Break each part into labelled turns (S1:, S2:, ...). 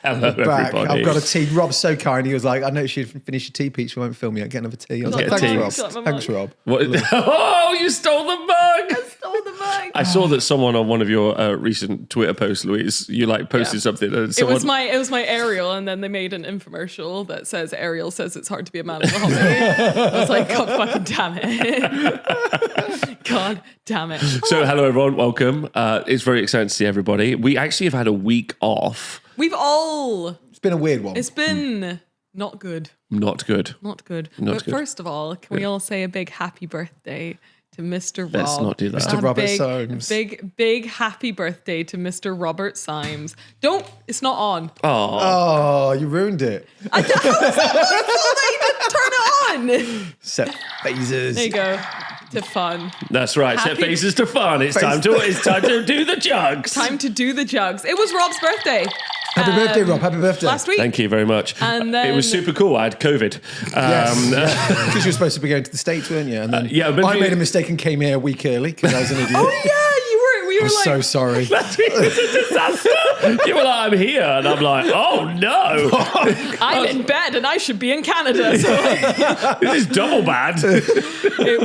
S1: Hello,
S2: back.
S1: everybody.
S2: I've got a tea. Rob's so kind. He was like, I noticed you'd finished your tea, Peach. We won't film yet. Get another tea. I was like, thanks, Rob. Thanks, Rob.
S1: What? Oh, you stole the mug.
S3: I stole the mug.
S1: I saw that someone on one of your recent Twitter posts, Louise, you posted something. And someone...
S3: It was my Ariel, and then they made an infomercial that says Ariel says it's hard to be a man in the hobby. I was like, God fucking damn it. God damn it.
S1: So hello everyone, welcome. It's very exciting to see everybody. We actually have had a week off.
S2: It's been a weird one.
S3: It's been not good.
S1: Not good.
S3: But first of all, can we all say a big happy birthday to Mr. Rob?
S1: Let's not do that.
S2: Mr. Robert Symes.
S3: Big happy birthday to Mr. Robert Symes. It's not on.
S2: Oh, you ruined it.
S3: How was that my fault that you didn't turn it on?
S2: Set phases.
S3: There you go. To fun.
S1: That's right. Set faces to fun. It's time to do the jugs.
S3: Time to do the jugs. It was Rob's birthday.
S2: Happy birthday, Rob. Happy birthday.
S3: Last week.
S1: Thank you very much.
S3: And then,
S1: it was super cool. I had COVID.
S2: Because you were supposed to be going to the States, weren't you? And then I made a mistake and came here a week early because I was an idiot.
S3: Oh yeah, we were like,
S2: so sorry.
S1: Last week was a disaster. You were like, I'm here. And I'm like, oh no.
S3: I'm in bed and I should be in Canada. So
S1: this is double bad.
S3: It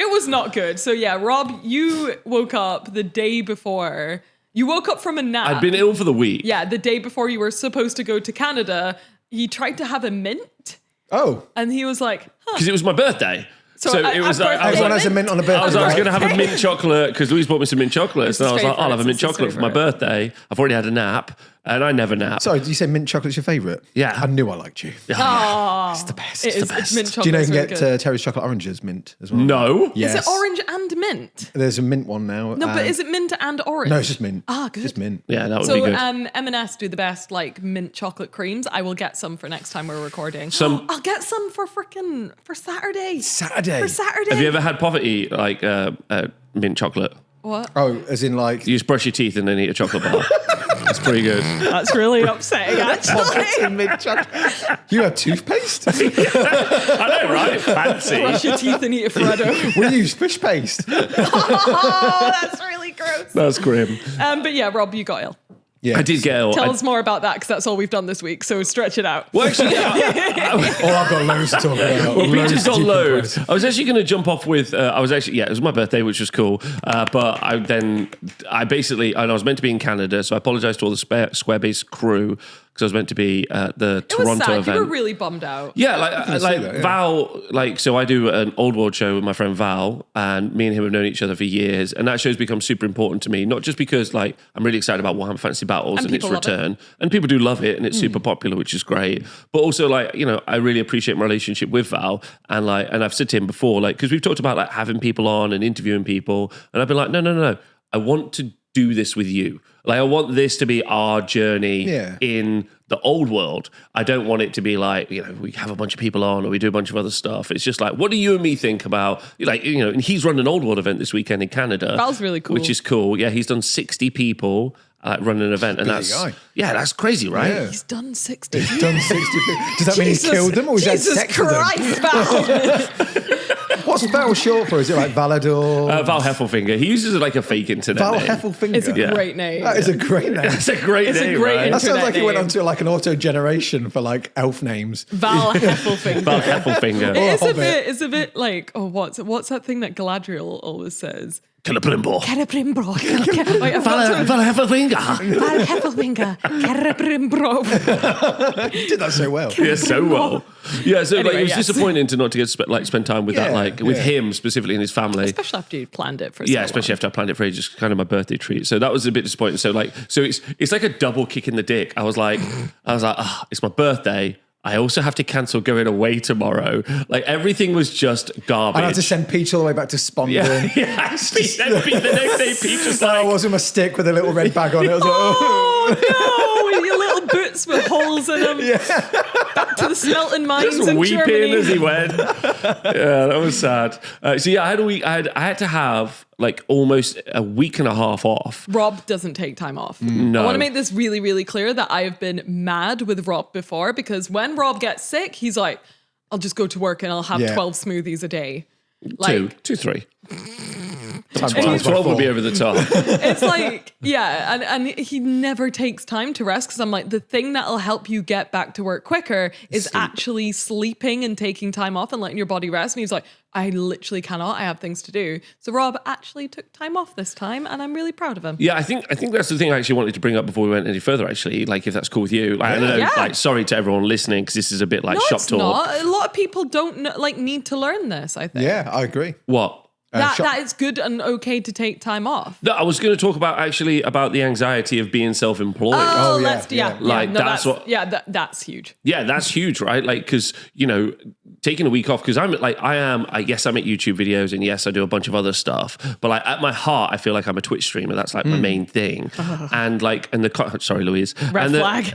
S3: was not good. So yeah, Rob, you woke up the day before. You woke up from a nap.
S1: I'd been ill for the week.
S3: Yeah, the day before you were supposed to go to Canada. He tried to have a mint.
S2: Oh.
S3: And he was like,
S1: Because it was my birthday. So it was like,
S2: everyone has a mint on a birthday.
S1: I was going to have a mint chocolate because Louise bought me some mint chocolates. And I was like, I'll have a mint
S3: It's his
S1: chocolate for my
S3: favourite.
S1: birthday. I've already had a nap and I never nap.
S2: Sorry, did you say mint chocolate's your favourite?
S1: Yeah.
S2: I knew I liked you.
S3: "Oh,
S2: It's the best.
S3: it
S2: It's
S3: is.
S2: the best.
S3: Mint
S2: Do you know you
S3: chocolate's
S2: can
S3: really
S2: get
S3: good.
S2: Terry's chocolate oranges mint as well?
S1: No.
S2: Yes.
S3: Is it orange and mint?
S2: There's a mint one now.
S3: No, but is it mint and orange?
S2: No, it's just mint.
S3: Ah, good.
S2: Just mint.
S1: Yeah, that would
S3: So
S1: be good.
S3: M&S do the best like mint chocolate creams. I will get some for next time we're recording. I'll get some for Saturday. For Saturday.
S1: Have you ever had poverty like mint chocolate?
S3: What?
S2: Oh, as in like...
S1: You just brush your teeth and then eat a chocolate bar. It's pretty good.
S3: That's really upsetting, actually.
S2: mint chocolate. You have toothpaste?
S1: I know, right? Fancy.
S3: Brush your teeth and eat a Freddo.
S2: We use fish paste.
S3: Oh, that's really gross.
S1: That's grim.
S3: But yeah, Rob, you got ill.
S2: Yeah.
S1: I did get ill.
S3: Tell us more about that because that's all we've done this week. So stretch it out.
S1: Well, actually,
S2: Oh, I've got loads to talk about.
S1: well, Peter's got
S2: to
S1: loads.
S2: decompress.
S1: I was actually going to jump off with. It was my birthday, which was cool. But I basically, and I was meant to be in Canada, so I apologise to all the Squarebase crew because I was meant to be at the
S3: It was
S1: Toronto
S3: sad.
S1: event.
S3: You were really bummed out.
S1: Yeah,
S2: see that, yeah.
S1: Val, so I do an old world show with my friend Val, and me and him have known each other for years, and that show's become super important to me, not just because I'm really excited about Warhammer Fantasy Battles and its
S3: people love
S1: return, and people do love it, and it's super popular, which is great, but also I really appreciate my relationship with Val, and I've said to him before, because we've talked about having people on and interviewing people, and I've been like, no, I want to do this with you. I want this to be our journey in the old world. I don't want it to be we have a bunch of people on or we do a bunch of other stuff. It's just what do you and me think about, and he's run an old world event this weekend in Canada.
S3: Val's really cool.
S1: Which is cool. Yeah, he's done 60 people running an event. And that's crazy, right?
S2: Yeah.
S3: He's done 60.
S2: He's done 60 people. Does that mean he's killed them or he's had sex with them?
S3: Jesus Christ, Val.
S2: What's Val short for? Is it like Valador?
S1: Val Heffelfinger. He uses a fake internet
S2: Val
S1: name.
S2: Heffelfinger.
S3: It's a great name.
S2: That is a great name.
S1: That's a great
S3: It's a
S1: name,
S3: great
S1: right?
S2: That sounds like he went
S3: name.
S2: onto an auto generation for elf names.
S3: Val Heffelfinger.
S1: Val Heffelfinger.
S3: It's a bit like, what's that thing that Galadriel always says?
S1: Celebrimbo.
S3: Celebrimbro.
S1: Val Heffelfinger.
S3: Val Heffelfinger. Celebrimbro.
S2: You did that so well.
S1: Yeah, so well. Yeah, so
S3: Anyway,
S1: it was
S3: yes.
S1: disappointing to not to get spend time with with him specifically and his family.
S3: Especially after you planned it for so
S1: Yeah,
S3: long.
S1: especially after I planned it for ages, kind of my birthday treat. So that was a bit disappointing. So it's like a double kick in the dick. I was like, it's my birthday. I also have to cancel going away tomorrow. Everything was just garbage.
S2: I had to send Peach all the way back to Spondon.
S1: Yeah. The next day, Peach was
S2: I was with my stick with a little red bag on it. I was
S3: Oh no! Your little boots with holes in them. Yeah. Back to the smelting mines
S1: just
S3: in
S1: weeping
S3: Germany.
S1: as he went. Yeah, that was sad. So yeah, I had a week. I had to have almost a week and a half off.
S3: Rob doesn't take time off.
S1: No.
S3: I want to make this really, really clear that I have been mad with Rob before because when Rob gets sick, he's like, I'll just go to work and I'll have 12 smoothies a day. Like,
S1: 3.
S2: Times
S1: 12 would be over the top.
S3: It's like, and he never takes time to rest because I'm like, the thing that'll help you get back to work quicker is actually sleeping and taking time off and letting your body rest. And he's like, I literally cannot. I have things to do. So Rob actually took time off this time, and I'm really proud of him.
S1: Yeah, I think that's the thing I actually wanted to bring up before we went any further. Actually, like if that's cool with you, like, I don't know. Like, sorry to everyone listening because this is a bit like shop talk.
S3: Not. A lot of people don't need to learn this. I think.
S2: Yeah, I agree.
S1: What?
S3: That it's good and okay to take time off.
S1: No, I was going to talk about the anxiety of being self-employed.
S3: That's huge.
S1: Yeah, that's huge, right? Like, because taking a week off, because I'm at YouTube videos, and yes, I do a bunch of other stuff, but like at my heart, I feel like I'm a Twitch streamer. That's like my main thing. Sorry, Louise.
S3: Red flag,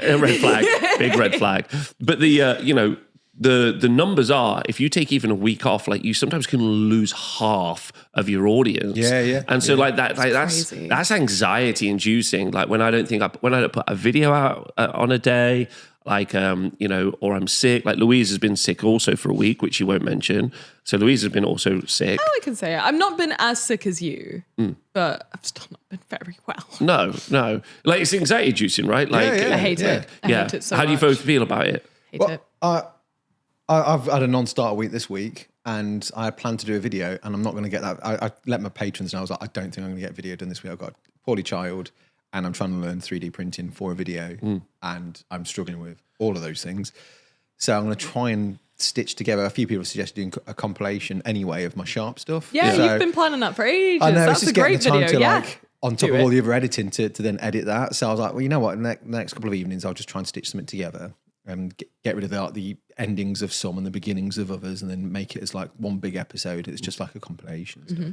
S1: big red flag. But the numbers are, if you take even a week off, like you sometimes can lose half of your audience.
S2: Yeah.
S1: And so that's anxiety inducing. Like when I don't put a video out on a day, like, or I'm sick. Like Louise has been sick also for a week, which you won't mention. So Louise has been also sick.
S3: I can say it. I've not been as sick as you, but I've still not been very well.
S1: No. Like it's anxiety inducing, right? Like
S3: I hate it. I hate it so much.
S1: How do you both feel about it?
S3: Hate it.
S2: I've had a non-starter week this week, and I planned to do a video, and I'm not going to get that. I let my patrons know. I was like, I don't think I'm going to get a video done this week. I've got a poorly child, and I'm trying to learn 3D printing for a video, and I'm struggling with all of those things. So I'm going to try and stitch together. A few people suggested doing a compilation anyway of my Sharp stuff.
S3: Yeah,
S2: so,
S3: you've been planning that for ages.
S2: I know,
S3: That's a great video.
S2: On top of all the other editing to then edit that. So I was like, well, you know what? In the next couple of evenings, I'll just try and stitch something together and get rid of the endings of some and the beginnings of others, and then make it as like one big episode. It's just like a compilation and stuff.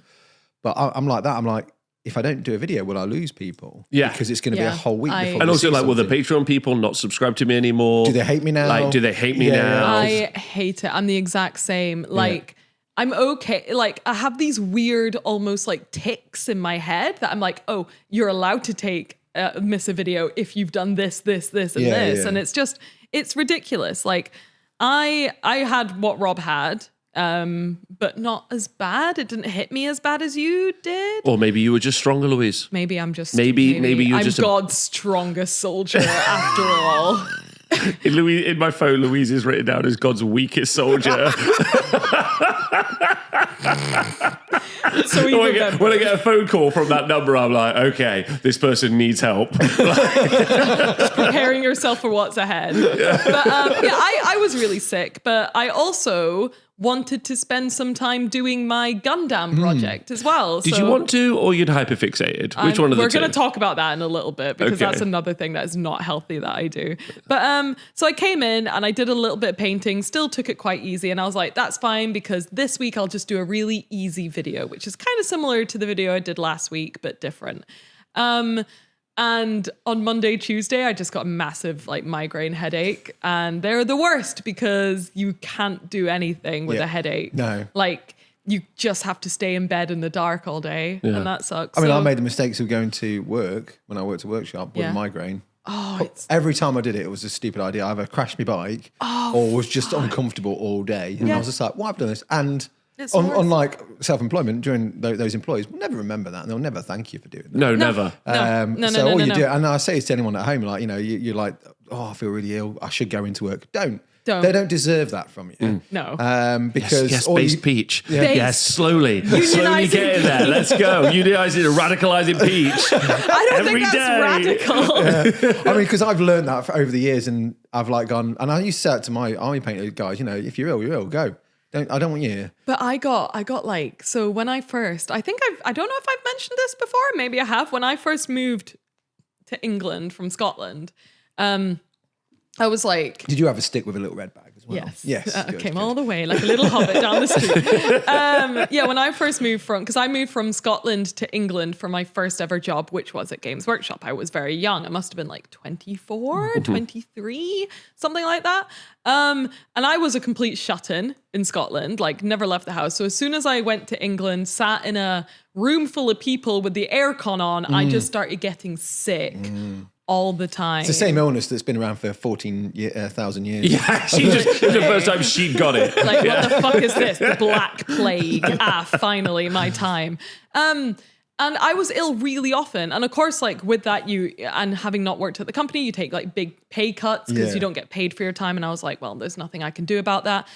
S2: But I'm like that. I'm like, if I don't do a video, will I lose people?
S1: Yeah.
S2: Because it's going to be a whole week before
S1: and also, like, will the
S2: something.
S1: Patreon people not subscribe to me anymore?
S2: Do they hate me now?
S1: Like, do they hate me now?
S3: I hate it. I'm the exact same. Like, I'm okay. Like, I have these weird, almost like tics in my head that I'm like, oh, you're allowed to miss a video if you've done this, and this.
S2: Yeah.
S3: And it's ridiculous. Like, I had what Rob had, but not as bad. It didn't hit me as bad as you did.
S1: Or maybe you were just stronger, Louise.
S3: Maybe I'm just
S1: maybe you're just
S3: God's strongest soldier after all.
S1: In my phone, Louise is written down as God's weakest soldier.
S3: So
S1: when I get a phone call from that number, I'm like, okay, this person needs help.
S3: Preparing yourself for what's ahead. But I was really sick, but I also wanted to spend some time doing my Gundam project as well.
S1: Did you want to, or you'd hyperfixated? Which one of the two?
S3: We're going to talk about that in a little bit, because that's another thing that is not healthy that I do. But so I came in and I did a little bit of painting, still took it quite easy. And I was like, that's fine, because this week I'll just do a really easy video, which is kind of similar to the video I did last week, but different. And on Monday, Tuesday, I just got a massive migraine headache, and they're the worst because you can't do anything with a headache.
S2: No.
S3: Like, you just have to stay in bed in the dark all day, and that sucks.
S2: I mean, I made the mistakes of going to work when I worked at workshop with a migraine.
S3: Oh,
S2: every time I did it was a stupid idea. I either crashed my bike or was just uncomfortable all day. And I was just like, why have I done this? And unlike self-employment, during those employees will never remember that, and they'll never thank you for doing that.
S1: No, never.
S2: So all you do, and I say this to anyone at home, like, you're like, oh, I feel really ill, I should go into work. Don't. They don't deserve that from you.
S3: No.
S2: Because
S1: yes, Peach. Yes, slowly get in there. Let's go. Unionizing and radicalizing Peach.
S3: I don't think that's radical.
S2: I mean, because I've learned that over the years, and I've gone, and I used to say it to my army painter guys, if you're ill, go. I don't want you here.
S3: But I got so when I first, I don't know if I've mentioned this before, maybe I have. When I first moved to England from Scotland, I was like...
S2: Did you have a stick with a little red bag as well?
S3: Yes. Came all the way like a little hobbit down the street. When I first moved because I moved from Scotland to England for my first ever job, which was at Games Workshop. I was very young. I must have been 24, 23, something like that. And I was a complete shut-in Scotland, never left the house. So as soon as I went to England, sat in a room full of people with the aircon on, I just started getting sick all the time.
S2: It's the same illness that's been around for 14,000 years.
S1: Yeah, she just, it was the first time she'd got it.
S3: Like, what the fuck is this? The Black Plague. Finally, my time. And I was ill really often. And of course, like with that, and having not worked at the company, you take like big pay cuts because you don't get paid for your time. And I was like, well, there's nothing I can do about that.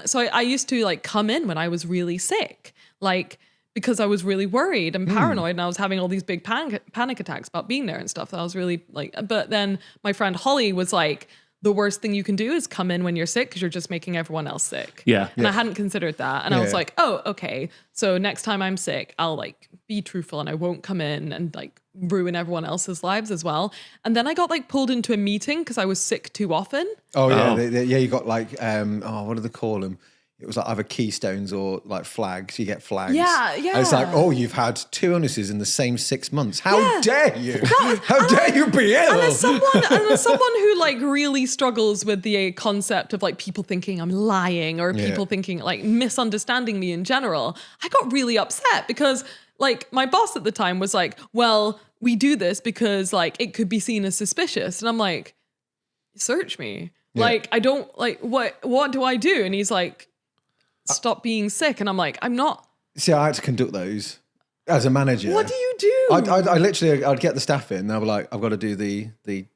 S3: So I used to like come in when I was really sick, like because I was really worried and paranoid and I was having all these big panic attacks about being there and stuff. I was really like, but then my friend Holly was like, the worst thing you can do is come in when you're sick because you're just making everyone else sick.
S1: Yeah.
S3: And I hadn't considered that. And I was like, oh, okay. So next time I'm sick, I'll like be truthful and I won't come in and like ruin everyone else's lives as well. And then I got like pulled into a meeting because I was sick too often.
S2: Oh yeah, you got like what do they call them? It was like either keystones or like flags. You get flags.
S3: Yeah.
S2: And it's like, oh, you've had 2 illnesses in the same 6 months. How dare you? How dare you be ill?
S3: And as someone who like really struggles with the concept of like people thinking I'm lying or people thinking like misunderstanding me in general, I got really upset because like my boss at the time was like, well, we do this because like it could be seen as suspicious. And I'm like, search me. Yeah. Like, I don't like, what do I do? And he's like, stop being sick. And I'm like, I'm not.
S2: See, I had to conduct those as a manager.
S3: What do you do?
S2: I'd get the staff in. They'll be like, I've got to do the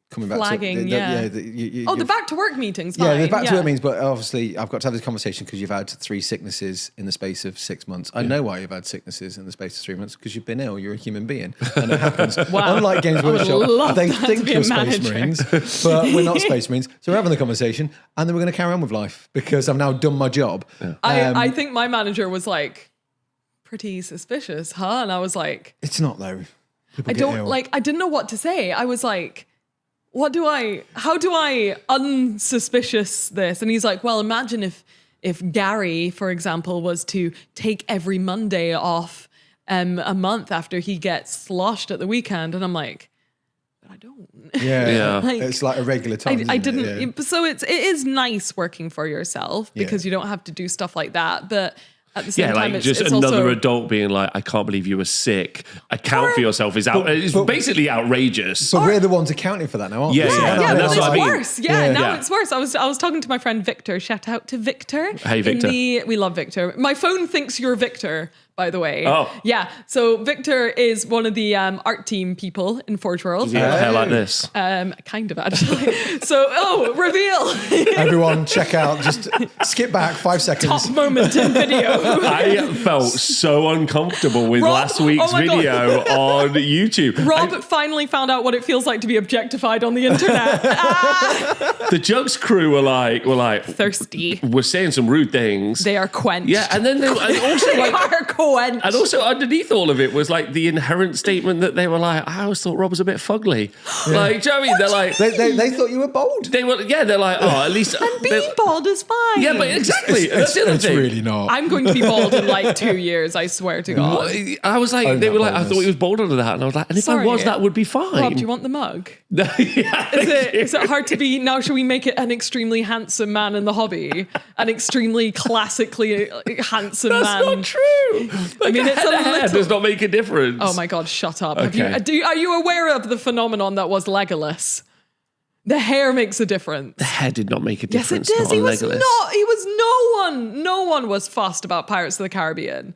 S2: coming back
S3: flagging,
S2: to
S3: the back to work meetings.
S2: Yeah,
S3: fine.
S2: the back to work meetings. But obviously, I've got to have this conversation because you've had 3 sicknesses in the space of 6 months. I know why you've had sicknesses in the space of 3 months because you've been ill. You're a human being, and it happens.
S3: Wow.
S2: Unlike Games Workshop, they think
S3: you're
S2: we're Space Marines, but we're not Space Marines. So we're having the conversation, and then we're going to carry on with life because I've now done my job.
S1: Yeah.
S3: I think my manager was like, pretty suspicious, huh? And I was like,
S2: it's not though.
S3: I didn't know what to say. I was like, how do I unsuspicious this? And he's like, well, imagine if Gary, for example, was to take every Monday off a month after he gets sloshed at the weekend. And I'm like, but I don't.
S2: Yeah.
S3: Like,
S2: it's like a regular time.
S3: I didn't. Yeah. So it is nice working for yourself because you don't have to do stuff like that. But at the same time,
S1: like just another also adult being like, I can't believe you were sick. Account for yourself is it's basically outrageous.
S2: So we're the ones accounting for that now, aren't we?
S3: That's what I mean. Worse. Now it's worse. I was talking to my friend Victor. Shout out to Victor.
S1: Hey, Victor.
S3: We love Victor. My phone thinks you're Victor, by the way.
S1: Oh.
S3: Yeah. So Victor is one of the art team people in Forge World.
S1: Does he have hair like this?
S3: Kind of, actually. So, reveal.
S2: Everyone check out, just skip back 5 seconds.
S3: Top moment in video.
S1: I felt so uncomfortable with last week's video on YouTube.
S3: Rob finally found out what it feels like to be objectified on the internet.
S1: The Juggz crew were like
S3: thirsty.
S1: We're saying some rude things.
S3: They are quenched.
S1: Yeah, and then they also
S3: they are quenched.
S1: And also underneath all of it was like the inherent statement that they were like, I always thought Rob was a bit fugly. Yeah. Like, do you know what I mean? They're like,
S2: they thought you were bold.
S1: They're like, oh, at least
S3: and being bald is fine.
S1: Yeah, but exactly. That's the other thing.
S2: It's really not.
S3: I'm going to be bald in like 2 years. I swear to God.
S1: I was like, they were like, I thought he was bald under that, and I was like, and if I was, that would be fine.
S3: Rob, do you want the mug?
S1: Yeah,
S3: is it hard to be now? Should we make it an extremely handsome man in the hobby, an extremely classically handsome man?
S1: That's not true.
S3: I mean, it's a
S1: hair does not make a difference.
S3: Oh my God, shut up.
S1: Okay.
S3: Are you aware of the phenomenon that was Legolas? The hair makes a difference.
S1: The hair did not make a difference.
S3: Yes, it does.
S1: Legolas.
S3: No one was fussed about Pirates of the Caribbean.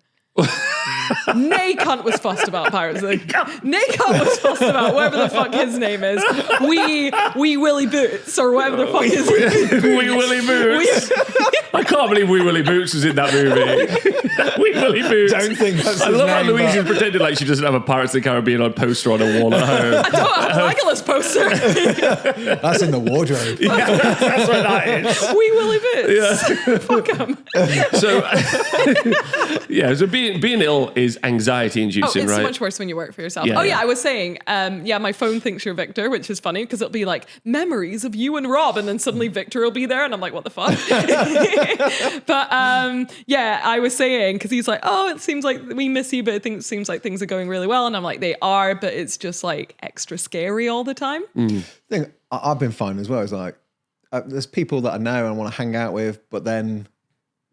S3: Nay cunt was fussed about Pirates of the Nay cunt was fussed about whatever the fuck his name is. Wee Willie Boots or whatever the fuck his name is.
S1: Wee Willie Boots. I can't believe Wee Willie Boots was in that movie. Wee Willie Boots.
S2: Don't think that's
S1: I love how Louise is pretending like she doesn't have a Pirates of the Caribbean on poster on her wall at home.
S3: I don't have a Legolas poster.
S2: That's in the wardrobe.
S1: Yeah, that's what that is.
S3: Wee Willie Boots.
S1: Fuck him. So being ill is anxiety inducing,
S3: it's
S1: right?
S3: so much worse when you work for yourself.
S1: Yeah,
S3: I was saying, my phone thinks you're Victor, which is funny because it'll be like memories of you and Rob, and then suddenly Victor will be there, and I'm like, what the fuck? But I was saying, because he's like, oh, it seems like we miss you, but it seems like things are going really well, and I'm like, they are, but it's just like extra scary all the time.
S2: Thing I've been fine as well. It's like there's people that I know and want to hang out with, but then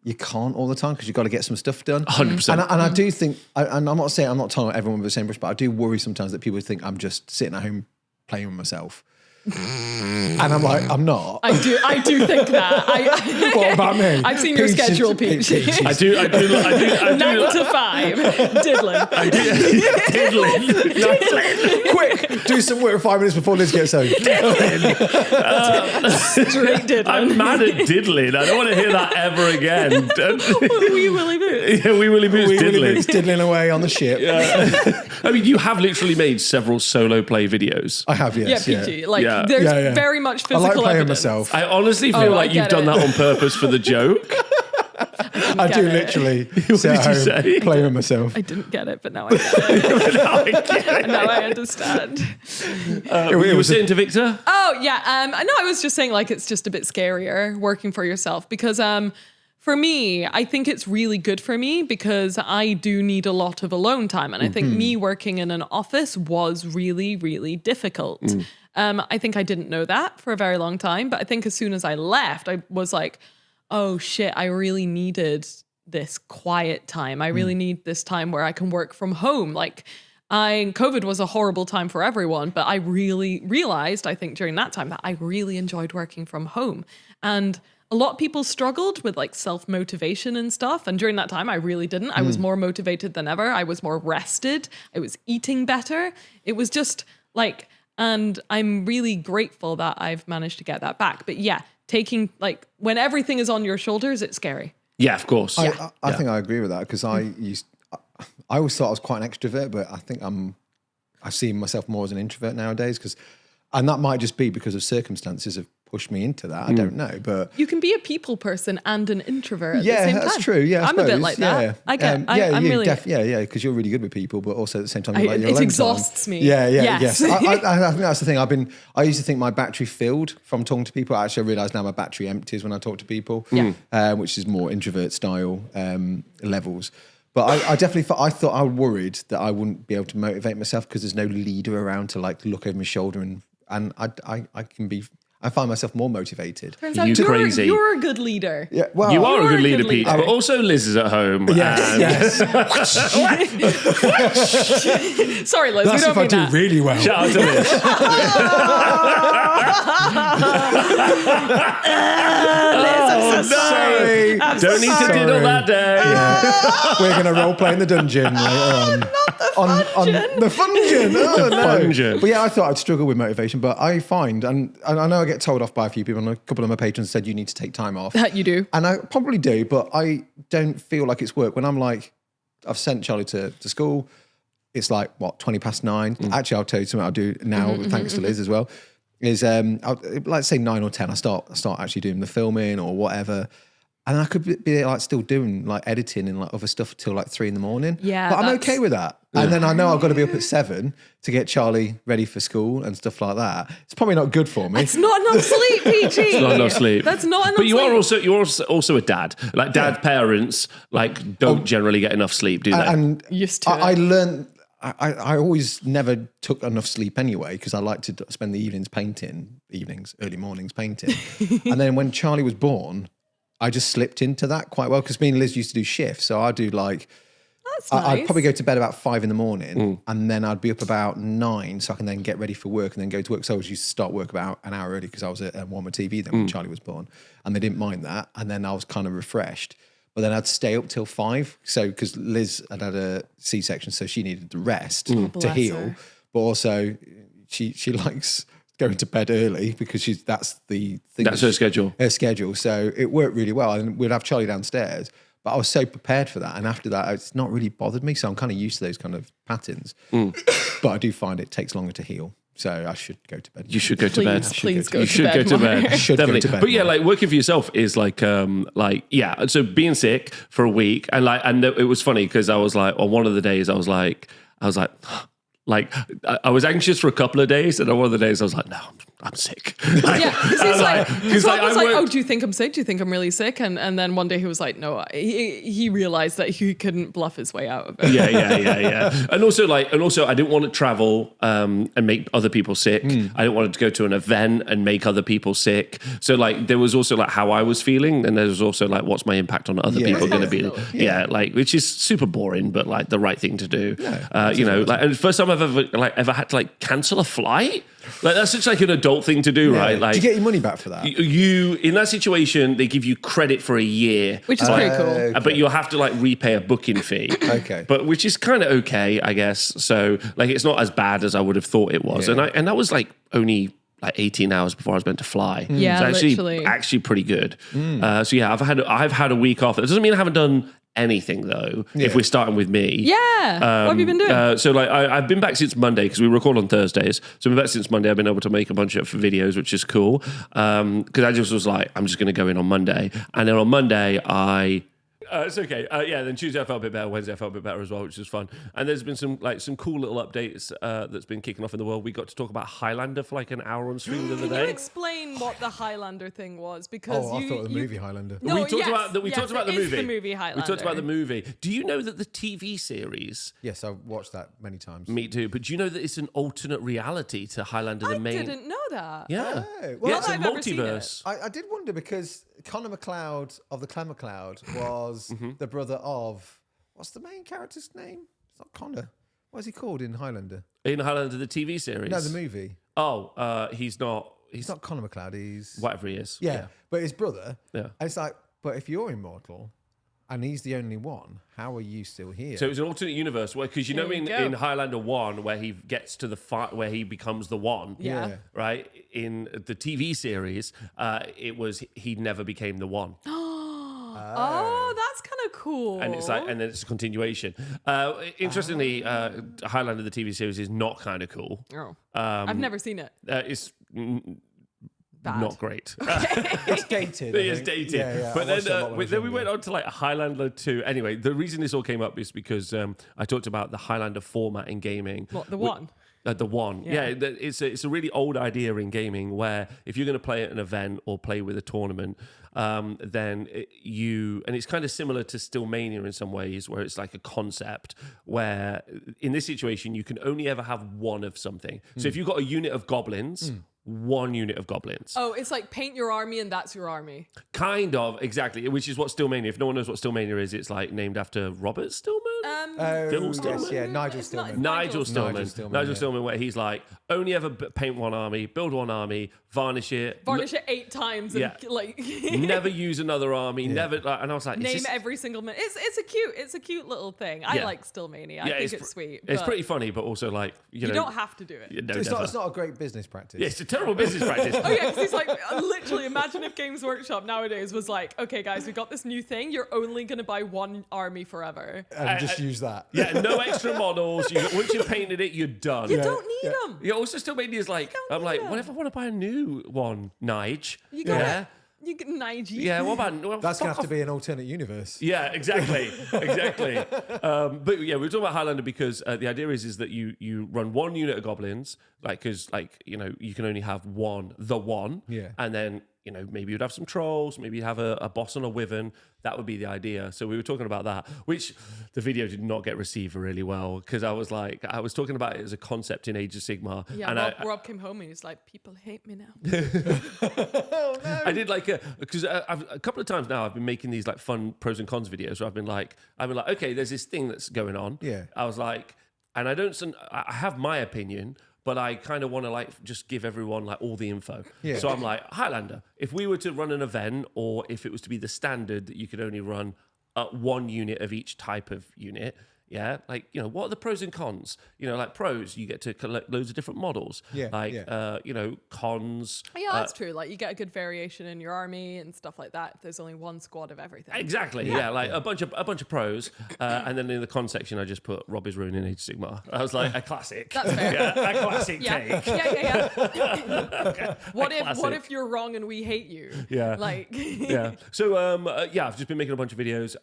S2: you can't all the time because you've got to get some stuff done.
S1: 100%.
S2: And I do think, and I'm not saying I'm not telling everyone with the same brush, but I do worry sometimes that people think I'm just sitting at home playing with myself. And I'm like, I'm not.
S3: I do think that.
S2: What about me?
S3: I've seen your schedule, Peachy.
S1: I do.
S3: 9 to 5, diddling.
S1: Diddling.
S2: Quick, do some work 5 minutes before Liz gets home.
S3: Straight diddling.
S1: I'm mad at diddling. I don't want to hear that ever again.
S3: Wee Willy Boo.
S1: Yeah, Wee Willy Boo's diddling.
S2: Diddling away on the ship.
S1: Yeah. I mean, you have literally made several solo play videos.
S2: I have, yes.
S3: Yeah, Peachy. Like,
S1: Yeah.
S3: there's very much physical
S2: I like playing
S3: evidence.
S2: myself.
S1: I honestly feel like you've
S3: get
S1: done
S3: it.
S1: that on purpose for the joke.
S2: I do
S3: get it.
S2: literally
S1: What
S2: sit
S1: did
S2: at
S1: you
S2: home,
S1: say?
S2: play with myself.
S3: I didn't get it, but now I get it. Now I understand.
S1: You were saying to Victor?
S3: Oh, yeah. No, I was just saying, like, it's just a bit scarier working for yourself because for me, I think it's really good for me because I do need a lot of alone time. And I think me working in an office was really, really difficult. I think I didn't know that for a very long time. But I think as soon as I left, I was like, oh, shit, I really needed this quiet time. I really need this time where I can work from home. Like, COVID was a horrible time for everyone, but I really realized, I think during that time, that I really enjoyed working from home. And a lot of people struggled with like self-motivation and stuff. And during that time, I really didn't. I was more motivated than ever. I was more rested. I was eating better. It was just like, and I'm really grateful that I've managed to get that back. But yeah, taking like when everything is on your shoulders, it's scary.
S1: Yeah, of course.
S2: I think I agree with that because I always thought I was quite an extrovert, but I think I see myself more as an introvert nowadays and that might just be because of circumstances have pushed me into that. I don't know, but
S3: You can be a people person and an introvert at the same time.
S2: yeah, that's true. Yeah,
S3: I'm a bit like that.
S2: Yeah.
S3: I get. I'm really.
S2: Because you're really good with people, but also at the same time, you like your
S3: It
S2: alone
S3: exhausts
S2: time.
S3: me.
S2: Yeah,
S3: Yes.
S2: yes. I think that's the thing. I used to think my battery filled from talking to people. Actually, I realise now my battery empties when I talk to people.
S3: Yeah.
S2: Which is more introvert style levels. But I definitely thought I worried that I wouldn't be able to motivate myself because there's no leader around to like look over my shoulder and I find myself more motivated.
S3: Turns out
S1: You crazy.
S3: you're a good leader.
S2: Yeah, well,
S1: You are a good leader,
S3: leader.
S1: Pete, but also Liz is at home.
S2: Yes,
S1: and
S2: yes.
S3: Sorry, Liz.
S2: That's
S3: we
S2: if
S3: don't
S2: I
S3: mean
S2: do
S3: that.
S2: really well.
S1: Shout out to Liz.
S2: Sorry.
S1: Don't need to diddle that day.
S2: Yeah. We're going to role play in the dungeon later on. On the Fungeon. Oh, no.
S1: Fungeon.
S2: But yeah, I thought I'd struggle with motivation, but I find, and I know I get told off by a few people, and a couple of my patrons said you need to take time off.
S3: You do.
S2: And I probably do, but I don't feel like it's work. When I'm like, I've sent Charlie to school, it's like, 20 past 9. Actually, I'll tell you something I'll do now, thanks to Liz as well, is, let's say 9 or 10, I start actually doing the filming or whatever. And I could be like still doing like editing and like other stuff till like 3 a.m.
S3: Yeah,
S2: but I'm
S3: that's-
S2: okay with that. And then I know I've got to be up at 7 to get Charlie ready for school and stuff like that. It's probably not good for me.
S3: It's not enough sleep, Peachy.
S1: It's not enough sleep.
S3: That's not enough
S1: But you
S3: sleep.
S1: are also a dad. Like parents like don't generally get enough sleep, do they?
S2: And
S3: Used to
S2: I
S3: it.
S2: learned. I always never took enough sleep anyway because I like to spend the early mornings painting. And then when Charlie was born, I just slipped into that quite well because me and Liz used to do shifts. So I'd do like,
S3: That's nice.
S2: I'd probably go to bed about 5 a.m. and then I'd be up about 9 so I can then get ready for work and then go to work. So I was used to start work about an hour early because I was at Warmer TV then when Charlie was born and they didn't mind that. And then I was kind of refreshed. But then I'd stay up till 5. So because Liz had a C-section, so she needed the rest to
S3: Bless
S2: heal.
S3: her.
S2: But also she likes going to bed early because that's the thing.
S1: That's her schedule.
S2: Her schedule. So it worked really well. And we'd have Charlie downstairs. But I was so prepared for that. And after that, it's not really bothered me. So I'm kind of used to those kind of patterns. But I do find it takes longer to heal. So I should go to bed.
S1: You should go to bed.
S3: Please go
S1: You
S3: to
S1: should
S3: bed.
S1: go to bed.
S3: Mark.
S2: Should go
S1: Definitely.
S2: to bed
S1: But yeah,
S2: more.
S1: like working for yourself is like yeah. So being sick for a week and it was funny because I was like on one of the days I was like I was anxious for a couple of days and on one of the days I was like no, I'm sick.
S3: Yeah, because Rob was like,
S1: worked-
S3: "Oh, do you think I'm sick? Do you think I'm really sick?" And then one day he was like, "No." He realized that he couldn't bluff his way out of it.
S1: Yeah. And also, I didn't want to travel and make other people sick. I didn't want to go to an event and make other people sick. So, like, there was also like how I was feeling, and there was also like, what's my impact on other people going to be? Yeah, like, which is super boring, but like the right thing to do. You know, like, and the first time I've ever had to like cancel a flight. Like, that's such like an adult thing to do, right? Like,
S2: do you get your money back for that?
S1: You in that situation, they give you credit for a year,
S3: Which is pretty cool.
S1: but you'll have to like repay a booking fee.
S2: Okay,
S1: but which is kind of okay, I guess. So like, it's not as bad as I would have thought it was, and that was like only like 18 hours before I was meant to fly.
S3: Yeah,
S1: so
S3: literally.
S1: actually pretty good. So yeah, I've had a week off. It doesn't mean I haven't done anything though. If we're starting with me,
S3: Yeah. What have you been doing?
S1: so like I've been back since Monday because we record on Thursdays. So I've been back since Monday. I've been able to make a bunch of videos, which is cool. Because I just was like, I'm just going to go in on Monday, and then on Monday it's okay. Then Tuesday I felt a bit better. Wednesday I felt a bit better as well, which was fun. And there's been some cool little updates that's been kicking off in the world. We got to talk about Highlander for like an hour on stream the other
S3: Can you
S1: day.
S3: explain what the Highlander thing was? Because
S2: I thought the movie Highlander.
S3: No,
S1: we talked about the
S3: it is
S1: movie.
S3: the movie Highlander.
S1: We talked about the movie. Do you know that the TV series?
S2: Yes, I've watched that many times.
S1: Me too. But do you know that it's an alternate reality to Highlander? The
S3: I
S1: main.
S3: didn't know that.
S1: Yeah.
S2: Oh, well,
S1: Yeah, it's a
S3: I've ever seen
S1: multiverse.
S2: I did wonder because Connor MacLeod of the Clan MacLeod was the brother of, what's the main character's name? It's not Connor. What is he called in Highlander?
S1: In Highlander, the TV series.
S2: No, the movie.
S1: Oh, he's not.
S2: He's not Connor MacLeod. He's
S1: Whatever he is.
S2: yeah, but his brother.
S1: Yeah.
S2: And it's like, but if you're immortal and he's the only one, how are you still here?
S1: So it's an alternate universe because you know
S3: There you go.
S1: in Highlander 1 where he gets to the fight where he becomes the one.
S3: Yeah.
S1: Right? In the TV series, it was he never became the one.
S3: Oh, that's kind of cool.
S1: And it's like, and then it's a continuation. Interestingly, Highlander the TV series is not kind of cool.
S3: Oh. I've never seen it.
S1: It's
S3: Bad.
S1: not great.
S2: It's dated.
S1: It is dated.
S2: Yeah.
S1: But
S2: I watched it a lot
S1: then,
S2: when I was
S1: then we
S2: younger.
S1: went on to like Highlander 2. Anyway, the reason this all came up is because I talked about the Highlander format in gaming.
S3: What, the one?
S1: The one.
S3: Yeah.
S1: It's a really old idea in gaming where if you're going to play at an event or play with a tournament, then and it's kind of similar to Stillmania in some ways, where it's like a concept where in this situation, you can only ever have one of something. So if you've got a unit of goblins, one unit of goblins.
S3: Oh, it's like paint your army and that's your army.
S1: Kind of, exactly, which is what Stillmania. If no one knows what Stillmania is, it's like named after Robert Stillman? Phil Stillman?
S2: Yes, yeah, Nigel
S3: It's not-
S2: Stillman.
S3: it's
S1: Nigel Stillman.
S2: Nigel Stillman, yeah.
S1: Where he's like, only ever paint one army, build one army, varnish it.
S3: Varnish it 8 times and
S1: Yeah.
S3: like
S1: Never use another army, never. Like, and I was like, is
S3: name
S1: this-
S3: every single minute. It's a cute little thing. I
S1: Yeah.
S3: like Stillmania. I think it's sweet.
S1: It's
S3: but
S1: pretty funny, but also like, you know.
S3: You don't have to do it.
S1: Yeah, no,
S2: It's
S1: never.
S2: not a great business practice.
S1: Yeah, it's a terrible business practice.
S3: Oh yeah, because he's like, literally, imagine if Games Workshop nowadays was like, okay guys, we got this new thing, you're only going to buy one army forever.
S2: And just use that.
S1: Yeah, no extra models. Once you've painted it, you're done.
S3: You don't need them.
S1: Yeah, also Stillmania is like,
S3: don't
S1: I'm
S3: need
S1: like,
S3: them.
S1: what if I want to buy a new one, Nige?
S3: You got
S1: Yeah.
S3: it. You get Nige.
S1: Yeah, what about... Well,
S2: That's going
S1: fuck
S2: to have to
S1: off.
S2: be an alternate universe.
S1: Yeah, exactly, exactly. But yeah, we're talking about Highlander because the idea is that you run one unit of goblins, because you know you can only have one,
S2: Yeah.
S1: and then you know maybe you'd have some trolls, maybe you'd have a boss on a wyvern. That would be the idea. So we were talking about that, which the video did not get received really well because I was talking about it as a concept in Age of Sigmar.
S3: Yeah,
S1: and
S3: Rob came home and he's like, people hate me now.
S1: I did like because a couple of times now I've been making these like fun pros and cons videos where I've been like, okay, there's this thing that's going on.
S2: Yeah.
S1: I was like, and I have my opinion, but I kind of want to like just give everyone like all the info.
S2: Yeah.
S1: So I'm like, Highlander, if we were to run an event or if it was to be the standard that you could only run one unit of each type of unit. Yeah, like, you know, what are the pros and cons? You know, like pros, you get to collect loads of different models.
S2: Yeah,
S1: Like,
S2: yeah.
S1: you know, cons.
S3: Yeah, that's true. Like you get a good variation in your army and stuff like that if there's only one squad of everything.
S1: Exactly. Yeah, like a bunch of pros, and then in the con section, I just put Rob is ruining Age of Sigmar. I was like, a classic.
S3: That's fair.
S1: Yeah, a classic
S3: Yeah.
S1: take.
S3: Yeah. What
S1: classic.
S3: if you're wrong and we hate you?
S1: Yeah.
S3: Like
S1: Yeah. So I've just been making a bunch of videos,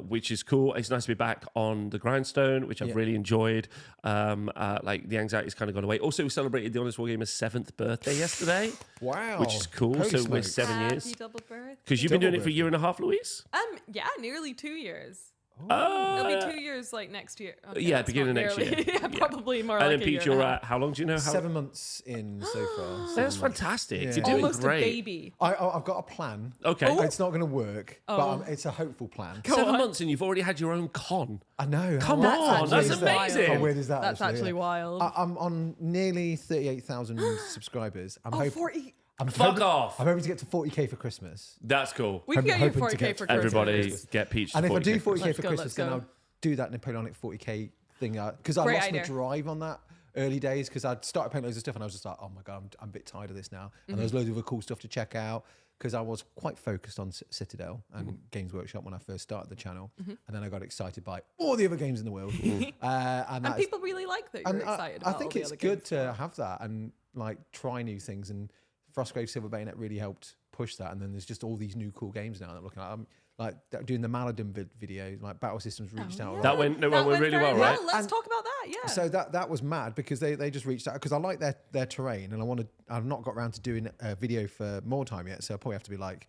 S1: which is cool. It's nice to be back on the grind Grindstone, which I've really enjoyed. Like the anxiety's kind of gone away. Also, we celebrated the Honest Wargamer's 7th birthday yesterday.
S2: Wow.
S1: Which is cool.
S2: Holy
S1: So we're
S2: smokes.
S1: 7
S3: Happy
S1: years.
S3: double birth.
S1: Because you've been doing it for a year and a half, Louise?
S3: Yeah, nearly 2 years.
S1: Oh.
S3: It'll be 2 years like next year. Okay,
S1: Yeah,
S3: that's
S1: beginning of
S3: not
S1: next
S3: nearly.
S1: year.
S3: Yeah, probably more
S1: And
S3: like
S1: then
S3: a year
S1: Peach,
S3: and a
S1: you're
S3: half.
S1: at, how long do you know?
S2: 7 months in so far.
S1: That's fantastic.
S2: Yeah.
S1: You're doing
S3: Almost
S1: great.
S3: a baby.
S2: I've got a plan.
S1: Okay.
S2: It's not going to work, but it's a hopeful plan.
S1: 7 months and you've already had your own con.
S2: I know.
S1: Come
S2: how
S1: on,
S2: weird
S1: that's
S2: is that?
S1: amazing.
S2: How weird is that?
S3: That's actually wild.
S2: I'm on nearly 38,000 subscribers. I'm hoping.
S3: 40.
S1: Fuck off.
S2: I'm hoping to get to 40k for Christmas.
S1: That's cool.
S3: We can get you
S2: hoping to
S3: 4K
S2: get
S3: for Christmas.
S1: Everybody get Peach.
S2: And if I do 40k
S3: Let's
S2: for
S3: go,
S2: Christmas,
S3: let's
S2: then
S3: go.
S2: I'll do that Napoleonic 40k thing because I
S3: Great
S2: lost
S3: idea.
S2: my drive on that early days because I'd started playing loads of stuff and I was just like, oh my god, I'm a bit tired of this now. And there was loads of other cool stuff to check out because I was quite focused on Citadel and Games Workshop when I first started the channel, and then I got excited by all the other games in the world.
S3: And people really like that you're excited about
S2: I think
S3: all the
S2: it's
S3: other
S2: good
S3: games.
S2: to have that and like try new things. And Frostgrave Silver Bayonet really helped push that. And then there's just all these new cool games now that I'm looking at. I'm like doing the Maladin videos, like Battle Systems reached out.
S1: That went really
S3: very
S1: well, right?
S3: Let's talk about that. Yeah.
S2: So that was mad because they just reached out because I like their terrain and I've not got around to doing a video for more time yet. So I'll probably have to be like,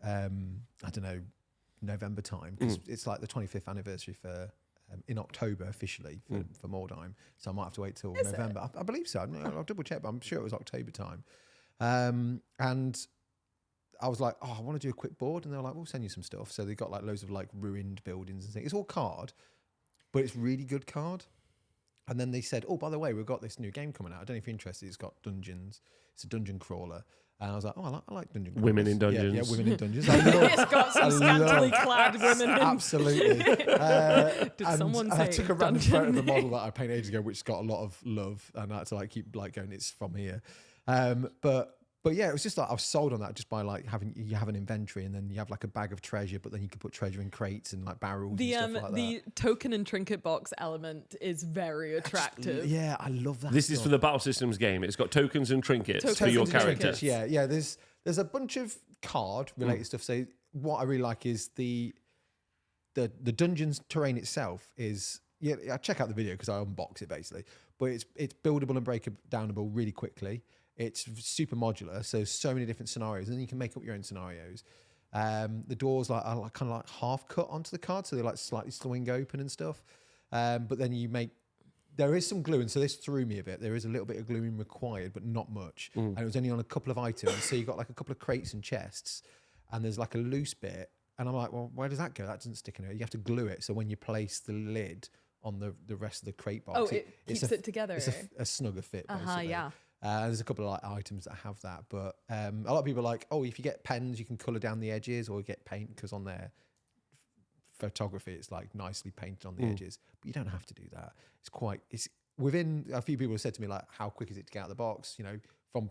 S2: I don't know, November time because it's like the 25th anniversary for in October officially for Mordheim. So I might have to wait till November. I believe so. I'll double check, but I'm sure it was October time. And I was like, I want to do a quick board. And they were like, we'll send you some stuff. So they got like loads of like ruined buildings and things. It's all card, but it's really good card. And then they said, oh, by the way, we've got this new game coming out. I don't know if you're interested. It's got dungeons. It's a dungeon crawler. And I was like, I like dungeon crawlers.
S1: Women in dungeons.
S2: Yeah, women in dungeons.
S3: It's got some scantily clad women in.
S2: Absolutely.
S3: Did someone
S2: I
S3: say
S2: took a random photo of a
S3: dungeon?
S2: model that I painted ages ago, which got a lot of love, and I had to like keep like going, it's from here. But yeah, it was just like I was sold on that just by like you have an inventory and then you have like a bag of treasure, but then you can put treasure in crates and like barrels and stuff like that.
S3: The token and trinket box element is very attractive.
S2: Yeah, I love that.
S1: This is for the Battle Systems game. It's got tokens and trinkets for
S3: Tokens
S1: your
S3: and
S1: character.
S3: trinkets.
S2: Yeah. There's a bunch of card related stuff. So what I really like is the dungeon's terrain itself is I check out the video because I unbox it basically, but it's buildable and breakdownable really quickly. It's super modular, so many different scenarios, and then you can make up your own scenarios. The doors are like kind of like half cut onto the card, so they like slightly swing open and stuff. But then there is some gluing, so this threw me a bit. There is a little bit of gluing required, but not much. And it was only on a couple of items, so you got like a couple of crates and chests, and there's like a loose bit, and I'm like, well, where does that go? That doesn't stick in here. You have to glue it, so when you place the lid on the rest of the crate box,
S3: it keeps it together.
S2: It's a snugger fit, basically.
S3: Yeah.
S2: There's a couple of like items that have that, but a lot of people are like, oh, if you get pens, you can colour down the edges or get paint because on their photography, it's like nicely painted on the edges, but you don't have to do that. It's within a few people have said to me like, how quick is it to get out of the box? From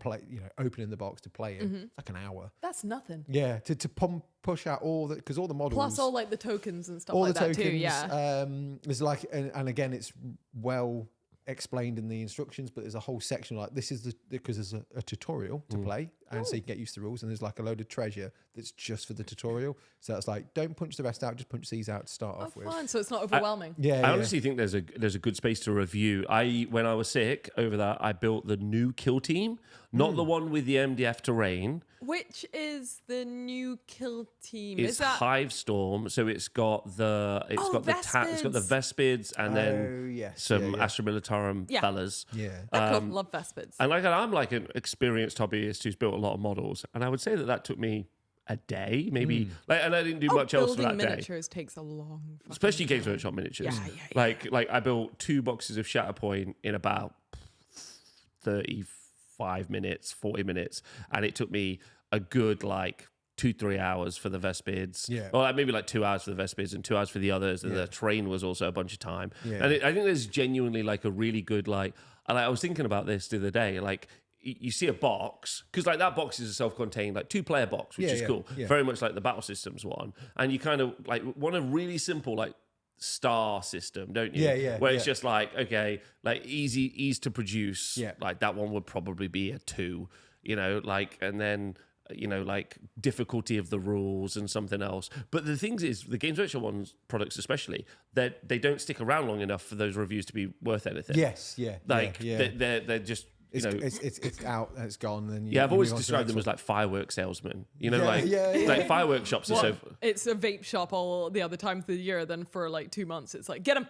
S2: opening the box to playing, it's like an hour.
S3: That's nothing.
S2: Yeah, to push out all because all the models
S3: Plus all like the tokens and stuff
S2: all
S3: like
S2: the
S3: that
S2: tokens,
S3: too. Yeah.
S2: There's like, and again, it's well explained in the instructions, but there's a whole section like this is because there's a tutorial to play, and so you can get used to the rules, and there's like a load of treasure that's just for the tutorial. So it's like, don't punch the rest out, just punch these out to start off with.
S3: Fun. So it's not overwhelming.
S1: I honestly think there's a good space to review. When I was sick over that, I built the new kill team, not the one with the MDF terrain.
S3: Which is the new kill team?
S1: It's
S3: Is that
S1: Hive Storm, so it's got the Vespids, and then some Astra Militarum fellas.
S2: Yeah.
S3: They're cool. Love Vespids.
S1: And I'm like an experienced hobbyist who's built a lot of models, and I would say that took me a day, maybe. And I didn't do much else for that
S3: building
S1: day.
S3: miniatures takes a long fucking
S1: Especially Games Workshop miniatures.
S3: Yeah.
S1: Like I built 2 boxes of Shatterpoint in about 35 minutes, 40 minutes, and it took me a good 2-3 hours for the Vespids.
S2: Yeah.
S1: Or maybe 2 hours for the Vespids and 2 hours for the others, and the train was also a bunch of time.
S2: Yeah.
S1: And I think there's genuinely a really good I was thinking about this the other day, you see a box, because that box is a self-contained 2-player box, which is cool.
S2: Yeah.
S1: Very much like the Battle Systems one. And you kind of want a really simple star system, don't you?
S2: Yeah.
S1: Where it's just ease to produce.
S2: Yeah.
S1: That one would probably be a 2, and then like difficulty of the rules and something else. But the thing is, the Games Workshop ones, products especially, they don't stick around long enough for those reviews to be worth anything.
S2: Yes, yeah.
S1: They're just...
S2: It's out and it's gone. And
S1: I've always described them as like firework salesmen. Like firework shops are so.
S3: It's a vape shop all the other times of the year. Then for like 2 months, it's like get them.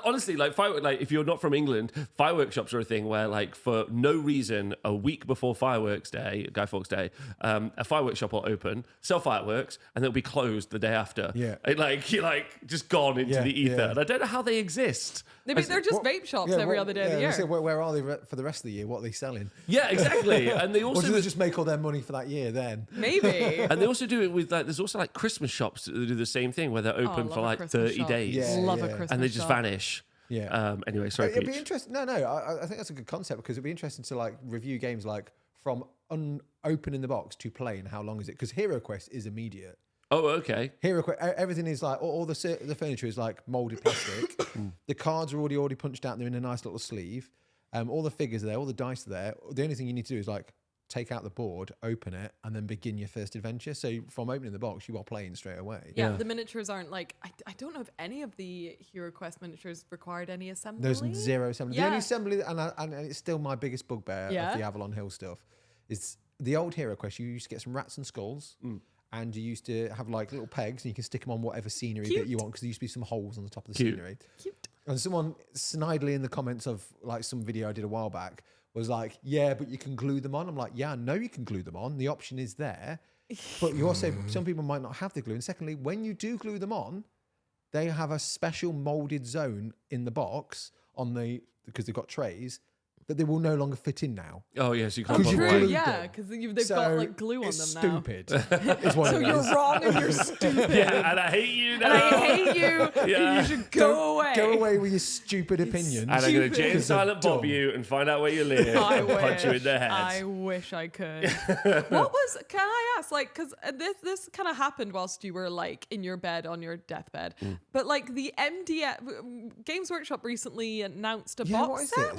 S1: Honestly, like firework. Like if you're not from England, firework shops are a thing where, like, for no reason, a week before fireworks day, Guy Fawkes Day, a firework shop will open, sell fireworks, and they'll be closed the day after.
S2: Yeah,
S1: you're just gone into the ether, and I don't know how they exist.
S3: They're just vape shops every other day of the year.
S2: So where are they for the rest of the year? What are they selling?
S1: Yeah, exactly. And they also
S2: or do they just make all their money for that year then?
S3: Maybe.
S1: And they also do it with, like, there's also like Christmas shops that do the same thing where they're open for like 30 days.
S3: Love a Christmas shop.
S1: And they just vanish.
S2: Yeah.
S1: Anyway, sorry.
S2: It'd be interesting. No. I think that's a good concept because it'd be interesting to like review games like from opening the box to playing. How long is it? Because Hero Quest is immediate.
S1: Oh, okay.
S2: Hero Quest, everything is like all the furniture is like molded plastic. The cards are already punched out. They're in a nice little sleeve. All the figures are there. All the dice are there. The only thing you need to do is like take out the board, open it, and then begin your first adventure. So from opening the box, you are playing straight away.
S3: Yeah, the miniatures aren't like... I don't know if any of the Hero Quest miniatures required any assembly.
S2: There's zero assembly.
S3: Yeah.
S2: The only assembly, and it's still my biggest bugbear of the Avalon Hill stuff, is the old Hero Quest. You used to get some rats and skulls, and you used to have like little pegs, and you can stick them on whatever scenery that you want, because there used to be some holes on the top of the scenery.
S3: Cute.
S2: And someone snidely in the comments of like some video I did a while back was like, yeah, but you can glue them on. I'm like, yeah, I know you can glue them on. The option is there. But you also, some people might not have the glue. And secondly, when you do glue them on, they have a special molded zone in the box because they've got trays that they will no longer fit in now.
S1: Oh, yes, you can't.
S3: True, yeah, because they've got like glue on them now.
S2: Stupid. Is what
S3: so you're wrong and you're stupid.
S1: Yeah, and I hate you now.
S3: And I hate you.
S1: Yeah.
S3: You should go away.
S2: Go away with your stupid opinions.
S1: And I'm going to Jane Silent Bob you and find out where you live and punch you in the head.
S3: I wish I could. Can I ask, like, because this kind of happened whilst you were like in your bed on your deathbed, but like the MDF, Games Workshop recently announced a box set.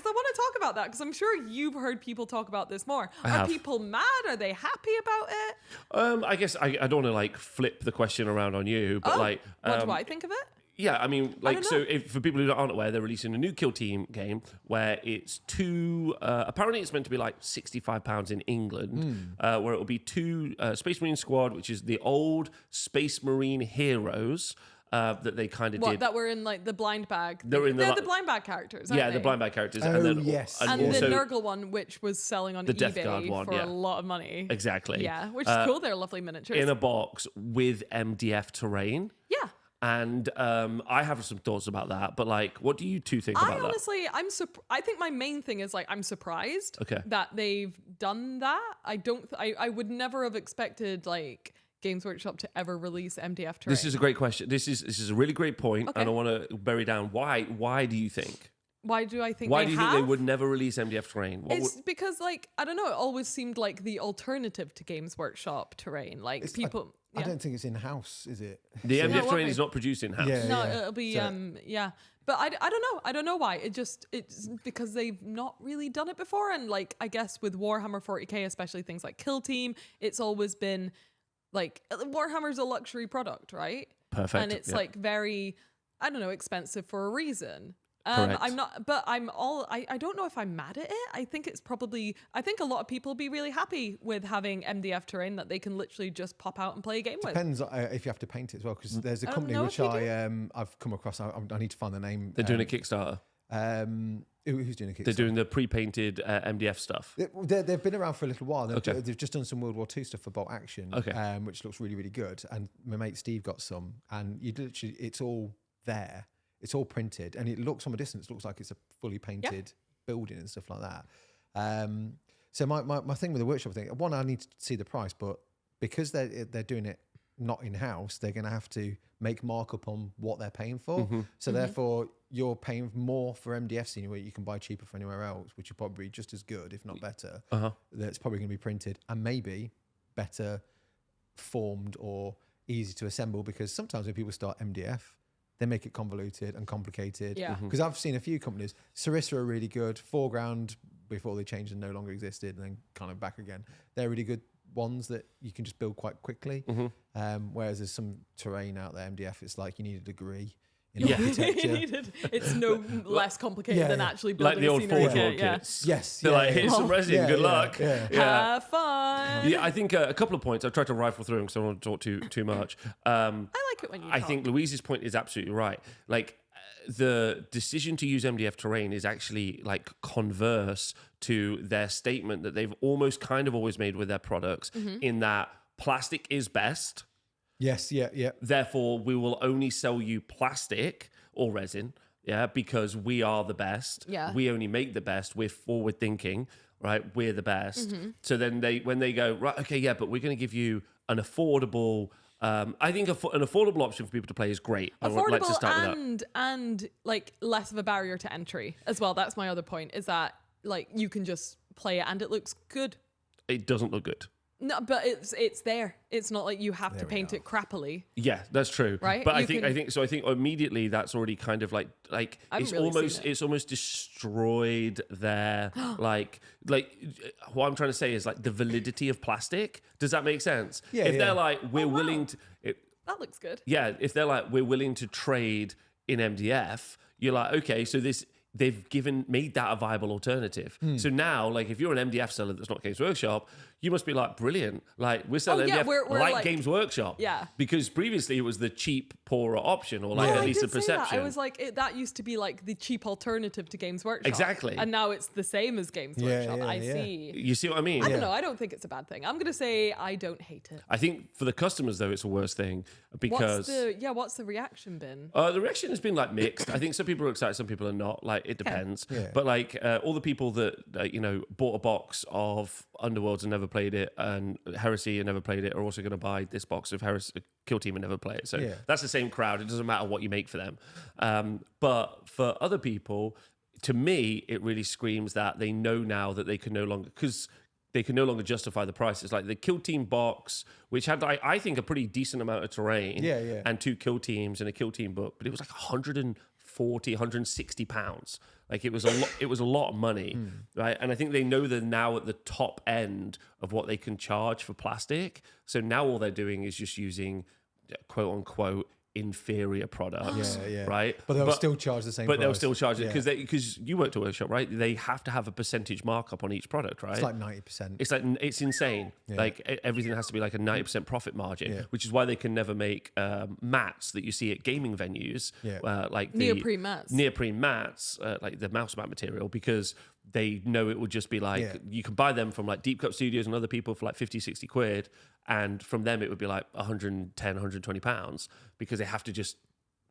S3: Because I want to talk about that, because I'm sure you've heard people talk about this more. Are people mad? Are they happy about it?
S1: I guess I don't want to like flip the question around on you, but like...
S3: what do I think of it?
S1: Yeah, I mean, like, so for people who aren't aware, they're releasing a new Kill Team game where it's apparently it's meant to be like £65 in England, where it will be two Space Marine squad, which is the old Space Marine heroes, that they kind of did.
S3: That were in like the blind bag.
S1: They're
S3: the blind bag characters, aren't they?
S1: The blind bag characters.
S2: Oh,
S1: and then,
S2: yes.
S3: And
S1: also,
S3: the Nurgle one, which was selling on
S1: the Death
S3: eBay
S1: Guard one,
S3: for a lot of money.
S1: Exactly.
S3: Yeah, which is cool. They're lovely miniatures.
S1: In a box with MDF terrain.
S3: Yeah.
S1: And I have some thoughts about that, but like, what do you two think about that?
S3: Honestly, I think my main thing is like, I'm surprised that they've done that. I would never have expected like Games Workshop to ever release MDF terrain.
S1: This is a great question. This is a really great point, and I want to bury down why do you think?
S3: Why do I think
S1: Why do you think they would never release MDF terrain?
S3: Because like, I don't know, it always seemed like the alternative to Games Workshop terrain. Like
S2: I don't think it's in-house, is it?
S1: The MDF terrain is not produced in-house.
S3: It'll be but I don't know why. It's because they've not really done it before, and like, I guess with Warhammer 40k, especially things like Kill Team, it's always been like, Warhammer's a luxury product, right?
S1: Perfect.
S3: And it's like very, I don't know, expensive for a reason.
S1: Correct.
S3: I'm not, but I don't know if I'm mad at it. I think a lot of people will be really happy with having MDF terrain that they can literally just pop out and play a game with.
S2: Depends if you have to paint it as well, because there's a company which I've come across. I need to find the name.
S1: They're doing a Kickstarter.
S2: Who's doing a Kickstarter?
S1: They're doing the pre-painted MDF stuff.
S2: They've been around for a little while. They've just done some World War II stuff for Bolt Action, which looks really, really good. And my mate Steve got some, and it's all there. It's all printed, and it looks from a distance, looks like it's a fully painted building and stuff like that. So my thing with the workshop thing, one, I need to see the price, but because they're doing it not in-house, they're going to have to make markup on what they're paying for. So therefore, you're paying more for MDF scenery where you can buy cheaper from anywhere else, which are probably just as good, if not better. That's probably going to be printed and maybe better formed or easy to assemble, because sometimes when people start MDF, they make it convoluted and complicated. Because I've seen a few companies, Sarissa are really good, Foreground, before they changed and no longer existed, and then kind of back again. They're really good ones that you can just build quite quickly. Whereas there's some terrain out there, MDF, it's like you need a degree in architecture.
S3: It's no less complicated than actually building
S1: like the old
S3: scenery
S1: Forge World kits.
S2: Yes.
S1: They're like, here's some resin, good luck.
S3: Have fun.
S1: Yeah, I think a couple of points. I've tried to rifle through them because I don't want to talk too much.
S3: I like it when you
S1: I
S3: talk.
S1: think Louise's point is absolutely right. Like, the decision to use MDF terrain is actually like converse to their statement that they've almost kind of always made with their products, in that plastic is best.
S2: Yes, yeah.
S1: Therefore, we will only sell you plastic or resin, because we are the best.
S3: Yeah.
S1: We only make the best. We're forward thinking, right? We're the best. So then when they go, right, okay, yeah, but we're going to give you an affordable. I think an affordable option for people to play is great. I would like to start with that.
S3: And like less of a barrier to entry as well. That's my other point, is that like you can just play it and it looks good.
S1: It doesn't look good.
S3: No, but it's there. It's not like you have to paint it crappily.
S1: Yeah, that's true.
S3: Right?
S1: But I think immediately that's already kind of like it's almost destroyed their like what I'm trying to say is like the validity of plastic. Does that make sense?
S2: Yeah.
S1: If they're like, we're willing to
S3: That looks good.
S1: yeah, if they're like, we're willing to trade in MDF, you're like, okay, so they've made that a viable alternative. So now, like, if you're an MDF seller that's not Games Workshop, you must be like, brilliant. Like, we're selling MDF
S3: we're
S1: like Games Workshop.
S3: Yeah.
S1: Because previously it was the cheap, poorer option, or like at least the perception.
S3: I was like, that used to be like the cheap alternative to Games Workshop.
S1: Exactly.
S3: And now it's the same as Games Workshop. I see.
S1: You see what I mean?
S3: I don't know. I don't think it's a bad thing. I'm going to say I don't hate it.
S1: I think for the customers, though, it's a worse thing because...
S3: What's the reaction been?
S1: The reaction has been like mixed. I think some people are excited, some people are not. Like, it depends.
S2: Yeah.
S1: But like all the people that bought a box of Underworlds and never played it, and Heresy and never played it, are also going to buy this box of Kill Team and never play it. So that's the same crowd. It doesn't matter what you make for them. But for other people, to me, it really screams that they know now that they can no longer, because they can no longer justify the prices. Like the Kill Team box, which had, I think, a pretty decent amount of terrain, and 2 kill teams and a kill team book, but it was like 140, 160 pounds. Like it was a lot of money, right? And I think they know they're now at the top end of what they can charge for plastic. So now all they're doing is just using quote unquote inferior products, right?
S2: But they'll still charge the same price.
S1: But they'll still charge it because you work at a workshop, right? They have to have a percentage markup on each product, right?
S2: It's like 90%.
S1: It's insane. Like everything has to be like a 90% profit margin, which is why they can never make mats that you see at gaming venues, like the neoprene mats, like the mouse mat material, because they know it will just be like you can buy them from like Deep Cut Studios and other people for like 50, 60 quid, and from them it would be like 110, 120 pounds, because they have a just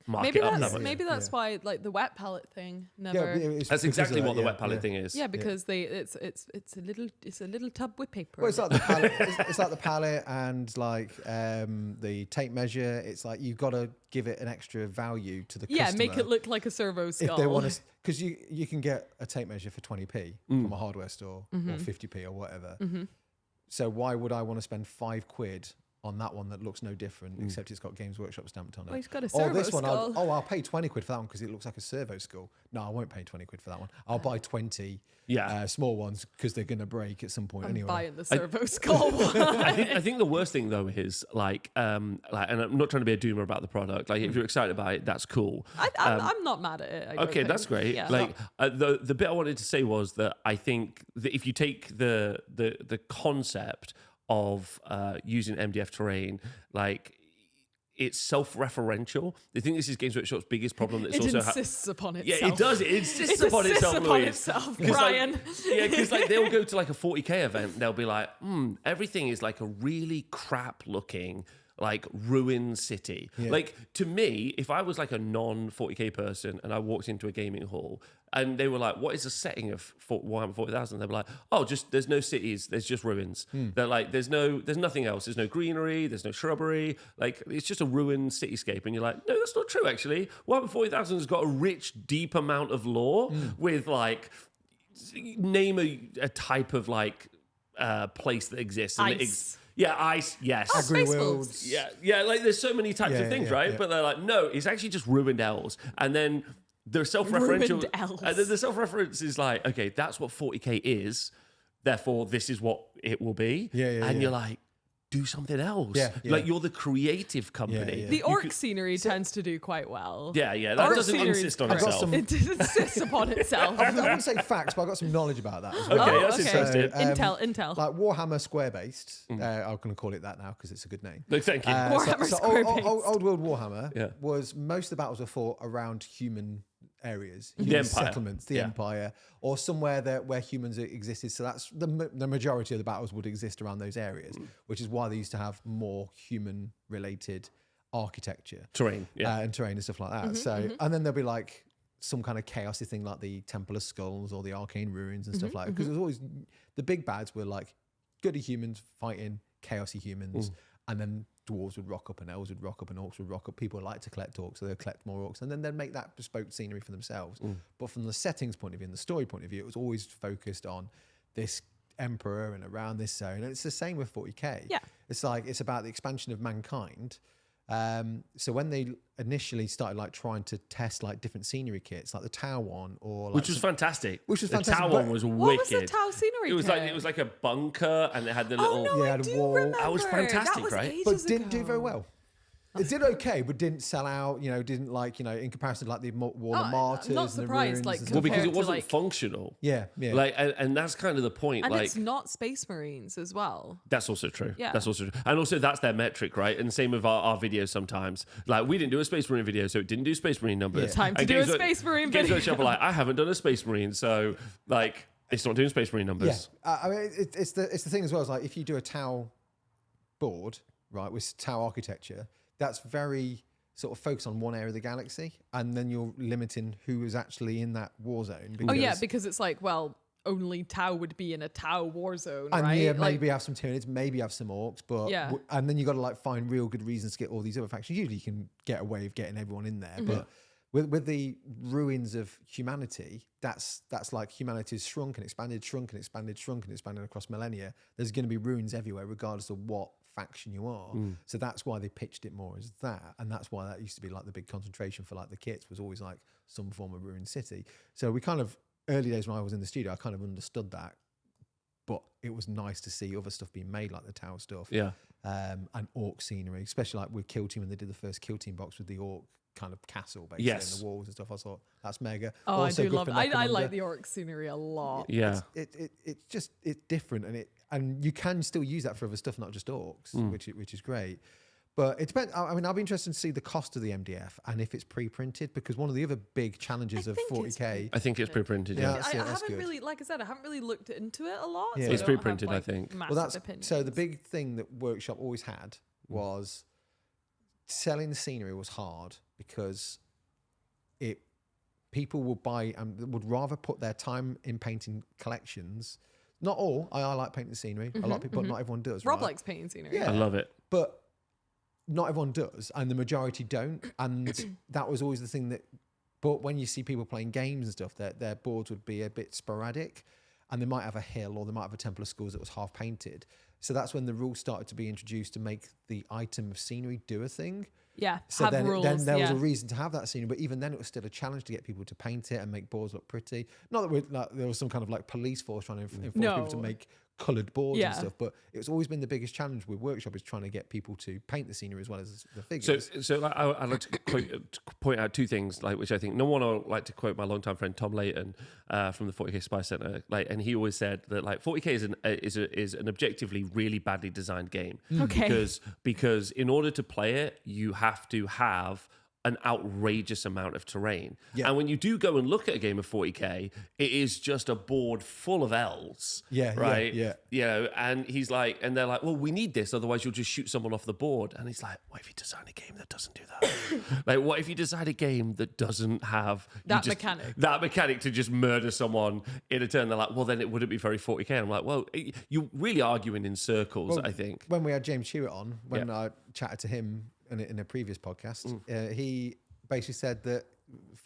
S1: mark it up that much.
S3: Maybe that's why like the wet palette thing never.
S1: That's exactly what the wet palette thing is.
S3: Yeah, because it's a little tub with paper.
S2: Well, it's like the palette. It's like the palette and like the tape measure. It's like you've got to give it an extra value to the customer.
S3: Yeah, make it look like a servo skull.
S2: If they want to, because you can get a tape measure for 20p from a hardware store or 50p or whatever. So why would I want to spend £5 on that one that looks no different, except it's got Games Workshop stamped on it?
S3: Well, he's got a servo skull.
S2: I'll pay 20 quid for that one because it looks like a servo skull. No, I won't pay 20 quid for that one. I'll buy 20 small ones because they're going to break at some point anyway.
S3: Buying the servo skull one.
S1: I think the worst thing though is like, and I'm not trying to be a doomer about the product. Like, if you're excited about it, that's cool.
S3: I'm not mad at it.
S1: Okay, that's great.
S3: Yeah.
S1: Like the bit I wanted to say was that I think that if you take the concept of using MDF terrain, like, it's self-referential. I think this is Games Workshop's biggest problem. That's
S3: it insists upon itself.
S1: Yeah, it does. It insists upon itself, Louise.
S3: Brian.
S1: Because like they'll go to like a 40k event, they'll be like, everything is like a really crap looking, like, ruined city. Like, to me, if I was like a non-40k person and I walked into a gaming hall and they were like, what is the setting of Warhammer 40,000? They'd be like, oh, just there's no cities, there's just ruins. They're like, there's nothing else. There's no greenery, there's no shrubbery. Like, it's just a ruined cityscape. And you're like, no, that's not true, actually. Warhammer 40,000 has got a rich, deep amount of lore with, like, name a type of, like, place that exists.
S3: Ice.
S1: Ice, yes.
S2: Agri-worlds.
S1: Yeah, like there's so many types of things, right?
S2: Yeah.
S1: But they're like, no, it's actually just ruined elves. And then the self-referential,
S3: Ruined elves.
S1: and then the self-reference is like, okay, that's what 40k is. Therefore, this is what it will be. And you're like, do something else. Like you're the creative company.
S3: The orc scenery tends to do quite well.
S1: That
S3: Orc
S1: doesn't
S3: scenery
S1: insist on
S2: I've got
S1: itself.
S2: some-
S3: It insists upon itself.
S2: I wouldn't say facts, but I've got some knowledge about that as well.
S1: Okay, that's interesting.
S3: Intel.
S2: Like Warhammer Square-based, I'm going to call it that now because it's a good name.
S1: No, thank you.
S3: Warhammer Square-based.
S2: Old World Warhammer was most of the battles were fought around human areas, human
S1: Empire.
S2: settlements, the Empire, or somewhere where humans existed. So that's the majority of the battles would exist around those areas, which is why they used to have more human-related architecture,
S1: Terrain,
S2: and terrain and stuff like that. And then there'll be like some kind of chaosy thing like the Temple of Skulls or the Arcane Ruins and stuff like that. Because it was always the big bads were like goody humans fighting chaosy humans, and then dwarves would rock up and elves would rock up and orcs would rock up. People like to collect orcs, so they'll collect more orcs, and then they'd make that bespoke scenery for themselves. But from the settings point of view and the story point of view, it was always focused on this emperor and around this zone. And it's the same with 40k.
S3: Yeah.
S2: It's like it's about the expansion of mankind. So when they initially started like trying to test like different scenery kits, like the Tau one, or like
S1: Which was fantastic.
S2: Which was
S1: the
S2: fantastic,
S1: Tau
S2: but-
S1: one was
S3: What
S1: wicked.
S3: was the Tau scenery
S1: It was
S3: kit?
S1: like a bunker, and it had the little.
S3: Oh no,
S2: Yeah,
S3: I
S2: the
S3: do
S2: wall.
S3: remember.
S1: That was fantastic,
S3: That was
S1: right?
S3: ages
S2: but didn't do
S3: ago.
S2: very well. It did okay, but didn't sell out. Didn't like in comparison to like the Wall of Martyrs.
S3: I'm not
S2: and the
S3: surprised,
S2: ruins
S3: like,
S2: and stuff.
S1: Well, because it
S3: compared to,
S1: wasn't
S3: like-
S1: functional.
S2: Yeah.
S1: Like, and that's kind of the point.
S3: And
S1: like,
S3: it's not Space Marines as well.
S1: that's also true.
S3: Yeah.
S1: That's also true. And also, that's their metric, right? And same with our videos sometimes. Like, we didn't do a Space Marine video, so it didn't do Space Marine numbers.
S2: Yeah.
S3: Time to
S1: And
S3: do a
S1: Games Work-
S3: Space Marine
S1: Games
S3: video.
S1: Workshop are like, I haven't done a Space Marine, so like, it's not doing Space Marine
S2: Yeah,
S1: numbers.
S2: I mean, it's the thing as well. It's like if you do a Tau board, right, with Tau architecture, that's very sort of focused on one area of the galaxy, and then you're limiting who is actually in that war zone.
S3: Oh yeah, because it's like, well, only Tau would be in a Tau war zone,
S2: and
S3: right?
S2: yeah,
S3: Like,
S2: maybe have some Tyranids, maybe have some Orcs, but
S3: Yeah.
S2: and then you got to like find real good reasons to get all these other factions. Usually, you can get away with getting everyone in there, but with the ruins of humanity, that's like humanity's shrunk and expanded, shrunk and expanded, shrunk and expanded across millennia. There's going to be ruins everywhere, regardless of what faction you are. So that's why they pitched it more as that, and that's why that used to be like the big concentration for like the kits was always like some form of ruined city. So we kind of early days when I was in the studio, I kind of understood that, but it was nice to see other stuff being made like the Tower stuff, and orc scenery, especially like with Kill Team when they did the first Kill Team box with the orc kind of castle basically and the walls and stuff. I thought that's mega.
S3: Oh,
S2: Also
S3: I do
S2: good
S3: love
S2: for
S3: it. I
S2: Necromunda.
S3: like the orc scenery a lot.
S1: Yeah.
S2: It's just it's different, and you can still use that for other stuff, not just orcs, which is great. But it depends. I mean, I'll be interested to see the cost of the MDF and if it's pre-printed, because one of the other big challenges of
S3: think it's
S2: 40k.
S1: I think it's pre-printed.
S2: Yeah.
S1: Yeah.
S2: That's it,
S3: I
S2: that's
S3: haven't
S2: good.
S3: really, like I said, I haven't really looked into it a lot.
S2: Yeah.
S3: So
S1: It's
S3: I don't
S1: pre-printed,
S3: have,
S1: I
S3: like,
S1: think.
S3: massive
S2: Well, that's
S3: opinions.
S2: so the big thing that Workshop always had was selling the scenery was hard because people would buy and would rather put their time in painting collections. Not all. I like painting scenery. A lot of people, but not everyone does.
S3: Rob
S2: right?
S3: likes painting scenery.
S2: Yeah.
S1: I love it.
S2: But not everyone does, and the majority don't. And that was always the thing that. But when you see people playing games and stuff, their boards would be a bit sporadic, and they might have a hill or they might have a Temple of Skulls that was half painted. So that's when the rules started to be introduced to make the item of scenery do a thing.
S3: Yeah,
S2: So
S3: have
S2: then,
S3: rules.
S2: then there was
S3: yeah.
S2: a reason to have that scenery, but even then it was still a challenge to get people to paint it and make boards look pretty. Not that there was some kind of like police force trying to enforce people to make coloured boards
S3: Yeah.
S2: and stuff, but it's always been the biggest challenge with Workshop is trying to get people to paint the scenery as well as the figures.
S1: So like, I'd like to point out two things, like which I think number one, I like to quote my longtime friend Tom Layton from the 40k Spy Center, and he always said that like 40k is an objectively really badly designed game.
S3: Okay.
S1: Because in order to play it, you have to have an outrageous amount of terrain.
S2: Yeah.
S1: And when you do go and look at a game of 40k, it is just a board full of elves.
S2: Yeah,
S1: Right?
S2: yeah.
S1: You know, and he's like, and they're like, well, we need this, otherwise you'll just shoot someone off the board. And he's like, what if you design a game that doesn't do that? Like, what if you design a game that doesn't have
S3: That mechanic.
S1: That mechanic to just murder someone in a turn? They're like, well, then it wouldn't be very 40k. And I'm like, well, you're really arguing in circles, I think.
S2: When we had James Hewitt on, when
S1: Yeah.
S2: I chatted to him in a previous podcast, he basically said that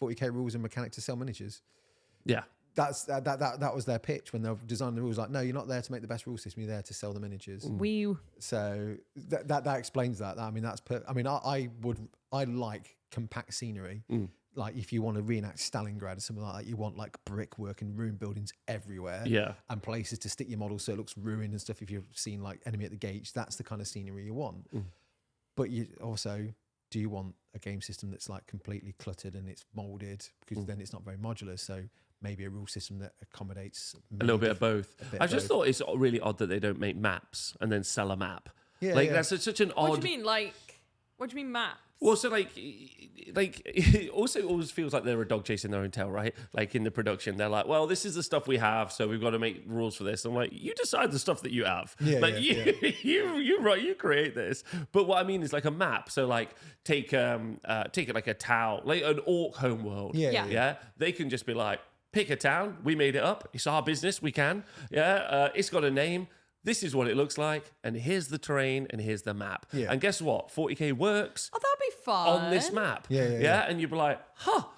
S2: 40k rules and mechanic to sell miniatures.
S1: Yeah.
S2: That was their pitch when they were designing the rules. Like, no, you're not there to make the best rule system. You're there to sell the miniatures. So that explains that. I mean, I like compact scenery. like if you want to reenact Stalingrad or something like that, you want like brickwork and ruin buildings everywhere.
S1: Yeah.
S2: And places to stick your models so it looks ruined and stuff. If you've seen like Enemy at the Gates, that's the kind of scenery you want. But you also, do you want a game system that's like completely cluttered and it's molded? Because then it's not very modular. So maybe a rule system that accommodates
S1: a little bit of both. I just thought it's really odd that they don't make maps and then sell a map.
S2: Yeah,
S1: like
S2: yeah.
S1: that's such an odd.
S3: What do you mean? Like, what do you mean maps?
S1: Well, so like it also always feels like they're a dog chasing their own tail, right? Like in the production, they're like, well, this is the stuff we have, so we've got to make rules for this. I'm like, you decide the stuff that you have.
S2: Yeah,
S1: like
S2: yeah,
S1: you create this. But what I mean is like a map. So like take it like a town, like an orc homeworld.
S2: Yeah.
S1: They can just be like, pick a town. We made it up. It's our business. We can. Yeah. It's got a name. This is what it looks like, and here's the terrain, and here's the map.
S2: Yeah.
S1: And guess what? 40k works
S3: Oh, that'd be fun.
S1: on this map.
S2: Yeah.
S1: And you'd be like, huh,
S3: So,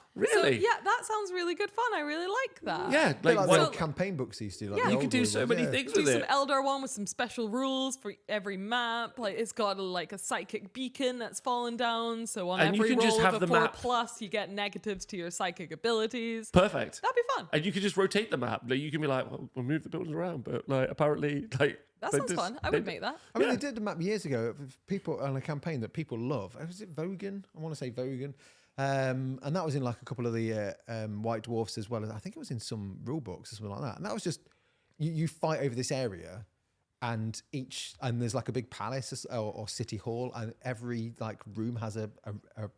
S1: really?
S3: yeah, that sounds really good fun. I really like that.
S1: Yeah,
S2: Like,
S1: like,
S2: the
S1: well,
S2: old campaign books used to. Like
S3: Yeah.
S2: the
S3: You
S1: you
S2: old
S1: could do
S2: world
S1: so
S2: ones,
S1: many
S2: yeah.
S1: things
S3: Do
S1: with
S3: some
S1: it.
S3: Eldar one with some special rules for every map. Like it's got like a psychic beacon that's fallen down. So on
S1: And you
S3: every
S1: can
S3: roll
S1: just have
S3: of
S1: the
S3: a 4
S1: map.
S3: plus, you get negatives to your psychic abilities.
S1: Perfect.
S3: That'd be fun.
S1: And you could just rotate the map. Like you can be like, well, we'll move the buildings around, but like apparently, like
S3: That
S1: they
S3: sounds
S1: just-
S3: fun. I would make that.
S2: I mean, they did the map years ago of people on a campaign that people love. Was it Vogan? I want to say Vogan. And that was in like a couple of the White Dwarfs as well. I think it was in some rule books or something like that. And that was just, you fight over this area and there's like a big palace or city hall, and every like room has a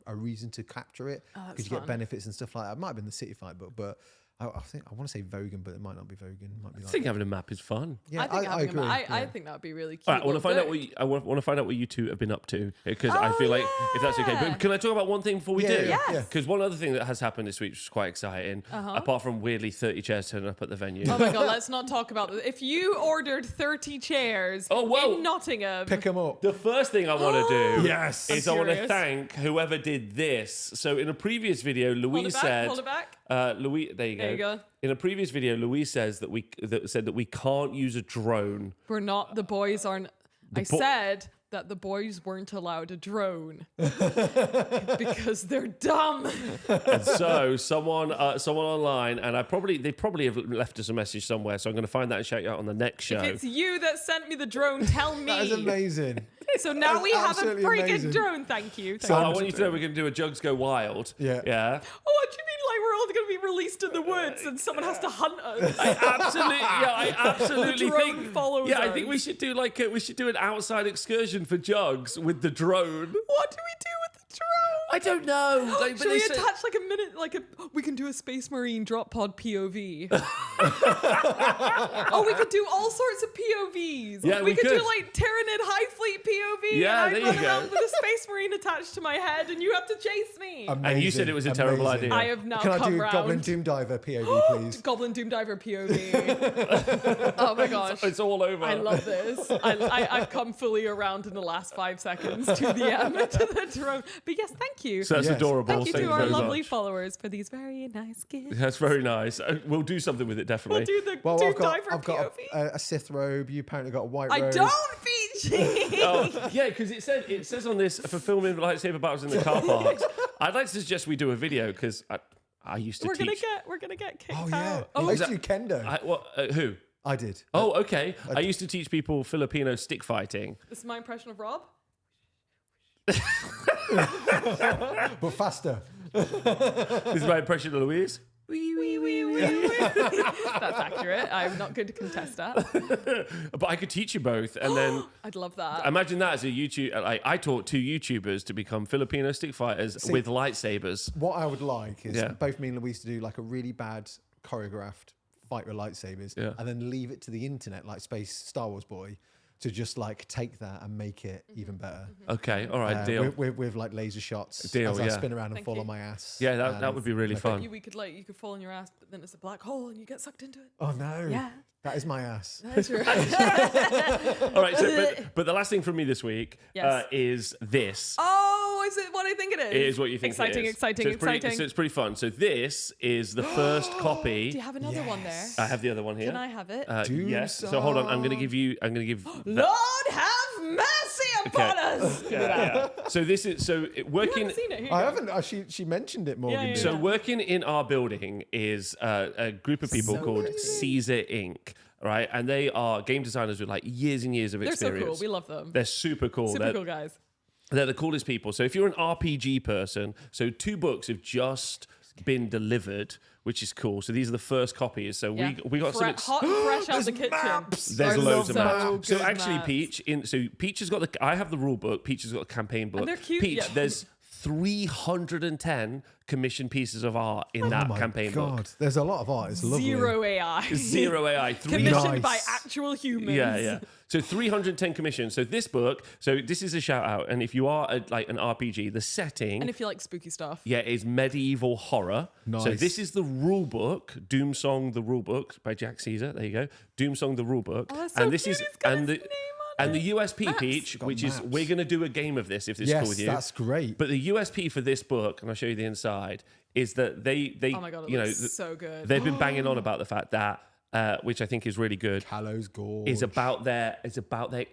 S2: reason to capture it
S3: Oh, that's
S2: because you get
S3: fun.
S2: benefits and stuff like that. It might have been the city fight book, but I think I want to say Vogan, but it might not be Vogan. It might be
S1: I
S2: like,
S1: think having a map is fun.
S2: yeah,
S3: I think
S2: I
S3: having
S2: agree.
S3: I
S2: yeah.
S3: think that would be really cute.
S1: All right, I want to find out
S3: Look.
S1: what I want to find out what you two have been up to, because I feel like if that's okay.
S3: yeah.
S1: But can I talk about one thing before we
S2: Yeah,
S1: do?
S2: yeah,
S3: Yes.
S1: Because one other thing that has happened this week, which is quite exciting, apart from weirdly 30 chairs turning up at the venue.
S3: Oh my god, let's not talk about this. If you ordered 30 chairs
S1: Oh, whoa.
S3: in Nottingham,
S2: Pick them up.
S1: The first thing I want to do
S2: Yes.
S1: is
S3: I'm
S1: I want to
S3: curious.
S1: thank whoever did this. So in a previous video, Louise
S3: hold it back.
S1: Louise, there you go.
S3: There you go.
S1: In a previous video, Louise says that we can't use a drone.
S3: We're not, the boys aren't. I said that the boys weren't allowed a drone because they're dumb.
S1: And so someone online, and they probably have left us a message somewhere. So I'm going to find that and shout you out on the next show.
S3: If it's you that sent me the drone, tell me.
S2: That is amazing.
S3: So now
S2: That's
S3: we have a
S2: absolutely
S3: freaking
S2: amazing.
S3: drone. Thank you.
S1: So I
S3: Thank you.
S1: want you to know we're going to do a Juggz Go Wild.
S2: Yeah.
S1: Yeah.
S3: Oh, what do you mean? Like we're all going to be released in the woods and someone has to hunt us?
S1: I absolutely
S3: The drone
S1: think.
S3: follows
S1: Yeah, I think
S3: us.
S1: we should do an outside excursion for Juggz with the drone.
S3: What do we do with the drone?
S1: I don't know. Like, but
S3: Should
S1: they
S3: we
S1: said-
S3: attach like a minute, we can do a Space Marine drop pod POV. Oh, we could do all sorts of POVs.
S1: Yeah, we
S3: could
S1: could.
S3: do like Tyranid High Fleet POV.
S1: Yeah,
S3: and
S1: there
S3: I'd run
S1: you go.
S3: around with a Space Marine attached to my head, and you have to chase me.
S1: And you said it was a terrible idea.
S3: I have now
S2: Can I
S3: come
S2: do
S3: round.
S2: Goblin Doom Diver POV, please?
S3: Goblin Doom Diver POV. Oh my gosh.
S1: It's all over.
S3: I love this. I've come fully around in the last 5 seconds to the drone. But yes, thank you.
S1: So that's
S2: Yes.
S1: adorable.
S3: Thank you to our
S1: very
S3: lovely
S1: much.
S3: followers for these very nice gifts.
S1: That's very nice. We'll do something with it, definitely.
S3: We'll do the
S2: Well,
S3: Doom
S2: I've got,
S3: Diver
S2: I've got
S3: POV.
S2: a Sith robe. You apparently got a white
S3: I
S2: robe.
S3: don't, Peachy.
S1: Oh, yeah, because it says on this for filming lightsaber battles in the car parks. I'd like to suggest we do a video because I used to
S3: We're
S1: teach.
S3: gonna get kicked
S2: Oh, yeah.
S3: out.
S2: I
S3: Oh,
S2: used to do kendo.
S1: Who?
S2: I did.
S1: Oh, okay. I used to teach people Filipino stick fighting.
S3: this is my impression of Rob.
S2: But faster.
S1: This is my impression of Louise.
S3: That's accurate. I'm not going to contest that.
S1: But I could teach you both, and then
S3: I'd love that.
S1: imagine that as a YouTube. Like I taught 2 YouTubers to become Filipino stick fighters with lightsabers.
S2: What I would like is
S1: Yeah.
S2: both me and Louise to do like a really bad choreographed fight with lightsabers
S1: Yeah.
S2: and then leave it to the internet like Space Star Wars Boy to just like take that and make it even better.
S1: Okay, all right, deal.
S2: With like laser shots
S1: Deal,
S2: as I
S1: yeah.
S2: spin around and
S3: Thank
S2: fall
S3: you.
S2: on my ass.
S1: Yeah, that would be really fun.
S3: you could fall on your ass, but then it's a black hole and you get sucked into it.
S2: Oh no.
S3: Yeah.
S2: That is my ass.
S3: That's right.
S1: All right, so, but the last thing from me this week
S3: Yes.
S1: is this.
S3: Oh, is it what I think it is?
S1: It is what you think
S3: Exciting,
S1: it is.
S3: exciting,
S1: so it's
S3: exciting.
S1: Pretty, so it's pretty fun. So this is the first copy.
S3: Do you have another one there?
S2: Yes.
S1: I have the other one here.
S3: Can I have it?
S1: Yes. So hold on. I'm going to give.
S3: Lord have mercy upon us.
S1: So this is working.
S3: You haven't seen it. Here you
S2: I
S3: go.
S2: haven't. She mentioned it, Morgan.
S3: Yeah.
S1: So working in our building is a group of people called Caesar Inc. Right, and they are game designers with like years and years of
S3: They're
S1: experience.
S3: so cool. We love them.
S1: They're super cool.
S3: Super cool guys.
S1: They're the coolest people. So if you're an RPG person, so 2 books have just been delivered, which is cool. So these are the first copies. So we got some
S3: hot and fresh out the kitchen.
S1: There's
S3: I
S1: loads
S3: love
S1: of
S3: them.
S1: maps. So
S3: Good
S1: actually,
S3: maps.
S1: Peach has got I have the rule book. Peach has got a campaign book.
S3: And they're cute,
S1: Peach,
S3: yeah.
S1: there's 310 commissioned pieces of art in that campaign book.
S2: There's a lot of art. It's lovely.
S3: Zero AI.
S1: Zero AI.
S3: Commissioned by
S2: Nice.
S3: actual humans.
S1: Yeah. So 310 commissions. So this book, this is a shout out. And if you are like an RPG, the setting,
S3: And if you like spooky stuff.
S1: is medieval horror.
S2: Nice.
S1: So this is the rule book, Doom Song the Rule Book by Jack Caesar. There you go. Doom Song the Rule Book.
S3: Oh, that's so cute. It's got his name on
S1: and
S3: it.
S1: the USP,
S3: Maps.
S1: Peach, which
S2: maps.
S1: is we're going to do a game of this if this is cool
S2: Yes,
S1: with you.
S2: that's great.
S1: But the USP for this book, and I'll show you the inside, is that they
S3: Oh my God, it looks so good.
S1: They've been banging on about the fact that which I think is really good.
S2: Hallows Gorge.
S1: Is about their.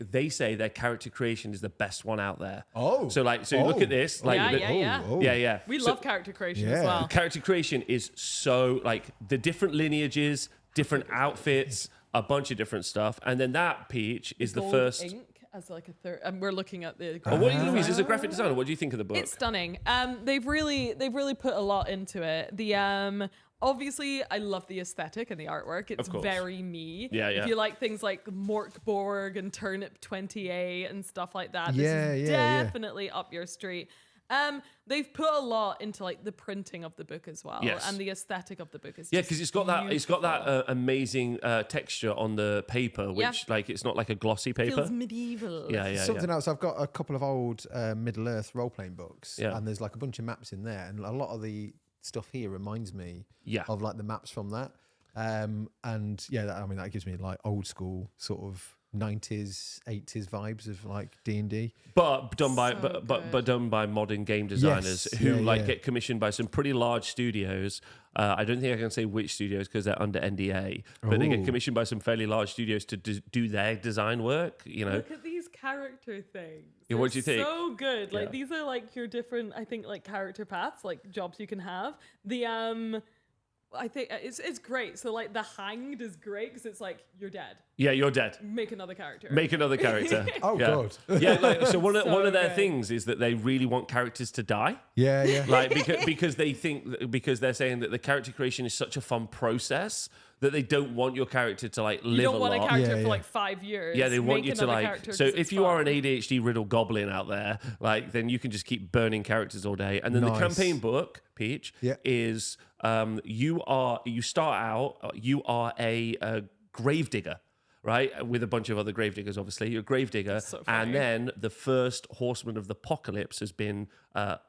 S1: They say their character creation is the best one out there.
S2: Oh.
S1: So look at this. Like,
S3: Yeah. We
S1: So
S3: love character creation
S2: Yeah.
S3: as well.
S1: character creation is so like the different lineages, different outfits, a bunch of different stuff, and then that Peach is the
S3: Gold
S1: first.
S3: ink as like a third, and we're looking at the.
S1: Oh, what Louise as a graphic designer? What do you think of the book?
S3: It's stunning. They've really put a lot into it. The obviously I love the aesthetic and the artwork. It's
S1: Of course.
S3: very me.
S1: Yeah.
S3: If you like things like Morkborg and Turnip 20A and stuff like that, this
S2: Yeah,
S3: is
S2: yeah.
S3: definitely up your street. They've put a lot into like the printing of the book as well,
S1: Yes.
S3: and the aesthetic of the book is
S1: because it's got that amazing texture on the paper, which like it's not like a glossy paper.
S3: feels medieval.
S1: Yeah.
S2: Something else, I've got a couple of old Middle Earth role-playing books,
S1: Yeah.
S2: and there's like a bunch of maps in there, and a lot of the stuff here reminds me
S1: Yeah.
S2: of like the maps from that. And yeah, that gives me like old school sort of 90s, 80s vibes of like D&D.
S1: But done by
S3: So
S1: but done by modern game designers
S2: Yes,
S1: who
S2: yeah.
S1: get commissioned by some pretty large studios. I don't think I can say which studios because they're under NDA, but they get
S2: Ooh.
S1: commissioned by some fairly large studios to do their design work. You know,
S3: Look at these character things.
S1: Yeah, what do you think?
S3: So good. Like
S1: Yeah.
S3: these are like your different, I think, like character paths, like jobs you can have. The I think it's great. So like the Hanged is great because it's like you're dead.
S1: yeah, you're dead.
S3: Make another character.
S1: Make another character.
S2: Oh,
S1: yeah.
S2: God.
S1: Yeah, like, so one
S3: So
S1: of their
S3: good.
S1: things is that they really want characters to die.
S2: Yeah.
S1: Like because they think because they're saying that the character creation is such a fun process that they don't want your character to like live
S3: You don't
S1: a
S3: want
S1: lot.
S3: a character
S2: Yeah,
S3: for
S2: yeah.
S3: like 5 years.
S1: Yeah, they want
S3: Make
S1: you to
S3: another
S1: like.
S3: character
S1: So
S3: 'cause
S1: if
S3: it's
S1: you are
S3: fun.
S1: an ADHD riddle goblin out there, like then you can just keep burning characters all day. And then the
S2: Nice.
S1: campaign book, Peach,
S2: Yeah.
S1: is you start out you are a gravedigger. Right, with a bunch of other gravediggers, obviously. You're a gravedigger,
S3: So funny.
S1: and then the first horseman of the apocalypse has been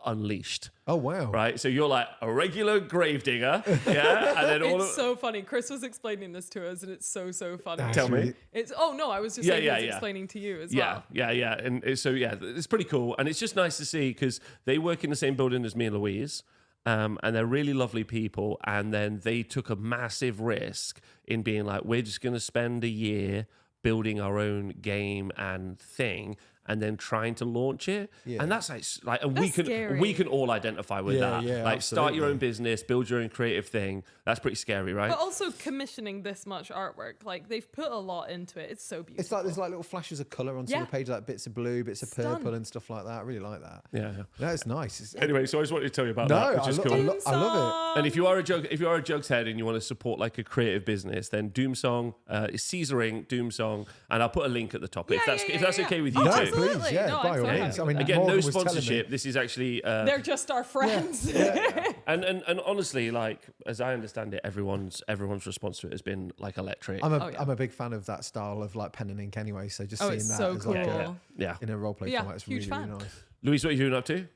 S1: unleashed.
S2: Oh, wow.
S1: Right, so you're like a regular gravedigger, yeah, and then all
S3: It's
S1: of
S3: so funny. Chris was explaining this to us, and it's so funny.
S1: Tell me.
S3: It's I was just
S1: Yeah,
S3: saying
S1: yeah,
S3: he was
S1: yeah.
S3: explaining to you as
S1: Yeah,
S3: well.
S1: yeah, and it's pretty cool, and it's just nice to see because they work in the same building as me and Louise, and they're really lovely people. And then they took a massive risk in being like, we're just going to spend a year building our own game and thing, and then trying to launch it.
S2: Yeah.
S1: And that's like, and
S3: That's scary.
S1: we can all identify with
S2: Yeah,
S1: that.
S2: yeah,
S1: Like, start your
S2: absolutely.
S1: own business, build your own creative thing. That's pretty scary, right?
S3: But also commissioning this much artwork, like they've put a lot into it. It's so beautiful.
S2: It's like there's like little flashes of colour on some of the
S3: Yeah.
S2: pages, like bits of blue, bits of
S3: Stunning.
S2: purple, and stuff like that. I really like that.
S1: Yeah.
S2: No, it's nice.
S1: Anyway, so I just wanted to tell you about
S2: No,
S1: that, which is cool.
S2: I love it.
S1: And if you are a Juggz head and you want to support like a creative business, then Doomsong is Caesar Inc. Doomsong, and I'll put a link at the top if that's
S3: yeah.
S1: okay with
S3: Oh,
S1: you
S2: No,
S1: too.
S3: absolutely.
S2: please, yeah,
S3: No,
S2: by
S3: I'm
S2: all
S3: so
S2: means.
S3: happy
S2: I mean,
S3: with
S1: Again, no
S2: Morgan was telling me-
S1: sponsorship. This is actually
S3: They're just our friends.
S1: and honestly, like as I understand it, everyone's response to it has been like electric.
S2: I'm
S3: yeah.
S2: a big fan of that style of like pen and ink anyway. So just
S3: Oh,
S2: seeing
S3: it's
S2: that
S3: so
S2: as like
S3: cool.
S1: yeah.
S2: in a role play
S3: Yeah,
S2: format is
S3: huge
S2: really, really
S3: fan.
S2: nice.
S1: Louise, what are you doing up to?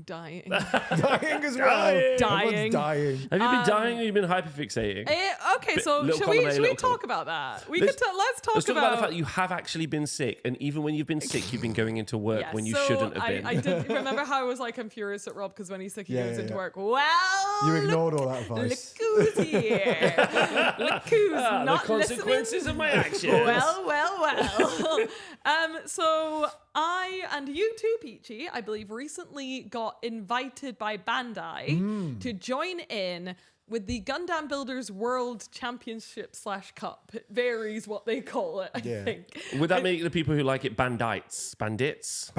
S3: Dying.
S2: Dying as well.
S3: Dying.
S2: Everyone's dying.
S1: Have you been dying or you been hyperfixating?
S3: Okay, so
S1: little
S3: should
S1: column A,
S3: we
S1: little
S3: talk
S1: column-
S3: about that?
S1: Let's
S3: Let's
S1: talk about the fact that you have actually been sick, and even when you've been sick, you've been going into work
S3: Yeah,
S1: when you
S3: so
S1: shouldn't have been.
S3: I did remember how I was like, I'm furious at Rob because when he's sick, he goes into work. Well,
S2: You ignored all that advice.
S3: Look who's here. Look who's
S1: the
S3: not
S1: consequences
S3: listening.
S1: of my actions.
S3: Well. So I and you too, Peachy, I believe recently got invited by Bandai to join in with the Gundam Builders World Championship / Cup. It varies what they call it, I think.
S1: Would that make the people who like it bandits?
S2: Bandits.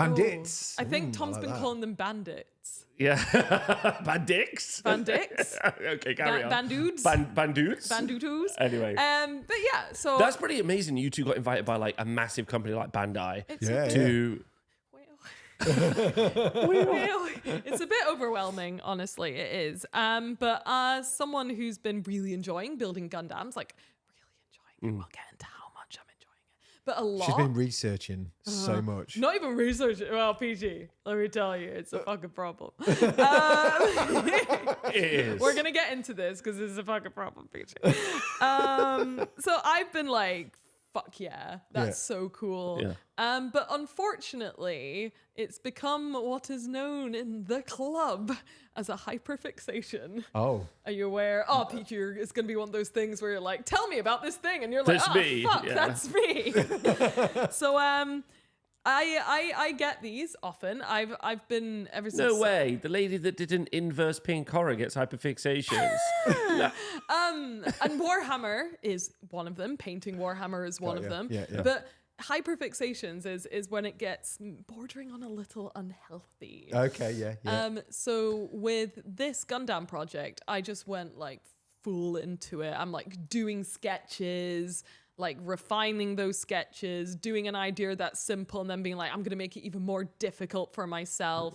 S3: I think Tom's
S2: like
S3: been
S2: that.
S3: calling them bandits.
S1: Yeah. Bandix?
S3: Bandix?
S1: Okay, carry on.
S3: Bandudes?
S1: Bandudes?
S3: Bandutus?
S1: Anyway.
S3: But yeah, so...
S1: That's pretty amazing. You two got invited by like a massive company like Bandai to...
S3: It's a bit overwhelming, honestly, it is. But as someone who's been really enjoying building Gundams, like really enjoying it, we'll get into how much I'm enjoying it. But a lot.
S2: She's been researching so much.
S3: Not even researching. Well, PG, let me tell you, it's a fucking problem.
S1: It is.
S3: We're gonna get into this because it's a fucking problem, PG. So I've been like, fuck yeah, that's so cool.
S1: Yeah.
S3: But unfortunately, it's become what is known in the club as a hyperfixation.
S2: Oh.
S3: Are you aware? Oh, Peachy, it's going to be one of those things where you're like, tell me about this thing. And you're like,
S1: That's me.
S3: fuck,
S1: Yeah.
S3: that's me. So, I get these often. I've been ever since.
S1: No way. The lady that did an inverse pink horror gets hyperfixations.
S3: And Warhammer is one of them. Painting Warhammer is one of them.
S2: Yeah.
S3: But hyperfixations is when it gets bordering on a little unhealthy.
S2: Okay, yeah.
S3: So with this Gundam project, I just went like full into it. I'm like doing sketches, like refining those sketches, doing an idea that's simple and then being like, I'm going to make it even more difficult for myself.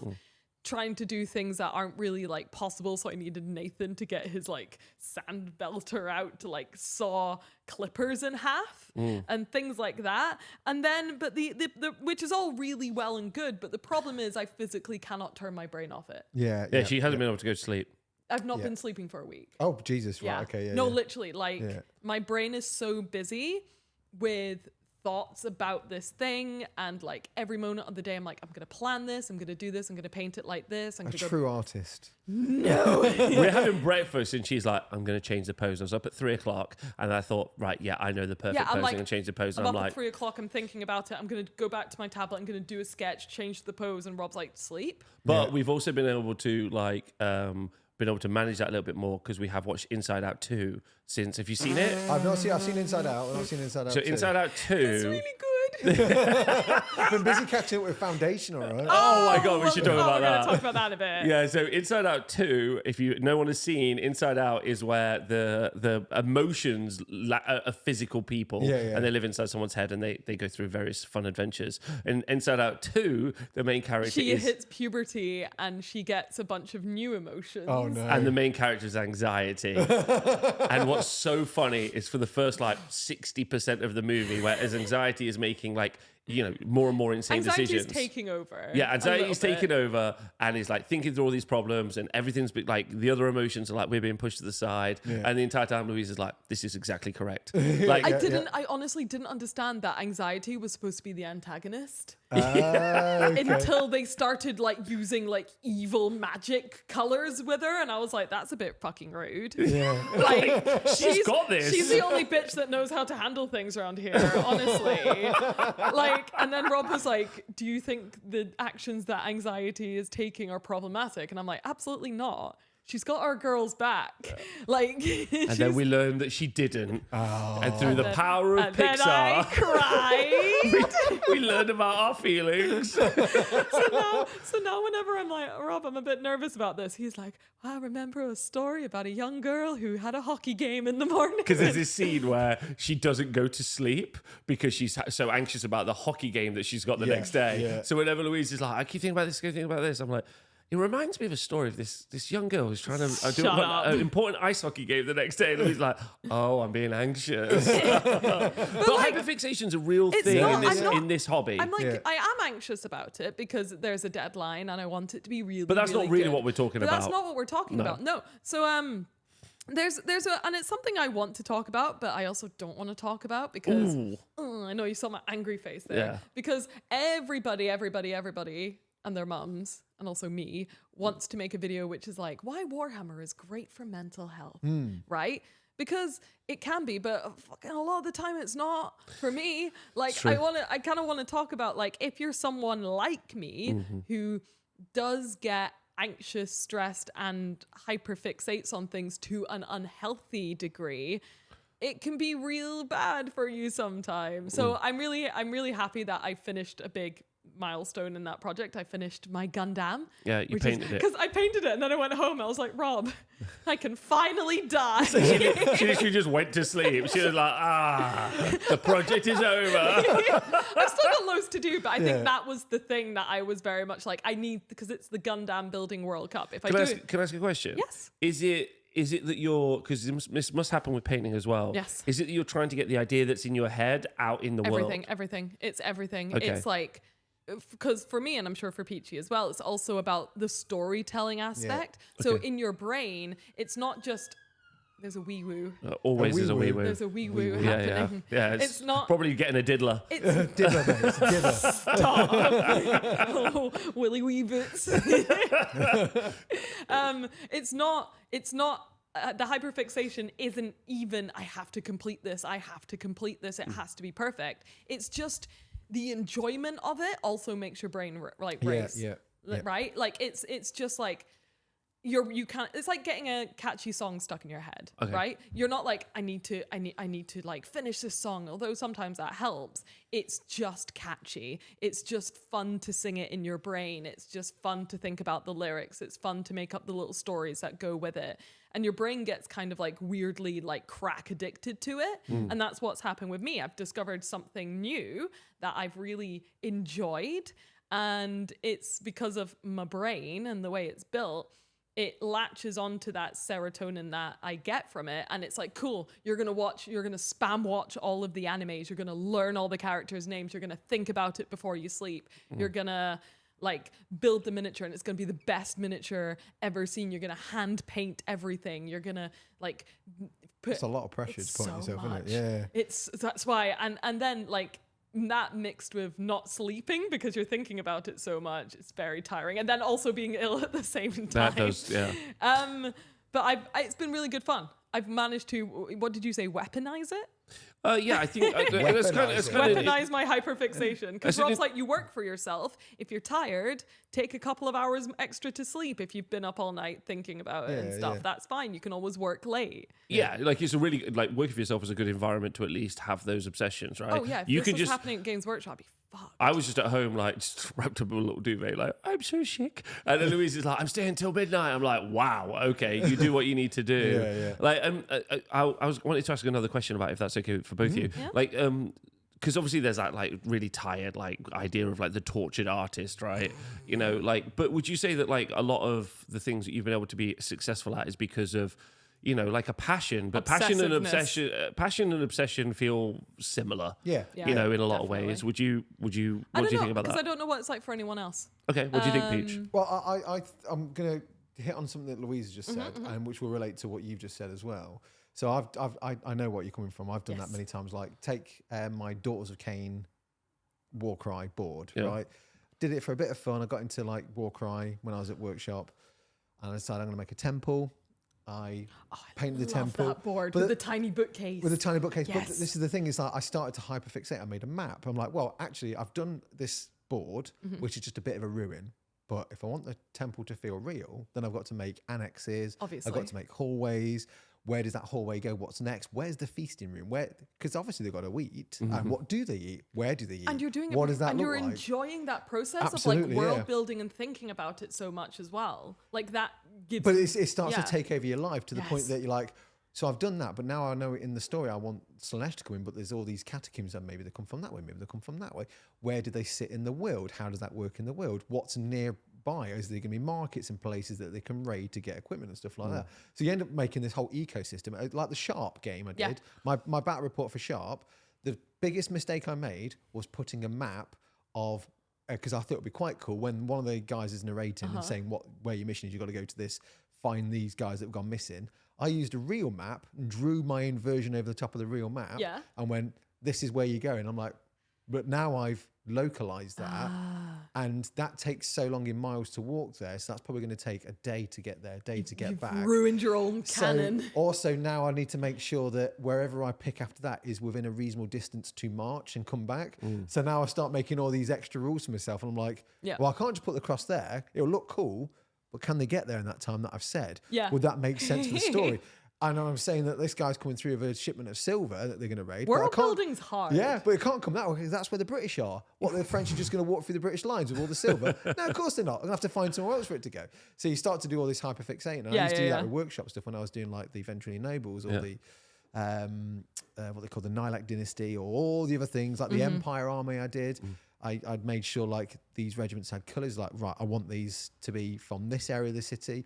S3: Trying to do things that aren't really like possible. So I needed Nathan to get his like sand belter out to like saw clippers in half and things like that. And then, but the which is all really well and good. But the problem is I physically cannot turn my brain off it.
S1: Yeah, she hasn't been able to go to sleep.
S3: I've not been sleeping for a week.
S2: Oh, Jesus, right,
S3: Yeah.
S2: okay, yeah.
S3: No,
S2: yeah.
S3: literally, like my brain is so busy with thoughts about this thing, and like every moment of the day I'm like, I'm gonna plan this, I'm gonna do this, I'm gonna paint it like this. I'm
S2: A
S3: gonna
S2: true artist.
S1: We're having breakfast and she's like, I'm going to change the pose. I was up at 3:00 and I thought, right, yeah, I know the perfect pose. I'm going to change the pose. And
S3: I'm
S1: I'm
S3: up
S1: like,
S3: at 3:00, I'm thinking about it. I'm going to go back to my tablet. I'm going to do a sketch, change the pose. And Rob's like, sleep?
S1: but we've also been able to like, manage that a little bit more because we have watched Inside Out 2 since. Have you seen it?
S2: I've seen Inside Out, and I've seen Inside Out
S1: So
S2: 2.
S1: Inside Out 2.
S3: It's really good.
S2: I've been busy catching up with Foundation, all right?
S1: Oh my God, we should talk about
S3: We're going
S1: that.
S3: to talk about that a bit.
S1: Yeah, so Inside Out 2, if no one has seen, Inside Out is where the emotions are physical people and they live inside someone's head and they go through various fun adventures. And Inside Out 2, the main character
S3: She hits puberty and she gets a bunch of new emotions.
S2: Oh, no.
S1: and the main character's anxiety. And what's so funny is for the first like 60% of the movie, where his anxiety is making like, you know, more and more insane
S3: Anxiety's
S1: decisions.
S3: taking over.
S1: Yeah, anxiety's taking over and he's like thinking through all these problems and everything's like the other emotions are like we're being pushed to the side. And the entire time Louise is like, this is exactly correct. Like
S3: I honestly didn't understand that anxiety was supposed to be the antagonist.
S2: Okay.
S3: Until they started like using like evil magic colors with her, and I was like, that's a bit fucking rude.
S2: Yeah.
S3: Like she's
S1: got this.
S3: She's the only bitch that knows how to handle things around here, honestly. Like, and then Rob was like, do you think the actions that anxiety is taking are problematic? And I'm like, absolutely not. She's got our girls back. Like,
S1: and then we learned that she didn't. And through the power of
S3: and then I
S1: Pixar,
S3: cried.
S1: we learned about our feelings.
S3: So now whenever I'm like, Rob, I'm a bit nervous about this, he's like, I remember a story about a young girl who had a hockey game in the morning.
S1: Because there's this scene where she doesn't go to sleep because she's so anxious about the hockey game that she's got the next day.
S2: Yeah.
S1: So whenever Louise is like, I keep thinking about this, I'm like, It reminds me of a story of this young girl who's trying to do
S3: Shut up.
S1: an important ice hockey game the next day, and he's like, "Oh, I'm being anxious." but hyperfixation's a real thing in this hobby.
S3: I'm like, I am anxious about it because there's a deadline and I want it to be really.
S1: But that's
S3: really
S1: not really
S3: good.
S1: what we're talking
S3: But
S1: about.
S3: That's not what we're talking about. No. So there's and it's something I want to talk about, but I also don't want to talk about because I know you saw my angry face there.
S1: Yeah.
S3: Because everybody, and their mums, and also me, wants to make a video which is like, why Warhammer is great for mental health, right? Because it can be, but fucking a lot of the time it's not for me. Like I kind of want to talk about like if you're someone like me who does get anxious, stressed, and hyperfixates on things to an unhealthy degree, it can be real bad for you sometimes. So I'm really happy that I finished a big milestone in that project. I finished my Gundam.
S1: Yeah, you painted it.
S3: Because I painted it and then I went home. I was like, Rob, I can finally die.
S1: She literally just went to sleep. She was like, the project is over.
S3: I've still got loads to do, but I think that was the thing that I was very much like, I need, because it's the Gundam building World Cup. If
S1: Can I ask a question?
S3: Yes.
S1: Is it that you're, because this must happen with painting as well.
S3: Yes.
S1: Is it that you're trying to get the idea that's in your head out in the world?
S3: Everything. It's everything.
S1: Okay.
S3: It's like, because for me, and I'm sure for Peachy as well, it's also about the storytelling aspect.
S1: Yeah.
S3: So
S1: Okay.
S3: in your brain, it's not just, there's a wee woo.
S1: Always is a wee woo.
S3: There's a wee woo
S1: Yeah,
S3: happening.
S1: yeah.
S3: It's not
S1: probably getting a diddler.
S3: It's
S2: Dither, mate. Dither.
S3: stop. Oh, Willy Wee Boots. It's not. The hyperfixation isn't even. I have to complete this. It has to be perfect. It's just the enjoyment of it also makes your brain race.
S2: Yeah.
S3: Right. Like it's just like. You can't. It's like getting a catchy song stuck in your head, right? You're not like I need to like finish this song. Although sometimes that helps. It's just catchy. It's just fun to sing it in your brain. It's just fun to think about the lyrics. It's fun to make up the little stories that go with it. And your brain gets kind of like weirdly like crack addicted to it. And that's what's happened with me. I've discovered something new that I've really enjoyed, and it's because of my brain and the way it's built. It latches onto that serotonin that I get from it. And it's like, cool, you're going to spam watch all of the animes. You're going to learn all the characters' names. You're going to think about it before you sleep. You're going to like build the miniature and it's going to be the best miniature ever seen. You're going to hand paint everything. You're going to like put...
S2: It's a lot of pressure to point yourself, isn't it? Yeah.
S3: That's why. And then like, that mixed with not sleeping because you're thinking about it so much, it's very tiring. And then also being ill at the same time.
S1: That does, yeah.
S3: But it's been really good fun. I've managed to, what did you say, weaponize it?
S1: Yeah, I think it's kind of
S3: Weaponize my hyperfixation. Because Rob's like, you work for yourself. If you're tired, take a couple of hours extra to sleep. If you've been up all night thinking about it and stuff, that's fine. You can always work late.
S1: Yeah, like it's a really, like working for yourself is a good environment to at least have those obsessions, right?
S3: Oh yeah, if this was happening at Games Workshop, I'd be fucked.
S1: I was just at home, like, just wrapped up in a little duvet, like, I'm so sick. And then Louise is like, I'm staying till midnight. I'm like, wow, okay, you do what you need to do.
S2: Yeah.
S1: Like, I wanted to ask another question about if that's okay for both of you.
S3: Yeah.
S1: Like, because obviously there's that like really tired like idea of like the tortured artist, right? You know, like, but would you say that like a lot of the things that you've been able to be successful at is because of, you know, like a passion, but passion and obsession feel similar.
S2: Yeah.
S1: You know, in a lot
S3: definitely.
S1: of ways. What do you think about
S3: Because
S1: that?
S3: I don't know what it's like for anyone else.
S1: Okay, what do you think, Peach?
S2: Well, I'm going to hit on something that Louise just said, and which will relate to what you've just said as well. So I know what you're coming from. I've done that many times. Like take my Daughters of Cain Warcry board, right? Did it for a bit of fun. I got into like Warcry when I was at workshop, and I decided I'm going to make a temple. I painted the temple.
S3: That board with the tiny bookcase.
S2: With a tiny bookcase.
S3: Yes.
S2: But this is the thing, is that I started to hyperfixate. I made a map. I'm like, well, actually, I've done this board, which is just a bit of a ruin. But if I want the temple to feel real, then I've got to make annexes.
S3: Obviously.
S2: I've got to make hallways. Where does that hallway go? What's next? Where's the feasting room? Where? Because obviously they've got to eat. And what do they eat? Where do they eat?
S3: And you're doing it.
S2: What does that
S3: and
S2: look
S3: you're
S2: like?
S3: enjoying that process
S2: Absolutely,
S3: of like world building and thinking about it so much as well. Like that gives.
S2: But it starts to take over your life to the point
S3: Yes.
S2: that you're like, so I've done that, but now I know in the story I want Slanesh to come in, but there's all these catacombs and maybe they come from that way, maybe they come from that way. Where do they sit in the world? How does that work in the world? What's near buy? Is there going to be markets and places that they can raid to get equipment and stuff like that? So you end up making this whole ecosystem, like the Sharp game I did. My battle report for Sharp, the biggest mistake I made was putting a map of, because I thought it would be quite cool when one of the guys is narrating and saying where your mission is, you've got to go to this, find these guys that have gone missing. I used a real map and drew my own version over the top of the real map and went, this is where you go. And I'm like, but now I've localized that and that takes so long in miles to walk there. So that's probably going to take a day to get there, a day to get back.
S3: Ruined your own canon.
S2: So also now I need to make sure that wherever I pick after that is within a reasonable distance to march and come back. So now I start making all these extra rules for myself. And I'm like, well, I can't just put the cross there. It'll look cool, but can they get there in that time that I've said? Would that make sense for the story? And I'm saying that this guy's coming through with a shipment of silver that they're going to raid.
S3: World building's hard.
S2: Yeah, but it can't come that way because that's where the British are. What, the French are just going to walk through the British lines with all the silver? No, of course they're not. I'm going to have to find somewhere else for it to go. So you start to do all this hyperfixating. And I used to do that with workshop stuff when I was doing like the Ventrally Nobles or the what they call the Nilak dynasty or all the other things like the Empire Army I did. I'd made sure like these regiments had colours, like, right, I want these to be from this area of the city.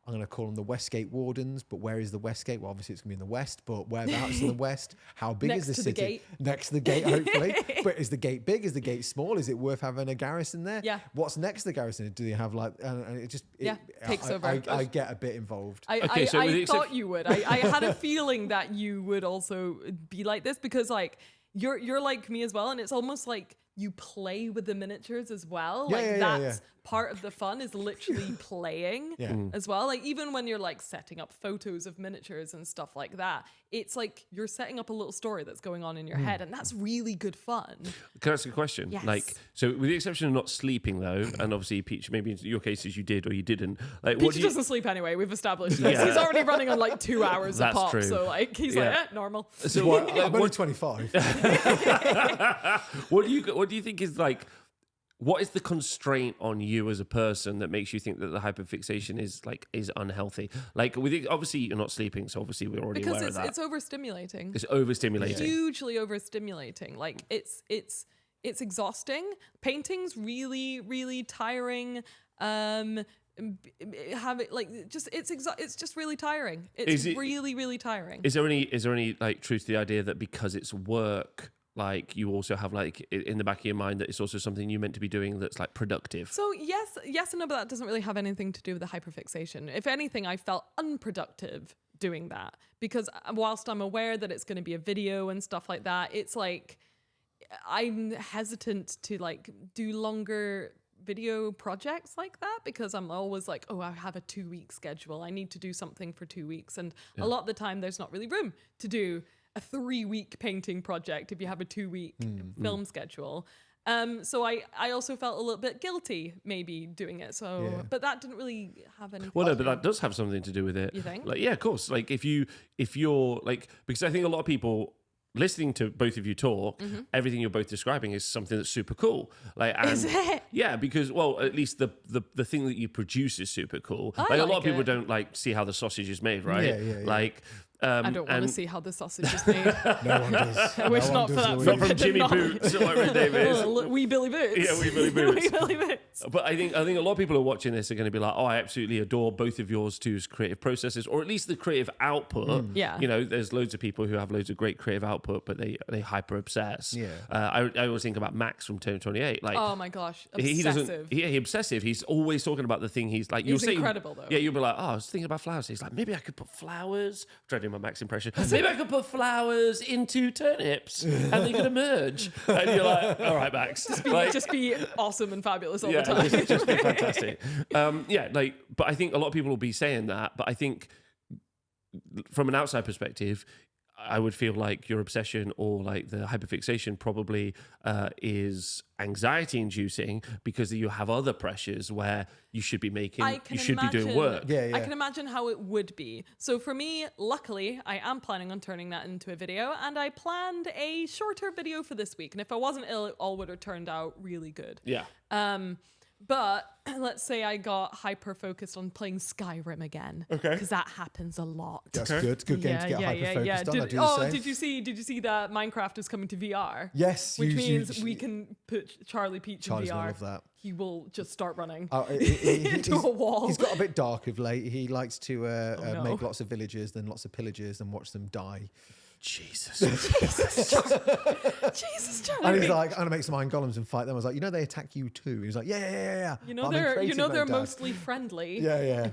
S2: I'm going to call them the Westgate Wardens, but where is the Westgate? Well, obviously it's going to be in the west, but whereabouts in the west? How big is the city?
S3: Gate.
S2: Next to the gate, hopefully. But is the gate big? Is the gate small? Is it worth having a garrison there?
S3: Yeah.
S2: What's next to the garrison? Do they have like, and it just,
S3: takes over.
S2: I get a bit involved.
S3: I thought you would. I had a feeling that you would also be like this because like you're like me as well. And it's almost like you play with the miniatures as well. That's part of the fun is literally playing as well. Like even when you're like setting up photos of miniatures and stuff like that, it's like you're setting up a little story that's going on in your head, and that's really good fun.
S1: Can I ask a question?
S3: Yes.
S1: Like, so with the exception of not sleeping though, and obviously Peach, maybe in your cases you did or you didn't. Like,
S3: Peach doesn't sleep anyway. We've established this. He's already running on like 2 hours a pop.
S1: True.
S3: So like he's like, normal.
S2: So I'm only 25.
S1: What do you think is like? What is the constraint on you as a person that makes you think that the hyperfixation is unhealthy? Like, obviously you're not sleeping, so obviously we're already aware of that.
S3: It's overstimulating.
S1: It's overstimulating.
S3: Hugely overstimulating. Like it's exhausting. Painting's really, really tiring. It's just really tiring. It's really, really tiring.
S1: Is there any like truth to the idea that because it's work, like you also have like in the back of your mind that it's also something you're meant to be doing that's like productive?
S3: So yes and no, but that doesn't really have anything to do with the hyperfixation. If anything, I felt unproductive doing that because whilst I'm aware that it's going to be a video and stuff like that, it's like I'm hesitant to like do longer video projects like that because I'm always like, oh, I have a 2-week schedule. I need to do something for 2 weeks. And a lot of the time there's not really room to do a 3-week painting project if you have a 2-week film schedule. So I also felt a little bit guilty maybe doing it. So, but that didn't really have any.
S1: Well, no, but that does have something to do with it.
S3: You think?
S1: Like, yeah, of course. Like if you're like, because I think a lot of people listening to both of you talk, everything you're both describing is something that's super cool. Like, and
S3: is it?
S1: Yeah, because at least the thing that you produce is super cool. Like a lot of people don't like see how the sausage is made, right?
S2: Yeah.
S1: Like.
S3: I don't want to see how the sausage is made.
S2: No one does.
S3: I wish not for that.
S1: Not from Jimmy Boots or whatever his name is.
S3: Wee Billy Boots.
S1: Yeah, Wee Billy Boots.
S3: Wee Billy Boots.
S1: But I think a lot of people who are watching this are going to be like, oh, I absolutely adore both of yours two's creative processes, or at least the creative output.
S3: Yeah.
S1: You know, there's loads of people who have loads of great creative output, but they hyper obsess.
S2: Yeah.
S1: I always think about Max from Tony 28. Like,
S3: oh my gosh,
S1: obsessive. He's obsessive. He's always talking about the thing he's like.
S3: He's incredible though.
S1: Yeah, you'll be like, oh, I was thinking about flowers. He's like, maybe I could put flowers. I'm trying to do my Max impression. Maybe I could put flowers into turnips and they could emerge. And you're like, all right, Max.
S3: Just be awesome and fabulous all the time.
S1: Just be fantastic. But I think a lot of people will be saying that. But I think from an outside perspective, I would feel like your obsession or like the hyperfixation probably is anxiety inducing because you have other pressures where you should be be doing work.
S2: Yeah.
S3: I can imagine how it would be. So for me, luckily, I am planning on turning that into a video, and I planned a shorter video for this week. And if I wasn't ill, it all would have turned out really good.
S1: Yeah.
S3: But let's say I got hyper focused on playing Skyrim again.
S1: Okay.
S3: Because that happens a lot.
S2: That's good. Good game to get hyper-focused on. I do the same.
S3: Did you see that Minecraft is coming to VR?
S2: Yes.
S3: Which means we can put Charlie Peach in VR.
S2: Gonna love that.
S3: He will just start running
S2: into
S3: a wall.
S2: He's got a bit dark of late. He likes to make lots of villagers, then lots of pillagers, and watch them die.
S1: Jesus,
S3: Charlie.
S2: And he's like, I'm gonna make some iron golems and fight them. I was like, they attack you too. He was like, yeah.
S3: You know they're mostly friendly.
S2: Yeah.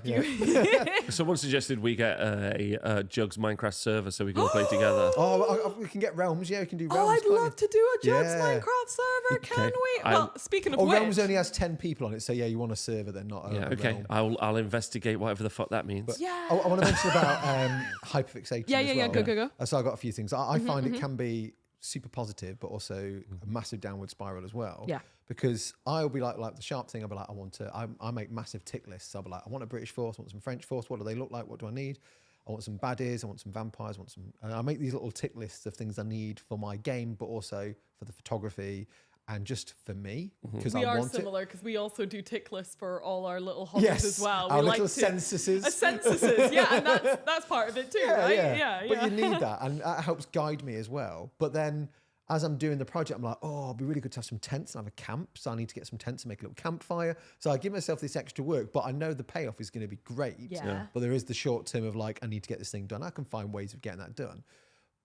S1: Someone suggested we get a Juggz Minecraft server so we can all play together.
S2: Oh, we can get realms. Yeah, we can do realms.
S3: I'd love to do a Juggz Minecraft server. Can we? Well, speaking of which,
S2: realms only has 10 people on it, so you want a server, then not a
S1: okay.
S2: realm.
S1: I'll investigate whatever the fuck that means.
S2: But I want to mention about hyperfixation.
S3: Yeah. Go.
S2: So I got a few things. I find it can be super positive, but also a massive downward spiral as well.
S3: Yeah.
S2: Because I'll be like the sharp thing. I'll be like, I make massive tick lists. I'll be like, I want a British force, I want some French force. What do they look like? What do I need? I want some baddies. I want some vampires. I make these little tick lists of things I need for my game, but also for the photography. And just for me, because
S3: we are similar because we also do tick lists for all our little hobbies as well.
S2: Our little censuses.
S3: Censuses, yeah, and that's part of it too, right? Yeah.
S2: But you need that, and that helps guide me as well. But then, as I'm doing the project, I'm like, it'd be really good to have some tents and have a camp. So I need to get some tents and make a little campfire. So I give myself this extra work, but I know the payoff is going to be great.
S3: Yeah.
S2: But there is the short term of like, I need to get this thing done. I can find ways of getting that done.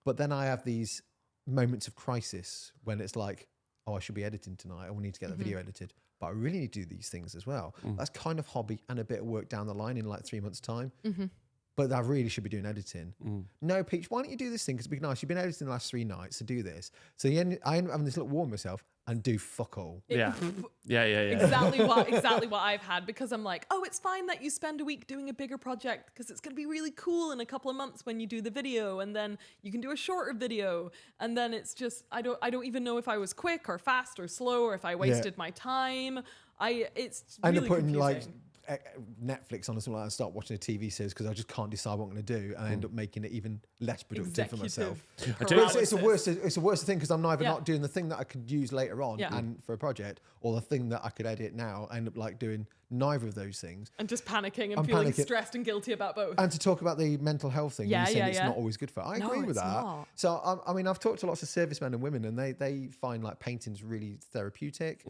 S2: But then I have these moments of crisis when it's like, I should be editing tonight. I will need to get that video edited. But I really need to do these things as well. That's kind of hobby and a bit of work down the line in like 3 months' time. But I really should be doing editing. No, Peach, why don't you do this thing? Because it'd be nice. You've been editing the last 3 nights, so do this. So I end up having this little war myself and do fuck all.
S1: Yeah.
S3: Exactly what I've had, because I'm like, it's fine that you spend a week doing a bigger project because it's going to be really cool in a couple of months when you do the video, and then you can do a shorter video, and then it's just I don't even know if I was quick or fast or slow or if I wasted my time. It's really
S2: I end up putting
S3: confusing.
S2: Netflix on or something like that and start watching a TV series because I just can't decide what I'm going to do, and I end up making it even less productive for myself. It's a worse thing because I'm either not doing the thing that I could use later on and for a project, or the thing that I could edit now. I end up like doing neither of those things
S3: and just panicking and feeling stressed and guilty about both.
S2: And to talk about the mental health thing, it's not always good for it. I agree with that.
S3: Not.
S2: So I mean, I've talked to lots of servicemen and women, and they find like painting's really therapeutic.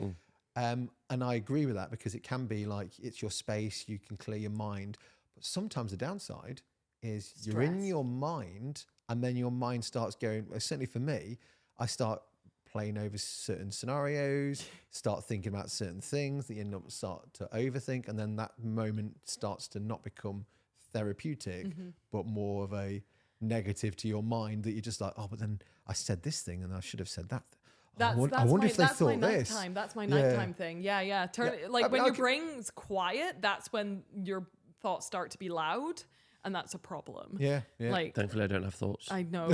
S2: And I agree with that because it can be like, it's your space, you can clear your mind. But sometimes the downside is you're in your mind, and then your mind starts going, certainly for me, I start playing over certain scenarios, start thinking about certain things that you end up start to overthink. And then that moment starts to not become therapeutic, but more of a negative to your mind, that you're just like, but then I said this thing and I should have said that. I wonder if they thought this.
S3: That's my nighttime thing. Yeah. When your brain's quiet, that's when your thoughts start to be loud, and that's a problem.
S2: Yeah.
S3: Like,
S1: thankfully, I don't have thoughts.
S3: I know.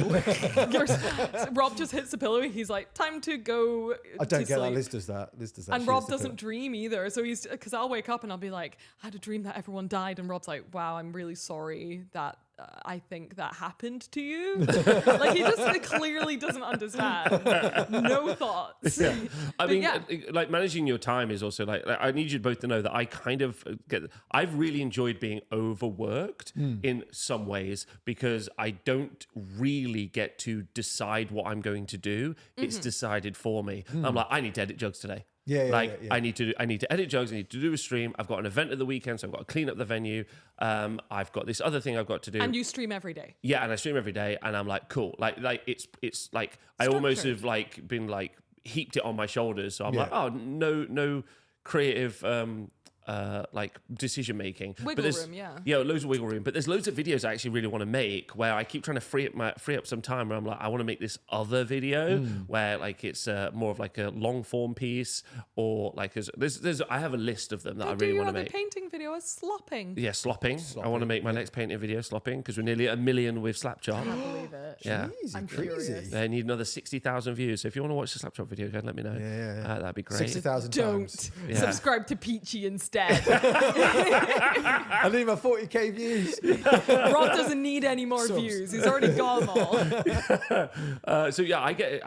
S3: Rob just hits the pillow. He's like, time to go.
S2: I don't get that. Liz does that.
S3: And Rob doesn't dream either. So because I'll wake up and I'll be like, I had a dream that everyone died, and Rob's like, wow, I'm really sorry that I think that happened to you. Like, he just clearly doesn't understand. No thoughts.
S1: Yeah. I mean, like, managing your time is also like, I need you both to know that I kind of I've really enjoyed being overworked in some ways, because I don't really get to decide what I'm going to do. It's decided for me. I'm like, I need to edit Juggz today. I need to edit Juggz. I need to do a stream. I've got an event at the weekend, so I've got to clean up the venue. I've got this other thing I've got to do.
S3: And you stream every day.
S1: Yeah, and I stream every day, and I'm like, cool. Like it's like I almost have like been like heaped it on my shoulders. So I'm like, no creative like decision making.
S3: Wiggle room, yeah,
S1: loads of wiggle room. But there's loads of videos I actually really want to make where I keep trying to free up some time where I'm like, I want to make this other video where like it's more of like a long form piece, or like there's I have a list of them that I really want to make.
S3: Painting video is slopping.
S1: Yeah, slopping. I want to make my next painting video slopping, because we're nearly 1 million with Slapchop.
S3: I can't believe it.
S1: Yeah,
S3: I'm furious.
S1: They need another 60,000 views. So if you want to watch the Slapchop video, go and let me know.
S2: Yeah.
S1: That'd be great.
S2: 60,000 times.
S3: Don't subscribe to Peachy instead. instead.
S2: I need my 40k views.
S3: Rob doesn't need any more views. He's already got them all.
S1: So yeah, I get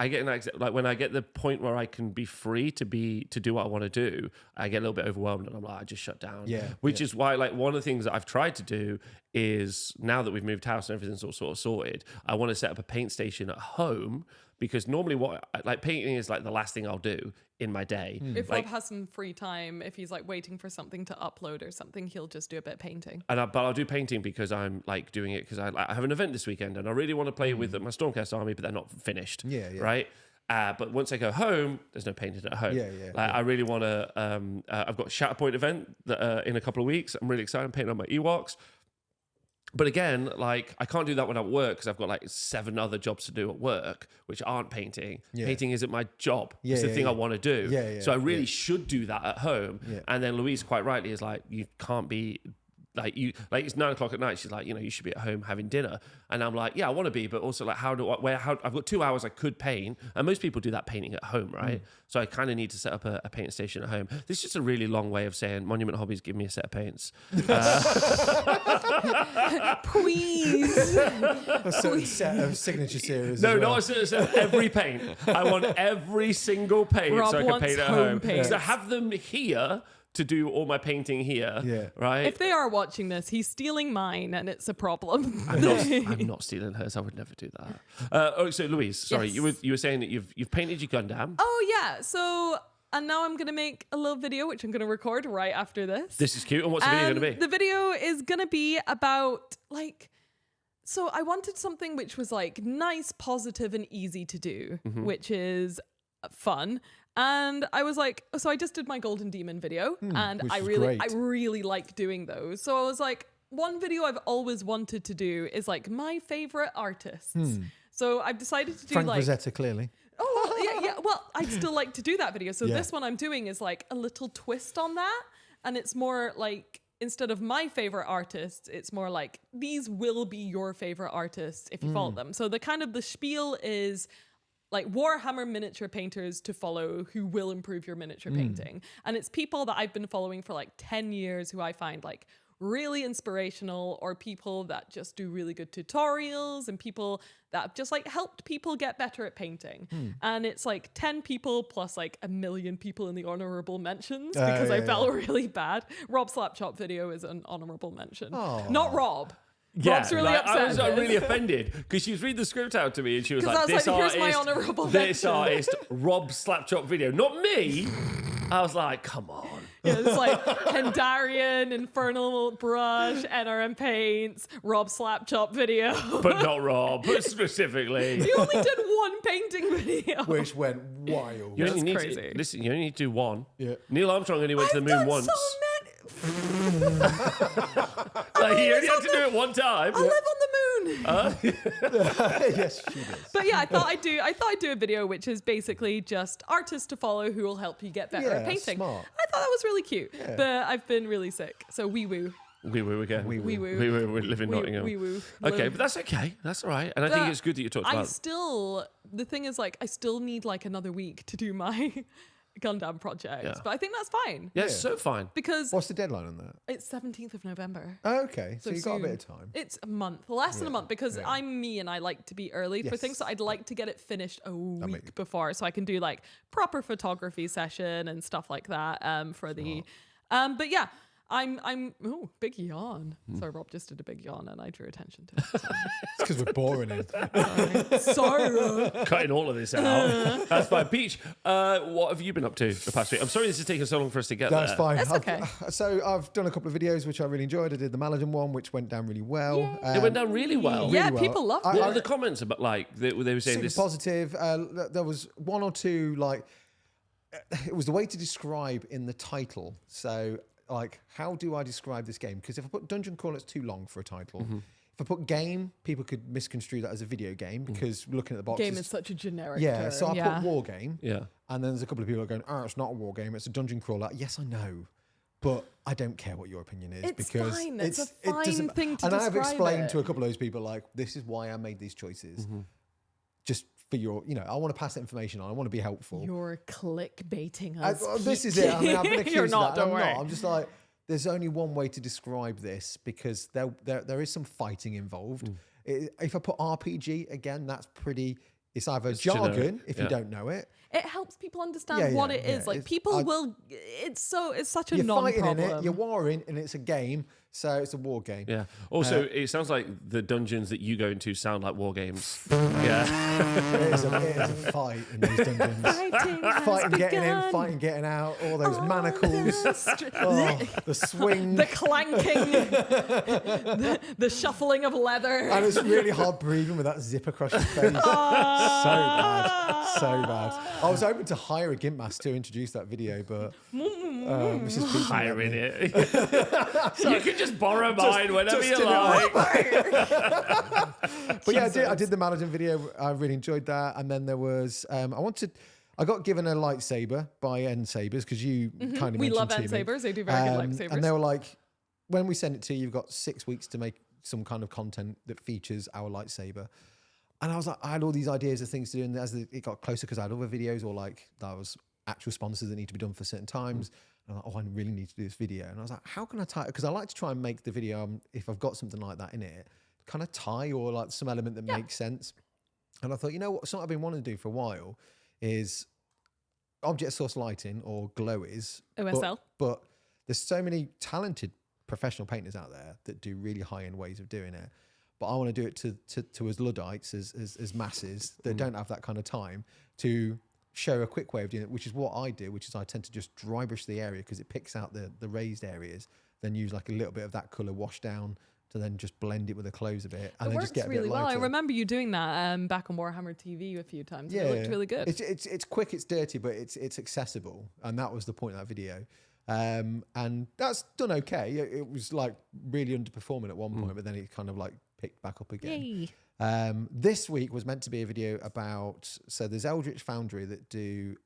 S1: like when I get the point where I can be free to do what I want to do, I get a little bit overwhelmed and I'm like, I just shut down.
S2: Yeah.
S1: Which is why, like, one of the things that I've tried to do is, now that we've moved house and everything's all sort of sorted, I want to set up a paint station at home, because normally painting is like the last thing I'll do in my day.
S3: If
S1: like,
S3: Rob has some free time, if he's like waiting for something to upload or something, he'll just do a bit of painting.
S1: but I'll do painting because I'm like doing it because I have an event this weekend and I really want to play with my Stormcast army, but they're not finished.
S2: Yeah.
S1: Right. But once I go home, there's no painting at home. I really want to. I've got a Shatterpoint event that, in a couple of weeks. I'm really excited. I'm painting on my Ewoks. But again, like, I can't do that when I'm at work because I've got like 7 other jobs to do at work, which aren't painting.
S2: Yeah.
S1: Painting isn't my job. It's the thing I want to do. So I really should do that at home.
S2: Yeah.
S1: And then Louise quite rightly is like, you can't be like, it's 9 o'clock at night. She's like, you should be at home having dinner. And I'm like, yeah, I want to be, but also like, how I've got 2 hours I could paint. And most people do that painting at home, right? So I kind of need to set up a paint station at home. This is just a really long way of saying Monument Hobbies, give me a set of paints.
S3: Please.
S2: A certain set of signature series.
S1: No, not a certain set of every paint. I want every single paint
S3: Rob
S1: so I can
S3: wants
S1: paint at
S3: home
S1: home.
S3: paints.
S1: Because I have them here to do all my painting here, right?
S3: If they are watching this, he's stealing mine and it's a problem.
S1: I'm not stealing hers. I would never do that. So Louise, sorry,
S3: Yes.
S1: you were saying that you've painted your Gundam.
S3: Oh, yeah. So, and now I'm going to make a little video, which I'm going to record right after this.
S1: This is cute. And what's the video going to be?
S3: The video is going to be about, like, so I wanted something which was like nice, positive, and easy to do, which is fun. And I was like, so I just did my Golden Demon video, and I really like doing those. So I was like, one video I've always wanted to do is like my favorite artists. So I've decided to do
S2: Frank
S3: like
S2: Rosetta, clearly.
S3: Oh, yeah. Well, I'd still like to do that video. So this one I'm doing is like a little twist on that. And it's more like, instead of my favorite artists, it's more like, these will be your favorite artists if you follow them. So the spiel is like Warhammer miniature painters to follow who will improve your miniature painting. And it's people that I've been following for like 10 years who I find like really inspirational, or people that just do really good tutorials, and people that have just like helped people get better at painting. And it's like 10 people plus like 1 million people in the honorable mentions because I felt really bad. Rob Slapchop video is an honorable mention. Not Rob. Rob's really upset.
S1: I was really offended because she was reading the script out to me and she was like,
S3: I was
S1: this
S3: like,
S1: artist,
S3: here's my honorable
S1: this
S3: mention.
S1: artist, Rob Slapchop video, not me. I was like, come on.
S3: Yeah, it's like Hendarian, Infernal Brush, NRM Paints, Rob Slapchop video.
S1: But not Rob, specifically.
S3: You only did one painting video.
S2: Which went wild.
S1: You only need
S3: crazy.
S1: listen, you only need to do one.
S2: Yeah.
S1: Neil Armstrong only went to the moon
S3: done
S1: once.
S3: so many.
S1: Like, he only had to do it one time.
S3: I live on the moon.
S2: Yes, she does.
S3: But yeah, I thought I'd do a video which is basically just artists to follow who will help you get better at painting.
S2: Smart.
S3: I thought that was really cute. But I've been really sick. So wee woo.
S1: We woo again.
S2: Wee woo.
S3: Wee woo.
S1: We live in Nottingham.
S3: Wee woo.
S1: Okay, but that's okay. That's all right. And I think it's good that you talked about
S3: The thing is, like, I still need like another week to do my Gundam project.
S1: Yeah.
S3: But I think that's fine.
S1: Yeah, it's so fine.
S3: Because
S2: What's the deadline on that?
S3: it's 17th of November.
S2: Oh, okay, so you got a
S3: soon.
S2: bit of time.
S3: It's a month, less than a month, because I'm me and I like to be early for
S2: Yes.
S3: things. So I'd like to get it finished a
S2: makes-
S3: week before, so I can do like proper photography session and stuff like that for the. But yeah, I'm big yawn. Sorry, Rob just did a big yawn and I drew attention to it. So.
S2: It's because we're boring him.
S3: Sorry.
S1: Cutting all of this out. That's fine. Peach, what have you been up to the past week? I'm sorry this has taken so long for us to get
S2: That's
S1: there.
S2: fine.
S3: That's okay.
S2: So I've done a couple of videos which I really enjoyed. I did the Maladin one, which went down really well.
S1: It went down really well.
S3: Yeah,
S2: well.
S3: people loved
S1: What
S3: it.
S1: are the comments about? Like they were saying
S2: Super
S1: this.
S2: positive. There was one or two, like, it was the way to describe in the title. So, like, how do I describe this game? Because if I put Dungeon Crawl, it's too long for a title. If I put game, people could misconstrue that as a video game because looking at the boxes.
S3: Game is such a generic
S2: Yeah,
S3: term.
S2: so I put war game.
S1: Yeah.
S2: And then there's a couple of people who are going, it's not a war game, it's a dungeon crawler. Yes, I know. But I don't care what your opinion is.
S3: It's
S2: because
S3: fine. It's a
S2: it
S3: fine
S2: doesn't-
S3: thing to
S2: And I've
S3: describe
S2: explained
S3: it.
S2: to a couple of those people, like, this is why I made these choices. Just for your, I want to pass that information on. I want to be helpful.
S3: You're clickbaiting us.
S2: This is it. I mean, I've been accused
S3: You're
S2: of
S3: not,
S2: that.
S3: don't
S2: I'm
S3: worry.
S2: not. I'm just like, there's only one way to describe this because there is some fighting involved. If I put RPG again, that's pretty. It's either jargon
S1: generic.
S2: if you don't know it.
S3: It helps people understand what it is. Like it's such a
S2: You're fighting in
S3: non-problem.
S2: it. You're warring, and it's a game, so it's a war game.
S1: Yeah. Also, it sounds like the dungeons that you go into sound like war games. Yeah.
S2: It is a fight in these dungeons. Fighting getting in, fighting getting out. All those manacles, the swing,
S3: the clanking, the shuffling of leather.
S2: and it's really hard breathing with that zip across your face. So bad. I was hoping to hire a gimp master to introduce that video, but Mrs. Peachy
S1: Hiring
S2: let me.
S1: it. You can just borrow mine whenever
S2: just
S1: you
S2: do it.
S1: like.
S2: But yeah, I did the Maladin video. I really enjoyed that. And then there was, I got given a lightsaber by End Sabers because you kind of
S3: We
S2: mentioned
S3: love
S2: to
S3: End
S2: me.
S3: Sabers. They do very good lightsabers.
S2: And they were like, when we send it to you, you've got 6 weeks to make some kind of content that features our lightsaber. And I was like, I had all these ideas of things to do. And as it got closer, because I had other videos or like there was actual sponsors that need to be done for certain times. And I'm like, I really need to do this video. And I was like, how can I tie it? Because I like to try and make the video, if I've got something like that in it, kind of tie or like some element that makes sense. And I thought, what, something I've been wanting to do for a while is object source lighting or glowies.
S3: OSL.
S2: But there's so many talented professional painters out there that do really high-end ways of doing it. But I want to do it to as Luddites, as masses that don't have that kind of time to show a quick way of doing it, which is what I do, which is I tend to just dry brush the area because it picks out the raised areas, then use like a little bit of that colour wash down to then just blend it with the clothes a bit. And
S3: it
S2: then
S3: works
S2: just get a
S3: really
S2: bit
S3: well. I
S2: lighter.
S3: remember you doing that back on Warhammer TV a few times.
S2: Yeah,
S3: It looked really good.
S2: It's quick, it's dirty, but it's accessible. And that was the point of that video. And that's done okay. It was like really underperforming at one point, but then it kind of like picked back up again.
S3: Yay.
S2: This week was meant to be a video about, so there's Eldritch Foundry that do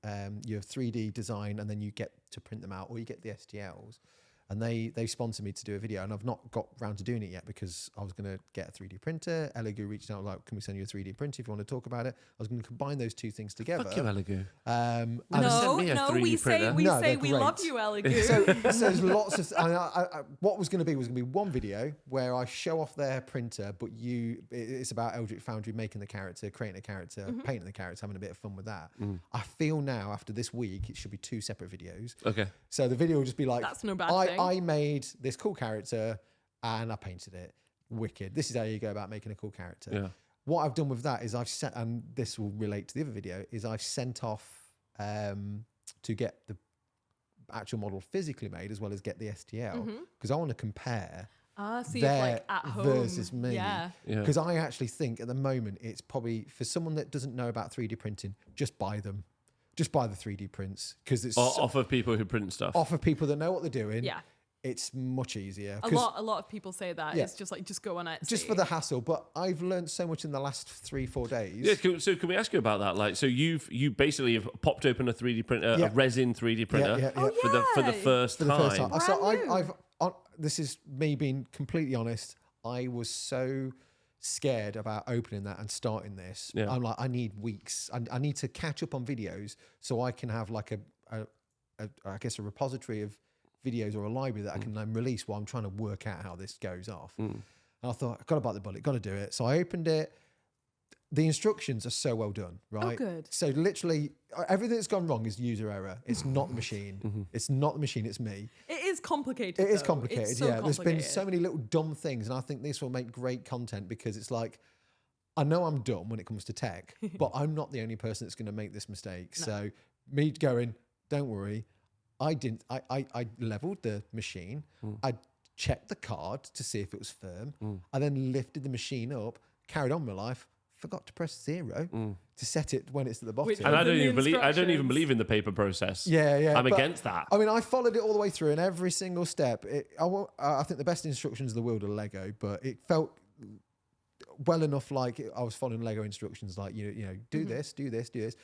S2: your 3D design and then you get to print them out or you get the STLs. And they sponsored me to do a video, and I've not got round to doing it yet because I was going to get a 3D printer. Elegoo reached out like, "Can we send you a 3D printer if you want to talk about it?" I was going to combine those two things together.
S1: Fuck you, Elegoo.
S2: And
S3: No,
S1: me a
S3: no,
S1: 3D
S3: we say
S1: printer.
S3: we
S2: No,
S3: say
S2: they're
S3: we
S2: great.
S3: love you, Elegoo.
S2: So there's lots of. What was going to be one video where I show off their printer, but it's about Eldritch Foundry making the character, creating a character, painting the character, having a bit of fun with that. I feel now after this week it should be 2 separate videos.
S1: Okay.
S2: So the video will just be like,
S3: That's no bad thing.
S2: I made this cool character and I painted it. Wicked. This is how you go about making a cool character.
S1: Yeah.
S2: What I've done with that is I've sent, and this will relate to the other video, is I've sent off to get the actual model physically made as well as get the STL because I want to compare
S3: See if
S2: their
S3: like at home
S2: versus me.
S3: Yeah.
S2: Because I actually think at the moment it's probably for someone that doesn't know about 3D printing, just buy them. Just buy the 3D prints because it's
S1: Off of people who print stuff.
S2: off of people that know what they're doing.
S3: Yeah.
S2: It's much easier.
S3: A lot of people say that.
S2: Yeah.
S3: It's just like, just go on Etsy.
S2: Just for the hassle, but I've learned so much in the last 3-4 days.
S1: Yeah, so can we ask you about that? Like, so you basically have popped open a 3D printer, a resin 3D printer
S2: Yeah.
S1: for the first time.
S2: First time. So
S3: Brand
S2: I've this is me being completely honest. I was so scared about opening that and starting this.
S1: Yeah.
S2: I'm like, I need weeks. I need to catch up on videos so I can have like I guess a repository of videos or a library that I can then release while I'm trying to work out how this goes off. And I thought, I've got to bite the bullet, got to do it. So I opened it. The instructions are so well done, right?
S3: Oh, good.
S2: So literally everything that's gone wrong is user error. It's not the machine. It's not the machine, it's me.
S3: It is complicated.
S2: It is
S3: though.
S2: complicated,
S3: It's so
S2: yeah. There's been
S3: complicated.
S2: so many little dumb things, and I think this will make great content because it's like, I know I'm dumb when it comes to tech, but I'm not the only person that's going to make this mistake. So me going, don't worry, I leveled the machine. I checked the card to see if it was firm. I then lifted the machine up, carried on with my life, forgot to press 0 to set it when it's at the bottom.
S3: Which-
S1: And I don't
S3: The
S1: even believe
S3: instructions.
S1: in the paper process.
S2: Yeah.
S1: I'm
S2: but,
S1: against that.
S2: I mean, I followed it all the way through, and every single step. I think the best instructions in the world are Lego, but it felt well enough like I was following Lego instructions, like do this, do this, do this.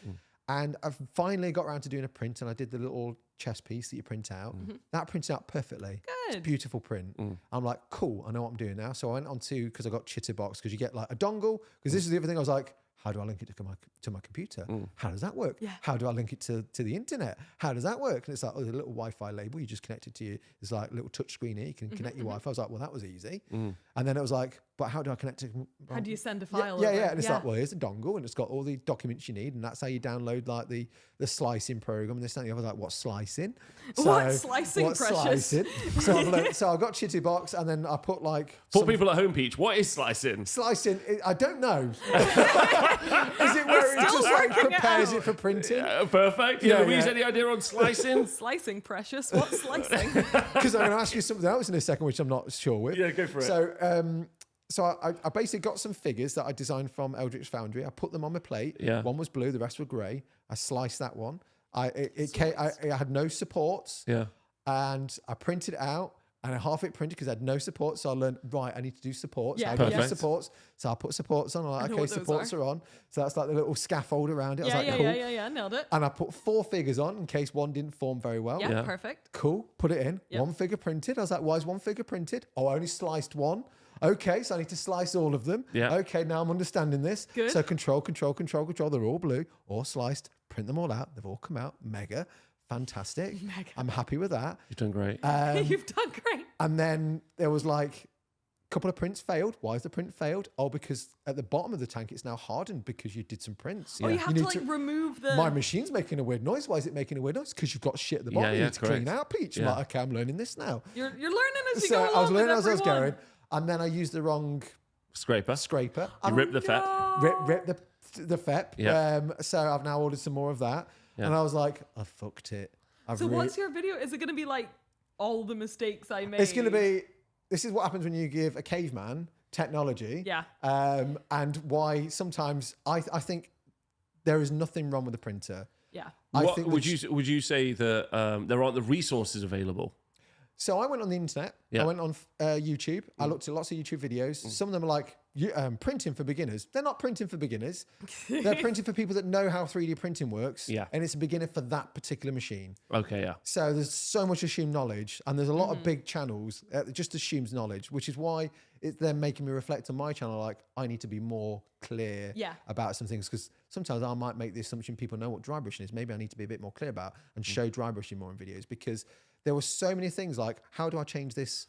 S2: And I've finally got around to doing a print, and I did the little chess piece that you print out. That prints out perfectly. It's a beautiful print. I'm like, cool, I know what I'm doing now. So I went on to, because I got Chitterbox, because you get like a dongle, because this is the other thing I was like, how do I link it to my computer? How does that work?
S3: Yeah.
S2: How do I link it to the internet? How does that work? And it's like, oh, there's a little Wi-Fi label you just connected to it's like a little touch screen here. You can connect your Wi-Fi. I was like, well, that was easy. And then it was like, but how do I connect to?
S3: How do you send a file?
S2: Yeah,
S3: over?
S2: yeah. And it's like, well, here's a dongle, and it's got all the documents you need, and that's how you download like the slicing program. And this and the other. I was like, what's slicing?
S3: What's slicing,
S2: what's
S3: Precious?
S2: slicing? So I've learned, so I got Chittybox, and then I put like
S1: For people at home, Peach, what is slicing?
S2: slicing. I don't know. Is it where it just like
S3: working it
S2: prepares
S3: out.
S2: it for printing?
S1: Perfect.
S2: Yeah,
S1: Louise,
S2: yeah.
S1: any idea on slicing?
S3: Slicing, Precious. What's slicing?
S2: Because I'm going to ask you something else in a second, which I'm not sure with.
S1: Yeah, go for it.
S2: So I basically got some figures that I designed from Eldritch Foundry. I put them on my plate.
S1: Yeah.
S2: One was blue, the rest were grey. I sliced that one. I had no supports.
S1: Yeah.
S2: And I printed it out. And I half it printed because I had no support. So I learned, right, I need to do supports.
S3: Yeah,
S2: I got
S1: Perfect.
S2: supports. So I put supports on. I'm like,
S3: know
S2: okay,
S3: what those
S2: supports are on. So that's like the little scaffold around it. I was like, cool.
S3: Yeah. Nailed it.
S2: And I put 4 figures on in case one didn't form very well.
S3: Yeah,
S1: Yeah.
S3: perfect.
S2: Cool. Put it in.
S3: Yep.
S2: 1 figure printed. I was like, why is 1 figure printed? Oh, I only sliced 1. Okay, so I need to slice all of them.
S1: Yeah.
S2: Okay, now I'm understanding this.
S3: Good.
S2: So control. They're all blue, all sliced. Print them all out. They've all come out. Mega. Fantastic.
S3: Mega.
S2: I'm happy with that.
S1: You've done great.
S3: You've done great.
S2: And then there was like a couple of prints failed. Why is the print failed? Oh, because at the bottom of the tank, it's now hardened because you did some prints.
S3: Oh, you have to
S2: need
S3: like remove the.
S2: My machine's making a weird noise. Why is it making a weird noise? Because you've got shit at the bottom.
S1: Yeah,
S2: you
S1: yeah,
S2: need to clean
S1: correct.
S2: out, Peach. I'm
S1: Yeah.
S2: like, okay, I'm learning this now.
S3: You're learning as you
S2: So
S3: go along.
S2: I was learning
S3: with
S2: as I was
S3: everyone.
S2: going. And then I used the wrong
S1: Scraper.
S2: scraper.
S1: You rip the fat.
S2: Rip the FEP.
S1: Yeah.
S2: So I've now ordered some more of that.
S1: Yeah.
S2: And I was like, I fucked it.
S3: So what's your video? Is it going to be like all the mistakes I made?
S2: It's going to be, this is what happens when you give a caveman technology.
S3: Yeah.
S2: And why sometimes I think there is nothing wrong with the printer.
S3: Yeah.
S2: I
S1: What
S2: think
S1: would you say that there aren't the resources available?
S2: So I went on the internet.
S1: Yeah.
S2: I went on YouTube. I looked at lots of YouTube videos. Some of them are like printing for beginners. They're not printing for beginners. They're printing for people that know how 3D printing works.
S1: Yeah.
S2: And it's a beginner for that particular machine.
S1: Okay, yeah.
S2: So there's so much assumed knowledge, and there's a lot of big channels that just assumes knowledge, which is why it's then making me reflect on my channel. Like, I need to be more clear about some things, because sometimes I might make the assumption people know what dry brushing is. Maybe I need to be a bit more clear about and show dry brushing more in videos, because there were so many things like, how do I change this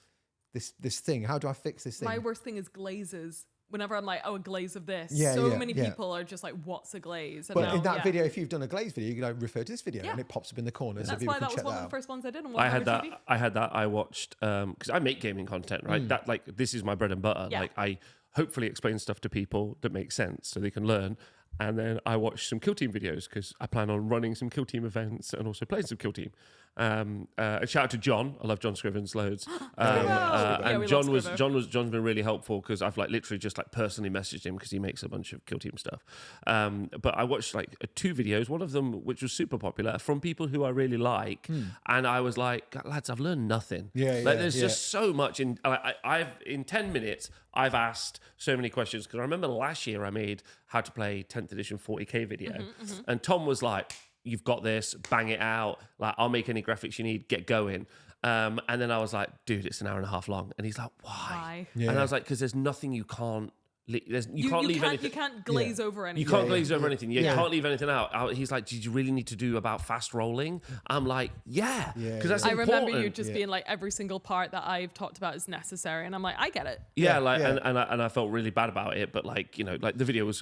S2: thing? How do I fix this thing?
S3: My worst thing is glazes. Whenever I'm like, oh, a glaze of this.
S2: Yeah,
S3: so
S2: yeah,
S3: many
S2: yeah.
S3: people are just like, what's a glaze? And
S2: But
S3: now,
S2: in that video, if you've done a glaze video, you can refer to this video,
S3: Yeah.
S2: and it pops up in the corner, so
S3: That's
S2: people
S3: why
S2: can
S3: that was
S2: check
S3: one
S2: that
S3: of the
S2: out.
S3: first ones I did on
S1: I had
S3: Warhammer
S1: that. I watched because I make gaming content, right? That like this is my bread and butter.
S3: Yeah.
S1: Like I hopefully explain stuff to people that makes sense so they can learn. And then I watched some Kill Team videos because I plan on running some Kill Team events and also playing some Kill Team. A shout out to John. I love John Scrivens loads.
S3: Yeah,
S1: And
S3: we
S1: John's
S3: love Scrivo.
S1: been really helpful because I've like literally just like personally messaged him because he makes a bunch of Kill Team stuff. But I watched like 2 videos, one of them which was super popular from people who I really like, and I was like, lads, I've learned nothing. There's just so much in. I've in 10 minutes I've asked so many questions because I remember last year I made how to play 10th edition 40k video, and Tom was like, you've got this, bang it out. Like, I'll make any graphics you need, get going. And then I was like, dude, it's an hour and a half long. And he's like, why?
S2: Yeah.
S1: And I was like, because there's nothing you can't. You can't leave anything.
S3: You can't glaze over anything.
S1: You can't glaze over anything. You
S2: Yeah.
S1: can't leave anything out. He's like, did you really need to do about fast rolling? I'm like, yeah, because that's
S3: I
S1: important.
S3: remember you just being like, every single part that I've talked about is necessary, and I'm like, I get it.
S1: Yeah,
S2: Yeah,
S1: like,
S2: yeah.
S1: And I felt really bad about it, but like, you know, like the video was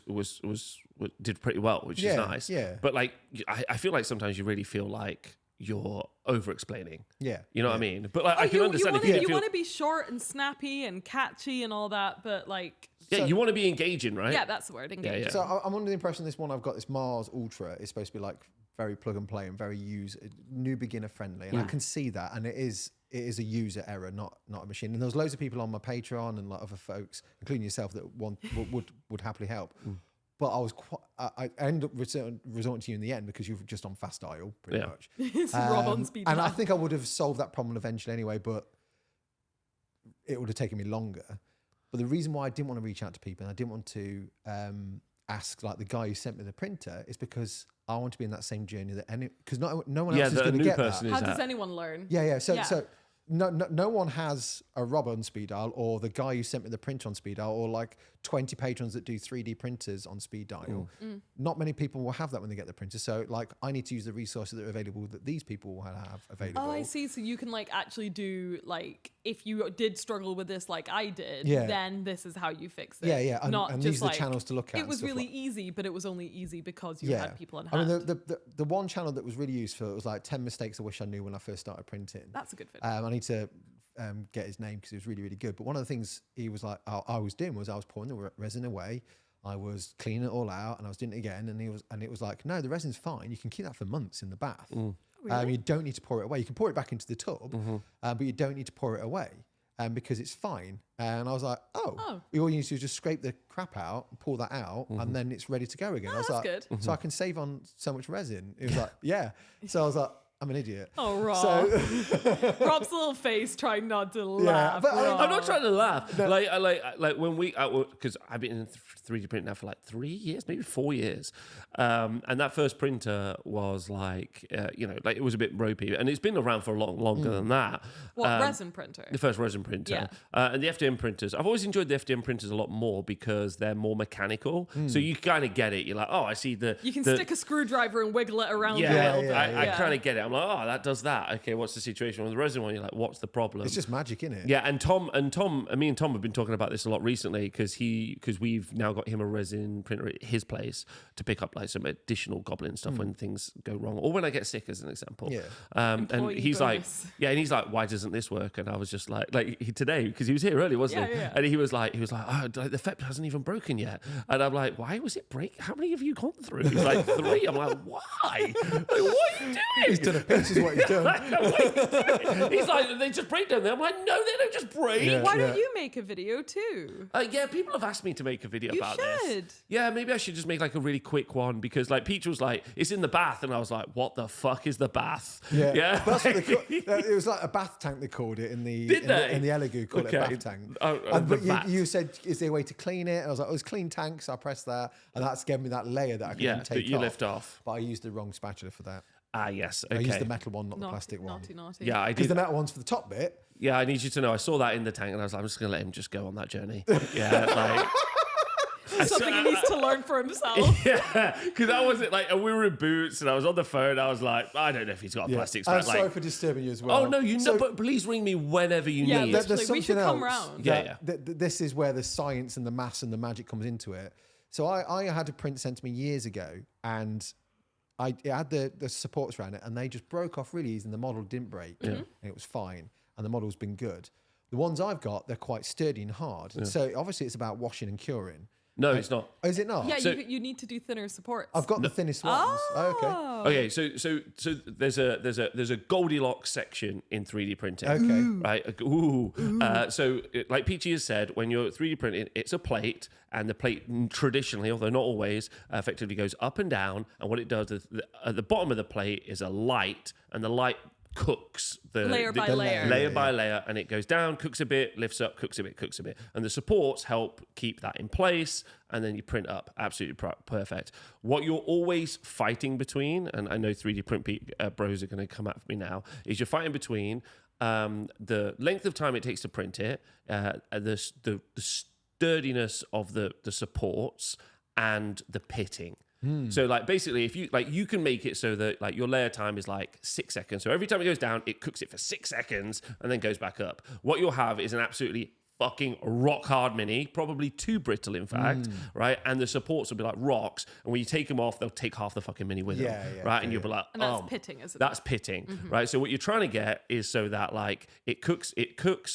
S1: did pretty well, which is
S2: Yeah,
S1: nice.
S2: yeah.
S1: But like, I feel like sometimes you really feel like you're over explaining.
S2: Yeah,
S1: You know what I mean? But like, I can
S3: you
S1: understand
S3: wanna,
S1: if you
S3: you
S1: feel,
S3: want to be short and snappy and catchy and all that, but like,
S1: yeah, you want to be engaging, right?
S3: yeah, that's the word, engaging.
S1: yeah.
S2: So I'm under the impression this one I've got, this Mars Ultra, is supposed to be like very plug and play and very new beginner friendly, and I can see that, and it is a user error, not a machine. And there was loads of people on my Patreon and like other folks, including yourself, that would happily help. But I was I ended up resorting to you in the end because you were just on fast dial pretty much.
S3: It's Rob on speed
S2: And I
S3: dial.
S2: think I would have solved that problem eventually anyway, but it would have taken me longer. But the reason why I didn't want to reach out to people and I didn't want to ask like the guy who sent me the printer is because I want to be in that same journey that because no one else is
S1: the
S2: going to
S1: new
S2: get
S1: person
S2: that.
S3: How
S1: is
S3: does
S1: that.
S3: anyone learn?
S2: Yeah. So no one has a Rob on speed dial, or the guy who sent me the print on speed dial, or like 20 patrons that do 3D printers on speed dial. Not many people will have that when they get the printer. So like I need to use the resources that are available that these people will have available.
S3: Oh, I see. So you can like actually do like, if you did struggle with this like I did,
S2: Yeah.
S3: then this is how you fix it.
S2: Yeah. And,
S3: Not
S2: and
S3: just
S2: these are
S3: like,
S2: the channels to look at.
S3: It
S2: and
S3: was
S2: stuff
S3: really
S2: like.
S3: easy, but it was only easy because you had people on
S2: I
S3: hand.
S2: mean, the one channel that was really useful, it was like 10 mistakes I wish I knew when I first started printing.
S3: That's a good video.
S2: I need to get his name because he was really, really good. But one of the things he was like, I was doing was I was pouring the resin away, I was cleaning it all out, and I was doing it again. And it was like, no, the resin's fine. You can keep that for months in the bath.
S3: Really?
S2: You don't need to pour it away. You can pour it back into the tub, but you don't need to pour it away. Because it's fine. And I was like, all you need to do is just scrape the crap out, pull that out, and then it's ready to go again. I was
S3: that's
S2: like,
S3: good.
S2: so I can save on so much resin. It was like, yeah. So I was like, I'm an idiot.
S3: Oh, Rob.
S2: So,
S3: Rob's little face trying not to laugh.
S2: but I mean,
S3: Rob.
S1: I'm not trying to laugh. Like when we, because I've been in 3D print now for like 3 years, maybe 4 years, and that first printer was like, like it was a bit ropey, and it's been around for a lot longer than that.
S3: What, resin printer?
S1: The first resin printer.
S3: Yeah.
S1: And the FDM printers. I've always enjoyed the FDM printers a lot more because they're more mechanical. So you kind of get it. You're like, oh, I see the...
S3: You can stick a screwdriver and wiggle it around
S1: Yeah,
S3: a little bit.
S1: I kind of get it. I'm like, oh, that does that. Okay, what's the situation? On the resin one, you're like, what's the problem?
S2: it's just magic, isn't it?
S1: Yeah, and me and Tom have been talking about this a lot recently because we've now got him a resin printer at his place to pick up like some additional goblin stuff when things go wrong, or when I get sick, as an example.
S2: Yeah.
S1: And
S3: Employee
S1: he's
S3: bonus.
S1: like, why doesn't this work? And I was just like today, because he was here earlier, wasn't he?
S3: Yeah.
S1: And he was like, oh, the FEP hasn't even broken yet. And I'm like, why was it break? How many have you gone through? He's like, 3. I'm like, why? Like, what are you doing?
S2: He's done a pitch is what he's done.
S1: He's like, they just break down there. I'm like, no, they don't just break.
S2: Yeah.
S3: Why don't you make a video too?
S1: Yeah, people have asked me to make a video
S3: You
S1: about
S3: should.
S1: this. Yeah, maybe I should just make like a really quick one because like Peach was like, it's in the bath. And I was like, what the fuck is the bath?
S2: Yeah. That's what it was like a bath tank, they called it in the Elegoo, called it a bath tank. But you said, is there a way to clean it? And I was like, oh, it's clean tank. So I pressed that, and that's given me that layer that I can then take
S1: that you
S2: off.
S1: lift off.
S2: But I used the wrong spatula for that.
S1: Ah, yes. Okay.
S2: I used the metal one, not the plastic one.
S3: Naughty.
S1: Yeah, I
S2: Because
S1: did.
S2: the metal one's for the top bit.
S1: Yeah, I need you to know. I saw that in the tank, and I was like, I'm just going to let him just go on that journey. Yeah, like.
S3: Something he needs to learn for himself.
S1: Yeah, because I wasn't like, and we were in Boots, and I was on the phone. I was like, I don't know if he's got a plastic
S2: I'm
S1: spatula.
S2: sorry for disturbing you as well.
S1: Oh no, but please ring me whenever you
S3: Yeah,
S1: need.
S3: literally.
S2: There's
S3: We should
S2: something
S3: come
S2: else
S3: round.
S2: that this is where the science and the maths and the magic comes into it. So I had a print sent to me years ago, and it had the supports around it, and they just broke off really easy, and the model didn't break, and it was fine, and the model's been good. The ones I've got, they're quite sturdy and hard. So obviously it's about washing and curing.
S1: No, it's not.
S2: Oh, is it not?
S3: Yeah,
S1: So-
S3: you need to do thinner supports.
S2: I've got the thinnest ones. Oh, okay.
S1: Okay, so there's a Goldilocks section in 3D printing.
S2: Okay.
S1: Right. So like Peachy has said, when you're 3D printing, it's a plate, and the plate traditionally, although not always, effectively goes up and down. And what it does is at the bottom of the plate is a light, and the light cooks
S3: Layer by layer.
S1: layer by layer, and it goes down, cooks a bit, lifts up, cooks a bit, and the supports help keep that in place, and then you print up. Absolutely perfect. What you're always fighting between, and I know 3D print bros are going to come at me now, is you're fighting between the length of time it takes to print it, the sturdiness of the supports, and the pitting. So like basically if you can make it so that like your layer time is like 6 seconds. So every time it goes down, it cooks it for 6 seconds and then goes back up. What you'll have is an absolutely fucking rock hard mini, probably too brittle in fact, right? And the supports will be like rocks, and when you take them off, they'll take half the fucking mini with them, right? And you'll be like,
S3: and that's pitting, isn't it?
S1: That's pitting, right? So what you're trying to get is so that like it cooks,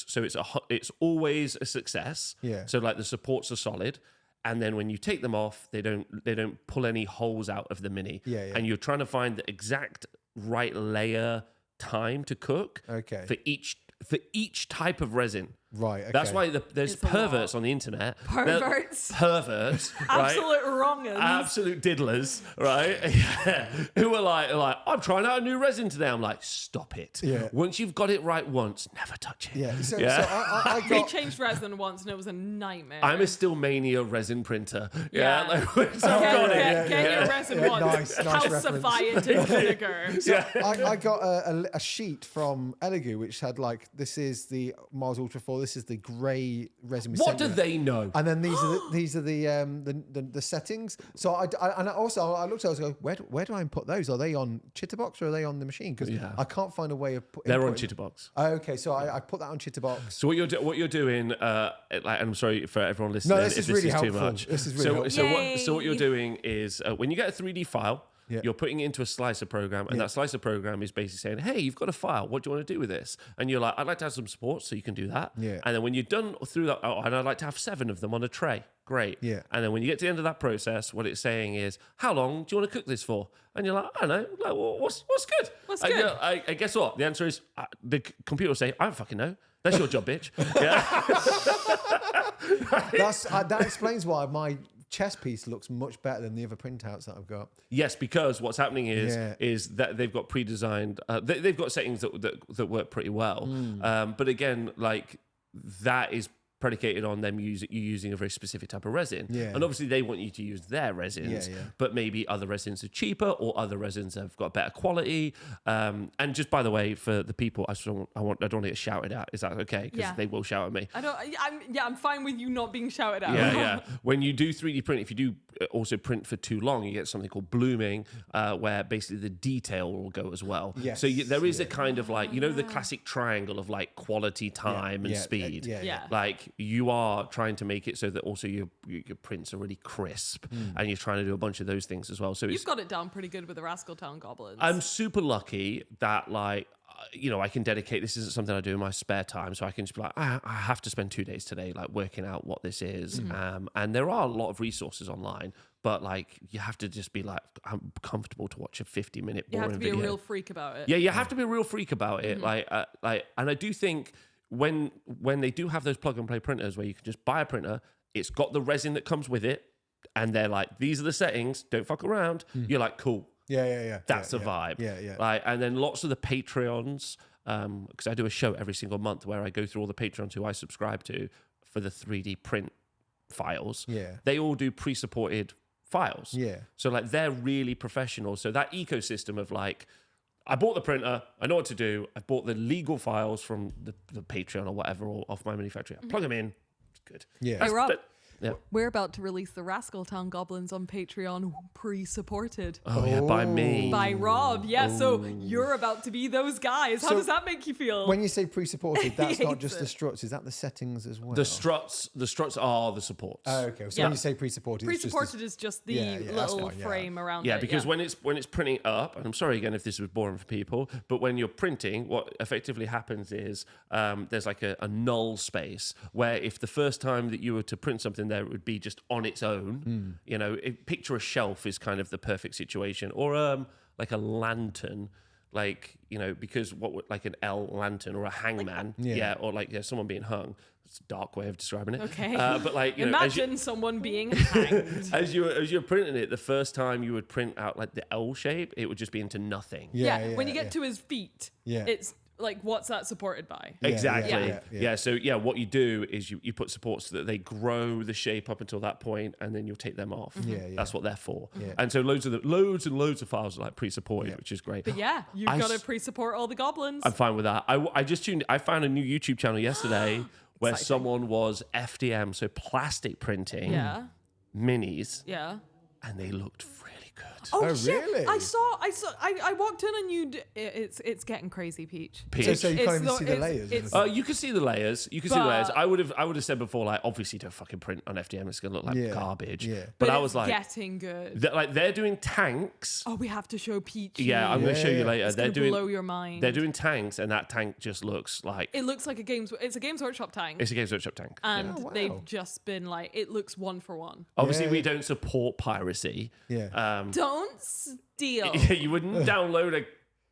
S1: so it's always a success.
S2: Yeah.
S1: So like the supports are solid. And then when you take them off, they don't pull any holes out of the mini.
S2: Yeah.
S1: And you're trying to find the exact right layer time to cook.
S2: Okay.
S1: For each type of resin.
S2: Right. Okay.
S1: That's why there's
S3: It's a
S1: perverts
S3: lot.
S1: on the internet.
S3: Perverts.
S1: Perverts. Right?
S3: Absolute wrong'uns.
S1: Absolute diddlers, right? Yeah. Who are like, I'm trying out a new resin today. I'm like, stop it.
S2: Yeah.
S1: Once you've got it right once, never touch it.
S2: Yeah. So
S1: Yeah.
S2: I
S3: They
S2: got.
S3: changed resin once and it was a nightmare.
S1: I'm a Stillmania resin printer.
S3: Yeah.
S1: Like, once I've got it.
S3: Get your resin once.
S2: Nice
S3: Calcify it in vinegar.
S2: I got a sheet from Elegoo which had like, this is the Mars Ultra 4, this is the grey resin. we
S1: What
S2: sent
S1: do
S2: you.
S1: they know?
S2: And then these are the settings. So I looked at it, I was going, where do I input those? Are they on Chitterbox or are they on the machine? Because I can't find a way of putting.
S1: They're on Chitterbox.
S2: Okay, so I put that on Chitterbox.
S1: So what you're doing, and I'm sorry for everyone listening.
S2: No, this
S1: if
S2: is really
S1: too
S2: helpful.
S1: much.
S2: This is really
S1: so
S2: helpful.
S1: what you're doing is when you get a 3D file.
S2: Yeah.
S1: You're putting it into a slicer program, and that slicer program is basically saying, "Hey, you've got a file. What do you want to do with this?" And you're like, "I'd like to have some support, so you can do that."
S2: Yeah.
S1: And then when you're done through that, and I'd like to have 7 of them on a tray. Great.
S2: Yeah.
S1: And then when you get to the end of that process, what it's saying is, "How long do you want to cook this for?" And you're like, "I don't know. Like, what's good?"
S3: What's
S1: And
S3: good?
S1: I guess what the answer is. The computer will say, "I don't fucking know. That's your job, bitch." Yeah.
S2: That explains why my chess piece looks much better than the other printouts that I've got.
S1: Yes, because what's happening is that they've got pre-designed. They've got settings that work pretty well. But again, like that is predicated on them using a very specific type of resin.
S2: Yeah.
S1: And obviously they want you to use their resins,
S2: Yeah.
S1: but maybe other resins are cheaper or other resins have got better quality. And just by the way, for the people, I don't want to get shouted at. Is that okay? Because
S3: Yeah.
S1: they will shout at me.
S3: I'm fine with you not being shouted at.
S1: Yeah. When you do 3D print, if you do also print for too long, you get something called blooming, where basically the detail will go as well.
S2: Yes.
S1: So there is a kind of like, the classic triangle of like quality, time, and speed.
S3: Yeah.
S1: Like you are trying to make it so that also your prints are really crisp, and you're trying to do a bunch of those things as well. So
S3: You've got it down pretty good with the Rascal Town Goblins.
S1: I'm super lucky that like, I can dedicate, this isn't something I do in my spare time, so I can just be like, I have to spend 2 days today like working out what this is. And there are a lot of resources online, but like you have to just be like, I'm comfortable to watch a 50-minute boring
S3: you have to be
S1: video.
S3: a real freak about it.
S1: Yeah, you have to be a real freak about it. And I do think when they do have those plug and play printers where you can just buy a printer, it's got the resin that comes with it, and they're like, these are the settings, don't fuck around. You're like, cool.
S2: Yeah.
S1: That's a vibe.
S2: Yeah.
S1: Like, and then lots of the Patreons, because I do a show every single month where I go through all the Patreons who I subscribe to for the 3D print files.
S2: Yeah.
S1: They all do pre-supported files.
S2: Yeah.
S1: So like they're really professional. So that ecosystem of like, I bought the printer, I know what to do. I bought the legal files from the Patreon or whatever, or off my manufacturer. Plug them in. It's good.
S2: Yeah.
S3: Hey, Rob.
S1: Yeah.
S3: We're about to release the Rascal Town Goblins on Patreon pre-supported
S1: Oh, yeah, by me.
S3: by Rob. Yeah, so you're about to be those guys. How
S2: So
S3: does that make you feel?
S2: When you say pre-supported, that's not
S3: hates
S2: just
S3: it.
S2: the struts. Is that the settings as well?
S1: The struts are the supports.
S2: Oh, okay. So
S3: Yeah.
S2: when you say pre-supported,
S3: Pre-supported is just the
S2: that's
S3: little
S2: fine, yeah.
S3: frame around
S1: Yeah,
S3: it.
S1: because when it's printing up, and I'm sorry again if this was boring for people, but when you're printing, what effectively happens is there's like a null space where if the first time that you were to print something there, it would be just on its own. Picture a shelf is kind of the perfect situation, or like a lantern. Like, because like an L lantern or a hangman, or like someone being hung. It's a dark way of describing it.
S3: Okay.
S1: But like,
S3: imagine someone being hanged.
S1: as you're printing it, the first time you would print out like the L shape, it would just be into nothing.
S3: Yeah, when you get to his feet,
S2: Yeah.
S3: it's like, what's that supported by?
S1: Exactly.
S2: Yeah.
S1: So what you do is you put supports so that they grow the shape up until that point, and then you'll take them off.
S2: Yeah.
S1: That's what they're for.
S2: Yeah.
S1: And so loads and loads of files are like pre-supported, which is great.
S3: But yeah, you've got to pre-support all the goblins.
S1: I'm fine with that. I found a new YouTube channel yesterday where
S3: Exciting.
S1: someone was FDM, so plastic printing minis, and they looked really good.
S3: Oh,
S2: Oh,
S3: shit.
S2: really?
S3: I walked in and it's getting crazy, Peach.
S2: So you can't even see the
S3: it's-
S2: layers.
S3: it's-
S1: You can see the layers.
S3: But-
S1: I would have said before, like, obviously don't fucking print on FDM. It's gonna look like
S2: Yeah.
S1: garbage.
S2: Yeah.
S1: But I
S3: it's
S1: was like,
S3: getting good.
S1: they're doing tanks.
S3: Oh, we have to show Peachy.
S1: Yeah, I'm going to show you later.
S3: It's
S1: They're
S3: gonna
S1: doing
S3: blow your mind.
S1: They're doing tanks, and that tank just looks like
S3: It looks like it's a Games Workshop tank.
S1: it's a Games Workshop tank.
S3: And
S2: Oh, wow.
S3: they've just been like, it looks 1 for 1.
S1: Obviously,
S2: Yeah.
S1: we don't support piracy.
S2: Yeah.
S3: Don't steal.
S1: You wouldn't download a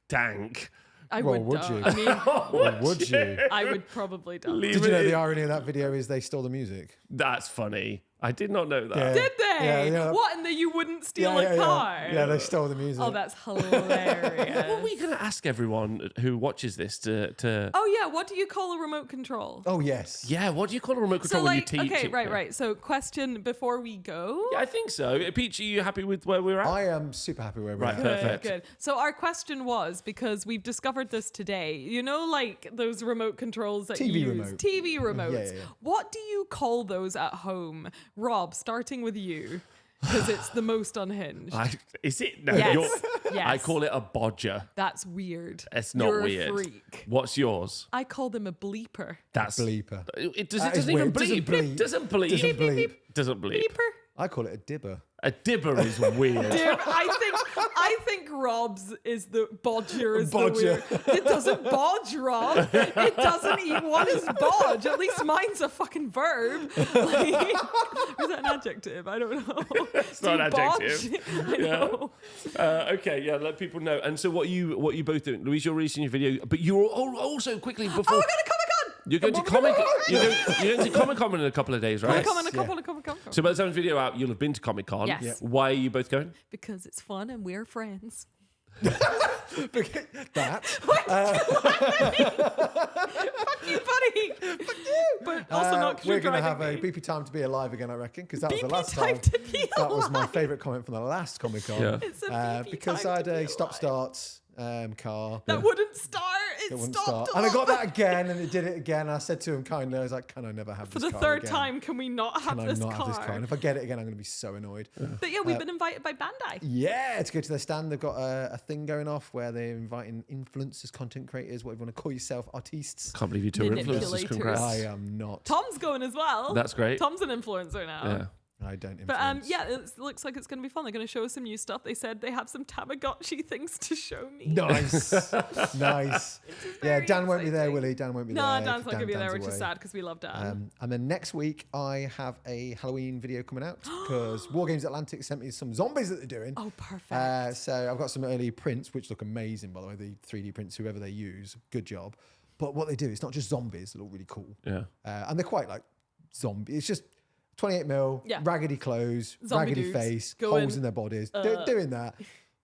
S1: tank
S3: I
S2: Well,
S3: would.
S2: would you?
S3: I mean,
S2: Would you?
S3: I would probably don't.
S2: Did you know the irony of that video is they stole the music?
S1: That's funny. I did not know that.
S2: Yeah.
S3: Did they?
S2: Yeah.
S3: What? And that you wouldn't steal a car?
S2: Yeah, they stole the music.
S3: Oh, that's hilarious.
S1: What are we going to ask everyone who watches this to?
S3: Oh yeah, what do you call a remote control?
S2: Oh, yes.
S1: Yeah, what do you call a remote control
S3: So
S1: when you
S3: like,
S1: teach
S3: okay,
S1: it?
S3: right. So question before we go.
S1: Yeah, I think so. Peachy, are you happy with where we're at?
S2: I am super happy where we're
S1: Right,
S2: at.
S1: perfect.
S3: Good. So our question was, because we've discovered this today, you know, like those remote controls that
S2: TV
S3: you use,
S2: remote.
S3: TV remotes.
S2: Yeah.
S3: What do you call those at home? Rob, starting with you, because it's the most unhinged.
S1: Is it? No,
S3: Yes. Yes.
S1: I call it a bodger.
S3: That's weird.
S1: It's not
S3: You're
S1: weird.
S3: A freak.
S1: What's yours?
S3: I call them a bleeper.
S1: That's
S2: Bleeper.
S1: It
S2: That
S1: doesn't
S2: is
S1: even
S2: weird.
S1: bleep.
S2: Doesn't
S1: Doesn't bleep.
S2: Doesn't bleep.
S1: Doesn't bleep.
S3: Beeper.
S2: I call it a dibber.
S1: A dibber is weird.
S3: Dude, I think Rob's is the bodger is
S2: Bodger.
S3: the weird. It doesn't bodge, Rob. It doesn't even. What is bodge? At least mine's a fucking verb. Like, is that an adjective? I don't know.
S1: It's not an adjective.
S3: I know.
S1: Okay, yeah, let people know. And so what you both doing? Louise, you're releasing your video, but you're also quickly before.
S3: Oh, we're going to ComicCon.
S1: You're going to you're going to ComicCon in a couple of days, right?
S3: ComicCon.
S1: So by the time the video out, you'll have been to ComicCon.
S3: Yes. Yep.
S1: Why are you both going?
S3: Because it's fun and we're friends.
S2: That.
S3: Fuck you, buddy. Fuck you. But also not because
S2: We're
S3: you're
S2: going to have
S3: driving
S2: a
S3: me.
S2: BP time to be alive again, I reckon, because that was the
S3: BP
S2: last
S3: time
S2: time.
S3: to be
S2: That was my
S3: alive.
S2: favourite comment from the last Comic-Con.
S1: Yeah.
S3: It's a BP
S2: because
S3: time
S2: I had
S3: to be
S2: a stop-start car.
S3: That wouldn't start. It
S2: It wouldn't
S3: stopped.
S2: start. And I got that again, and it did it again. I said to him kindly, I was like, can I never have
S3: For
S2: this
S3: the
S2: car
S3: third
S2: again?
S3: time, can we not have
S2: Can I
S3: this
S2: not
S3: car?
S2: have this car? And if I get it again, I'm going to be so annoyed.
S3: But yeah, we've been invited by Bandai.
S2: Yeah, to go to their stand. They've got a thing going off where they're inviting influencers, content creators, whatever you want to call yourself, artistes.
S1: Can't believe you two are influencers.
S3: Manipulators.
S1: Congrats.
S2: I am not.
S3: Tom's going as well.
S1: That's great.
S3: Tom's an influencer now.
S1: Yeah.
S2: I don't influence.
S3: But yeah, it looks like it's going to be fun. They're going to show us some new stuff. They said they have some Tamagotchi things to show me.
S2: Nice. Nice. Yeah,
S3: very
S2: Dan won't be there,
S3: exciting.
S2: will he? Dan won't be
S3: No,
S2: there.
S3: Dan's not going to be there, which
S2: Dan's
S3: is
S2: away.
S3: sad because we love Dan.
S2: And then next week, I have a Halloween video coming out because Wargames Atlantic sent me some zombies that they're doing.
S3: Oh, perfect.
S2: So I've got some early prints, which look amazing, by the way. The 3D prints, whoever they use, good job. But what they do, it's not just zombies, they look really cool.
S1: Yeah.
S2: And they're quite like zombie. It's just 28 mil,
S3: Yeah.
S2: raggedy clothes,
S3: Zombie
S2: raggedy
S3: dudes
S2: face,
S3: going,
S2: holes in their bodies. They're doing that.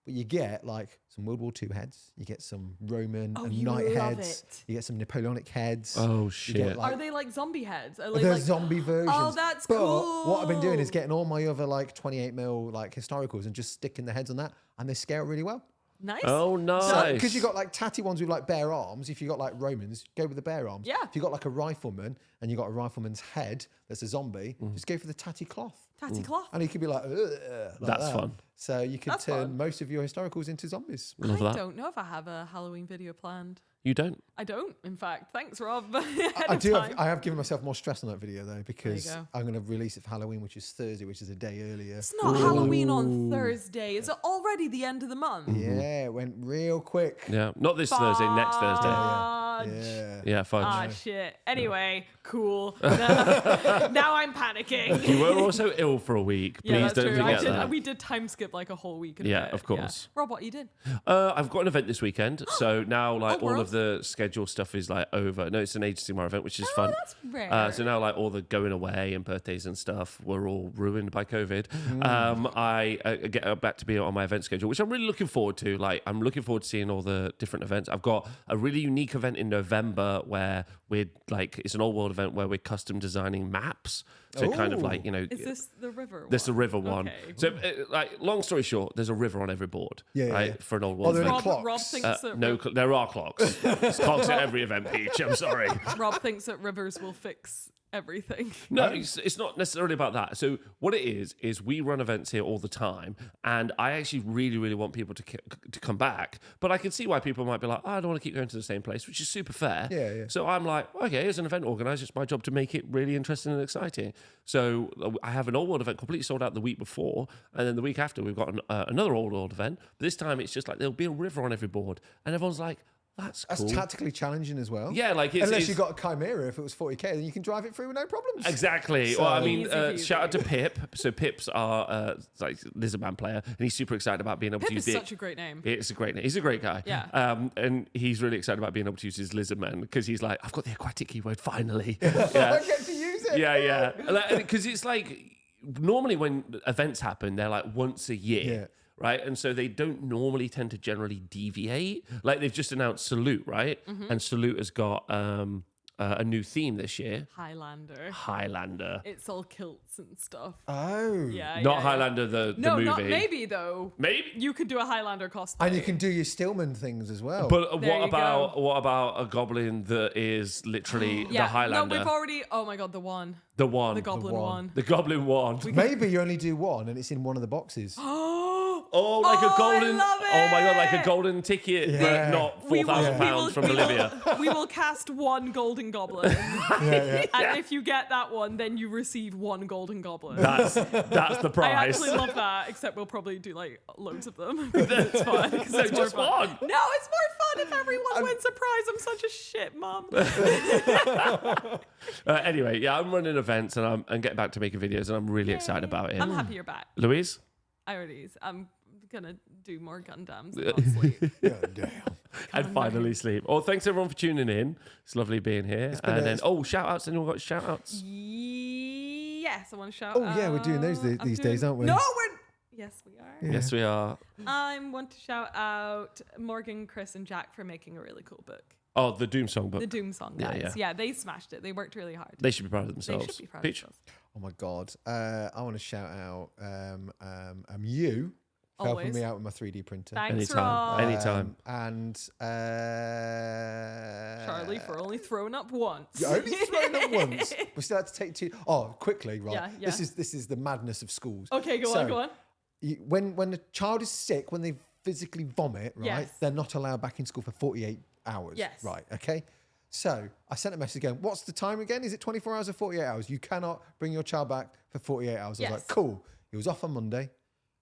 S2: But you get like some World War II heads. You get some Roman and
S3: you
S2: knight
S3: love
S2: heads.
S3: it.
S2: You get some Napoleonic heads.
S1: Oh,
S2: You
S1: shit.
S2: get, like,
S3: Are they like zombie heads? Are they
S2: they're
S3: like
S2: zombie versions.
S3: Oh, that's
S2: but
S3: cool.
S2: what I've been doing is getting all my other like 28 mil like historicals and just sticking the heads on that, and they scale really well.
S3: Nice.
S1: Oh, nice.
S2: Because you got like tatty ones with like bare arms. If you got like Romans, go with the bare arms.
S3: Yeah.
S2: If you got like a rifleman and you got a rifleman's head that's a zombie, just go for the tatty cloth.
S3: Tatty cloth.
S2: And you could be like, like
S1: That's
S2: that.
S1: fun.
S2: So you could
S3: That's
S2: turn
S3: fun.
S2: most of your historicals into zombies.
S1: Love
S3: I
S1: that.
S3: don't know if I have a Halloween video planned.
S1: You don't?
S3: I don't, in fact. Thanks, Rob.
S2: I do. I have given myself more stress on that video though because
S3: go.
S2: I'm going to release it for Halloween, which is Thursday, which is a day earlier.
S3: It's not Halloween on Thursday. It's already the end of the month.
S2: Yeah, it went real quick.
S1: Yeah. Not this Thursday, next Thursday.
S3: Fudge.
S2: Yeah.
S1: Yeah, fudge.
S3: Ah, shit. Anyway, cool. Now I'm panicking.
S1: You were also ill for a week. Please
S3: Yeah, that's
S1: don't
S3: true.
S1: forget that.
S3: We did time skip like a whole week. And a
S1: Yeah,
S3: bit.
S1: of course.
S3: Rob, what you did?
S1: I've got an event this weekend, so now like
S3: Oh,
S1: all
S3: world?
S1: of the schedule stuff is like over. No, it's an Age of Sigmar event, which is fun.
S3: that's rare.
S1: So now like all the going away and birthdays and stuff were all ruined by COVID. I get back to be on my event schedule, which I'm really looking forward to. Like I'm looking forward to seeing all the different events. I've got a really unique event in November where we're like it's an old world event where we're custom designing maps. So kind of like
S3: Is this the river one?
S1: This is the river one.
S3: Okay.
S1: So, like, long story short, there's a river on every board,
S2: Yeah, yeah,
S1: right?
S2: yeah.
S1: For an old
S2: Oh,
S1: world
S2: there are
S1: event.
S2: clocks.
S3: Rob thinks that
S1: No, there are clocks. There's clocks at every event, Peach. I'm sorry.
S3: Rob thinks that rivers will fix everything.
S1: No, it's not necessarily about that. So what it is we run events here all the time, and I actually really, really want people to come back. But I can see why people might be like, I don't want to keep going to the same place, which is super fair.
S2: Yeah.
S1: So I'm like, okay, as an event organizer, it's my job to make it really interesting and exciting. So I have an old world event completely sold out the week before, and then the week after we've got another old world event. But this time it's just like there'll be a river on every board, and everyone's like, That's cool.
S2: That's tactically challenging as well.
S1: Yeah, like
S2: unless you got a Chimera, if it was 40k, then you can drive it through with no problems.
S1: Exactly.
S2: So,
S1: well, I mean,
S3: Easy peasy.
S1: shout out to Pip. So Pip's our like Lizardman player, and he's super excited about being able
S3: Pip
S1: to use
S3: is such a great name.
S1: It's a great name. He's a great guy.
S3: Yeah.
S1: And he's really excited about being able to use his Lizardman because he's like, I've got the aquatic keyword finally.
S2: I get to use it.
S1: Yeah. Because it's like normally when events happen, they're like once a year.
S2: Yeah.
S1: Right. And so they don't normally tend to generally deviate. Like they've just announced Salute, right?
S3: Mm-hmm.
S1: And Salute has got a new theme this year.
S3: Highlander. It's all kilts and stuff.
S2: Oh.
S3: Yeah.
S1: Not
S3: yeah,
S1: Highlander, the
S3: No,
S1: movie.
S3: not maybe though.
S1: Maybe.
S3: You could do a Highlander cosplay.
S2: And you can do your Stillman things as well.
S1: But
S3: There you
S1: what about a goblin that is literally the Highlander?
S3: No, we've already. Oh my god, the one.
S1: The one.
S3: The goblin one.
S1: The goblin one.
S2: maybe you only do one and it's in one of the boxes.
S1: Oh, like a golden.
S3: I love it.
S1: Oh my god, like a golden ticket,
S2: Yeah.
S1: but not
S3: We
S1: £4,000 from Olivia.
S3: We will cast one golden goblin. And if you get that one, then you receive one golden goblin.
S1: That's the
S3: I
S1: prize.
S3: actually love that, except we'll probably do like loads of them. It's fun.
S1: No,
S3: It's more
S1: just
S3: fun.
S1: one.
S3: No, it's more fun if everyone wins a prize. I'm such a shit mum.
S1: Anyway, yeah, I'm running events and I'm getting back to making videos and I'm really excited about it.
S3: I'm happy you're back.
S1: Louise?
S3: I'm gonna do more Gundams and not sleep.
S2: God damn.
S1: And finally sleep. Oh, thanks everyone for tuning in. It's lovely being here. And then, shout outs. Anyone got shout outs?
S3: Yes, I want to shout
S2: Oh, yeah, we're doing those these days, aren't we?
S3: No, Yes, we are.
S1: Yes, we are.
S3: I want to shout out Morgan, Chris, and Jack for making a really cool book.
S1: Oh, the Doom Song book.
S3: The Doom Song guys. Yeah, they smashed it. They worked really hard.
S1: They should be proud of themselves.
S3: They should be proud
S1: Peach.
S3: of themselves.
S2: Oh my god. I want to shout out you for helping
S3: Always.
S2: me out with my 3D printer.
S3: Thanks,
S1: Anytime.
S3: Rob.
S1: Anytime.
S2: And
S3: Charlie for only throwing up once.
S2: you only thrown up once. We still had to take two. Oh, quickly, Rob.
S3: Yeah.
S2: This is the madness of schools.
S3: Okay, go on.
S2: When a child is sick, when they physically vomit, right,
S3: Yes.
S2: they're not allowed back in school for 48 hours.
S3: Yes.
S2: Right, okay? So I sent a message going, what's the time again? Is it 24 hours or 48 hours? You cannot bring your child back for 48 hours. I was
S3: Yes.
S2: like, cool. He was off on Monday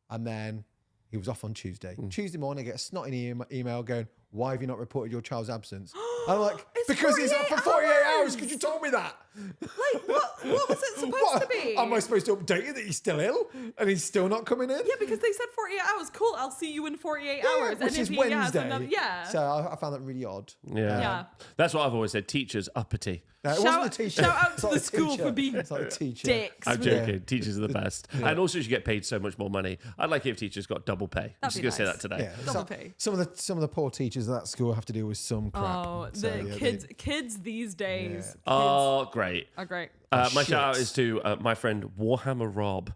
S2: and then he was off on Tuesday. Tuesday morning, I get a snotty email going, why have you not reported your child's absence? I'm like,
S3: It's
S2: because he's up for 48 hours. Could you told me that?
S3: Like, what was it supposed to be?
S2: Am I supposed to update you that he's still ill and he's still not coming in?
S3: Yeah, because they said 48 hours. Cool, I'll see you in 48 hours.
S2: Which
S3: and
S2: is
S3: if he has
S2: Wednesday.
S3: another-
S2: So I found that really odd.
S3: Yeah.
S1: That's what I've always said. Teachers, uppity.
S2: No, it wasn't a teacher.
S3: Shout out
S2: It's
S3: to
S2: not
S3: the
S2: a
S3: school
S2: teacher.
S3: for being
S2: It's not a teacher.
S3: dicks.
S1: I'm
S3: with
S1: joking.
S2: Yeah.
S1: Teachers are the best. And also you get paid so much more money. I'd like it if teachers got double pay. I'm just
S3: be
S1: going to say
S3: nice.
S1: that today.
S2: Yeah,
S3: Double pay.
S2: Some of the poor teachers at that school have to deal with some crap.
S3: Oh,
S2: So,
S3: the
S2: yeah,
S3: kids these days kids
S1: Oh, great.
S3: are great.
S1: My
S2: shit.
S1: shout out is to my friend Warhammer Rob,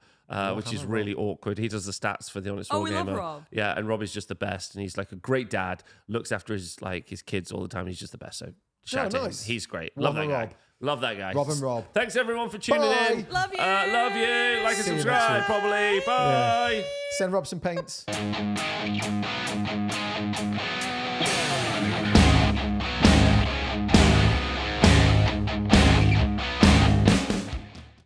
S1: which is really awkward. He does the stats for the Honest
S3: Oh, we love
S1: Wargamer.
S3: Rob.
S1: Yeah, and Rob is just the best, and he's like a great dad. Looks after his kids all the time. He's just the best. So shout out to him.
S2: nice.
S1: He's great.
S2: Rob
S1: Love that
S2: and
S1: guy.
S2: Rob.
S1: Love that guy.
S2: Rob and Rob.
S1: Thanks everyone for tuning
S2: Bye.
S1: in.
S3: Love you.
S1: Love you. Like and
S2: See you next
S1: subscribe,
S2: week.
S1: probably. Bye.
S2: Send Rob some paints.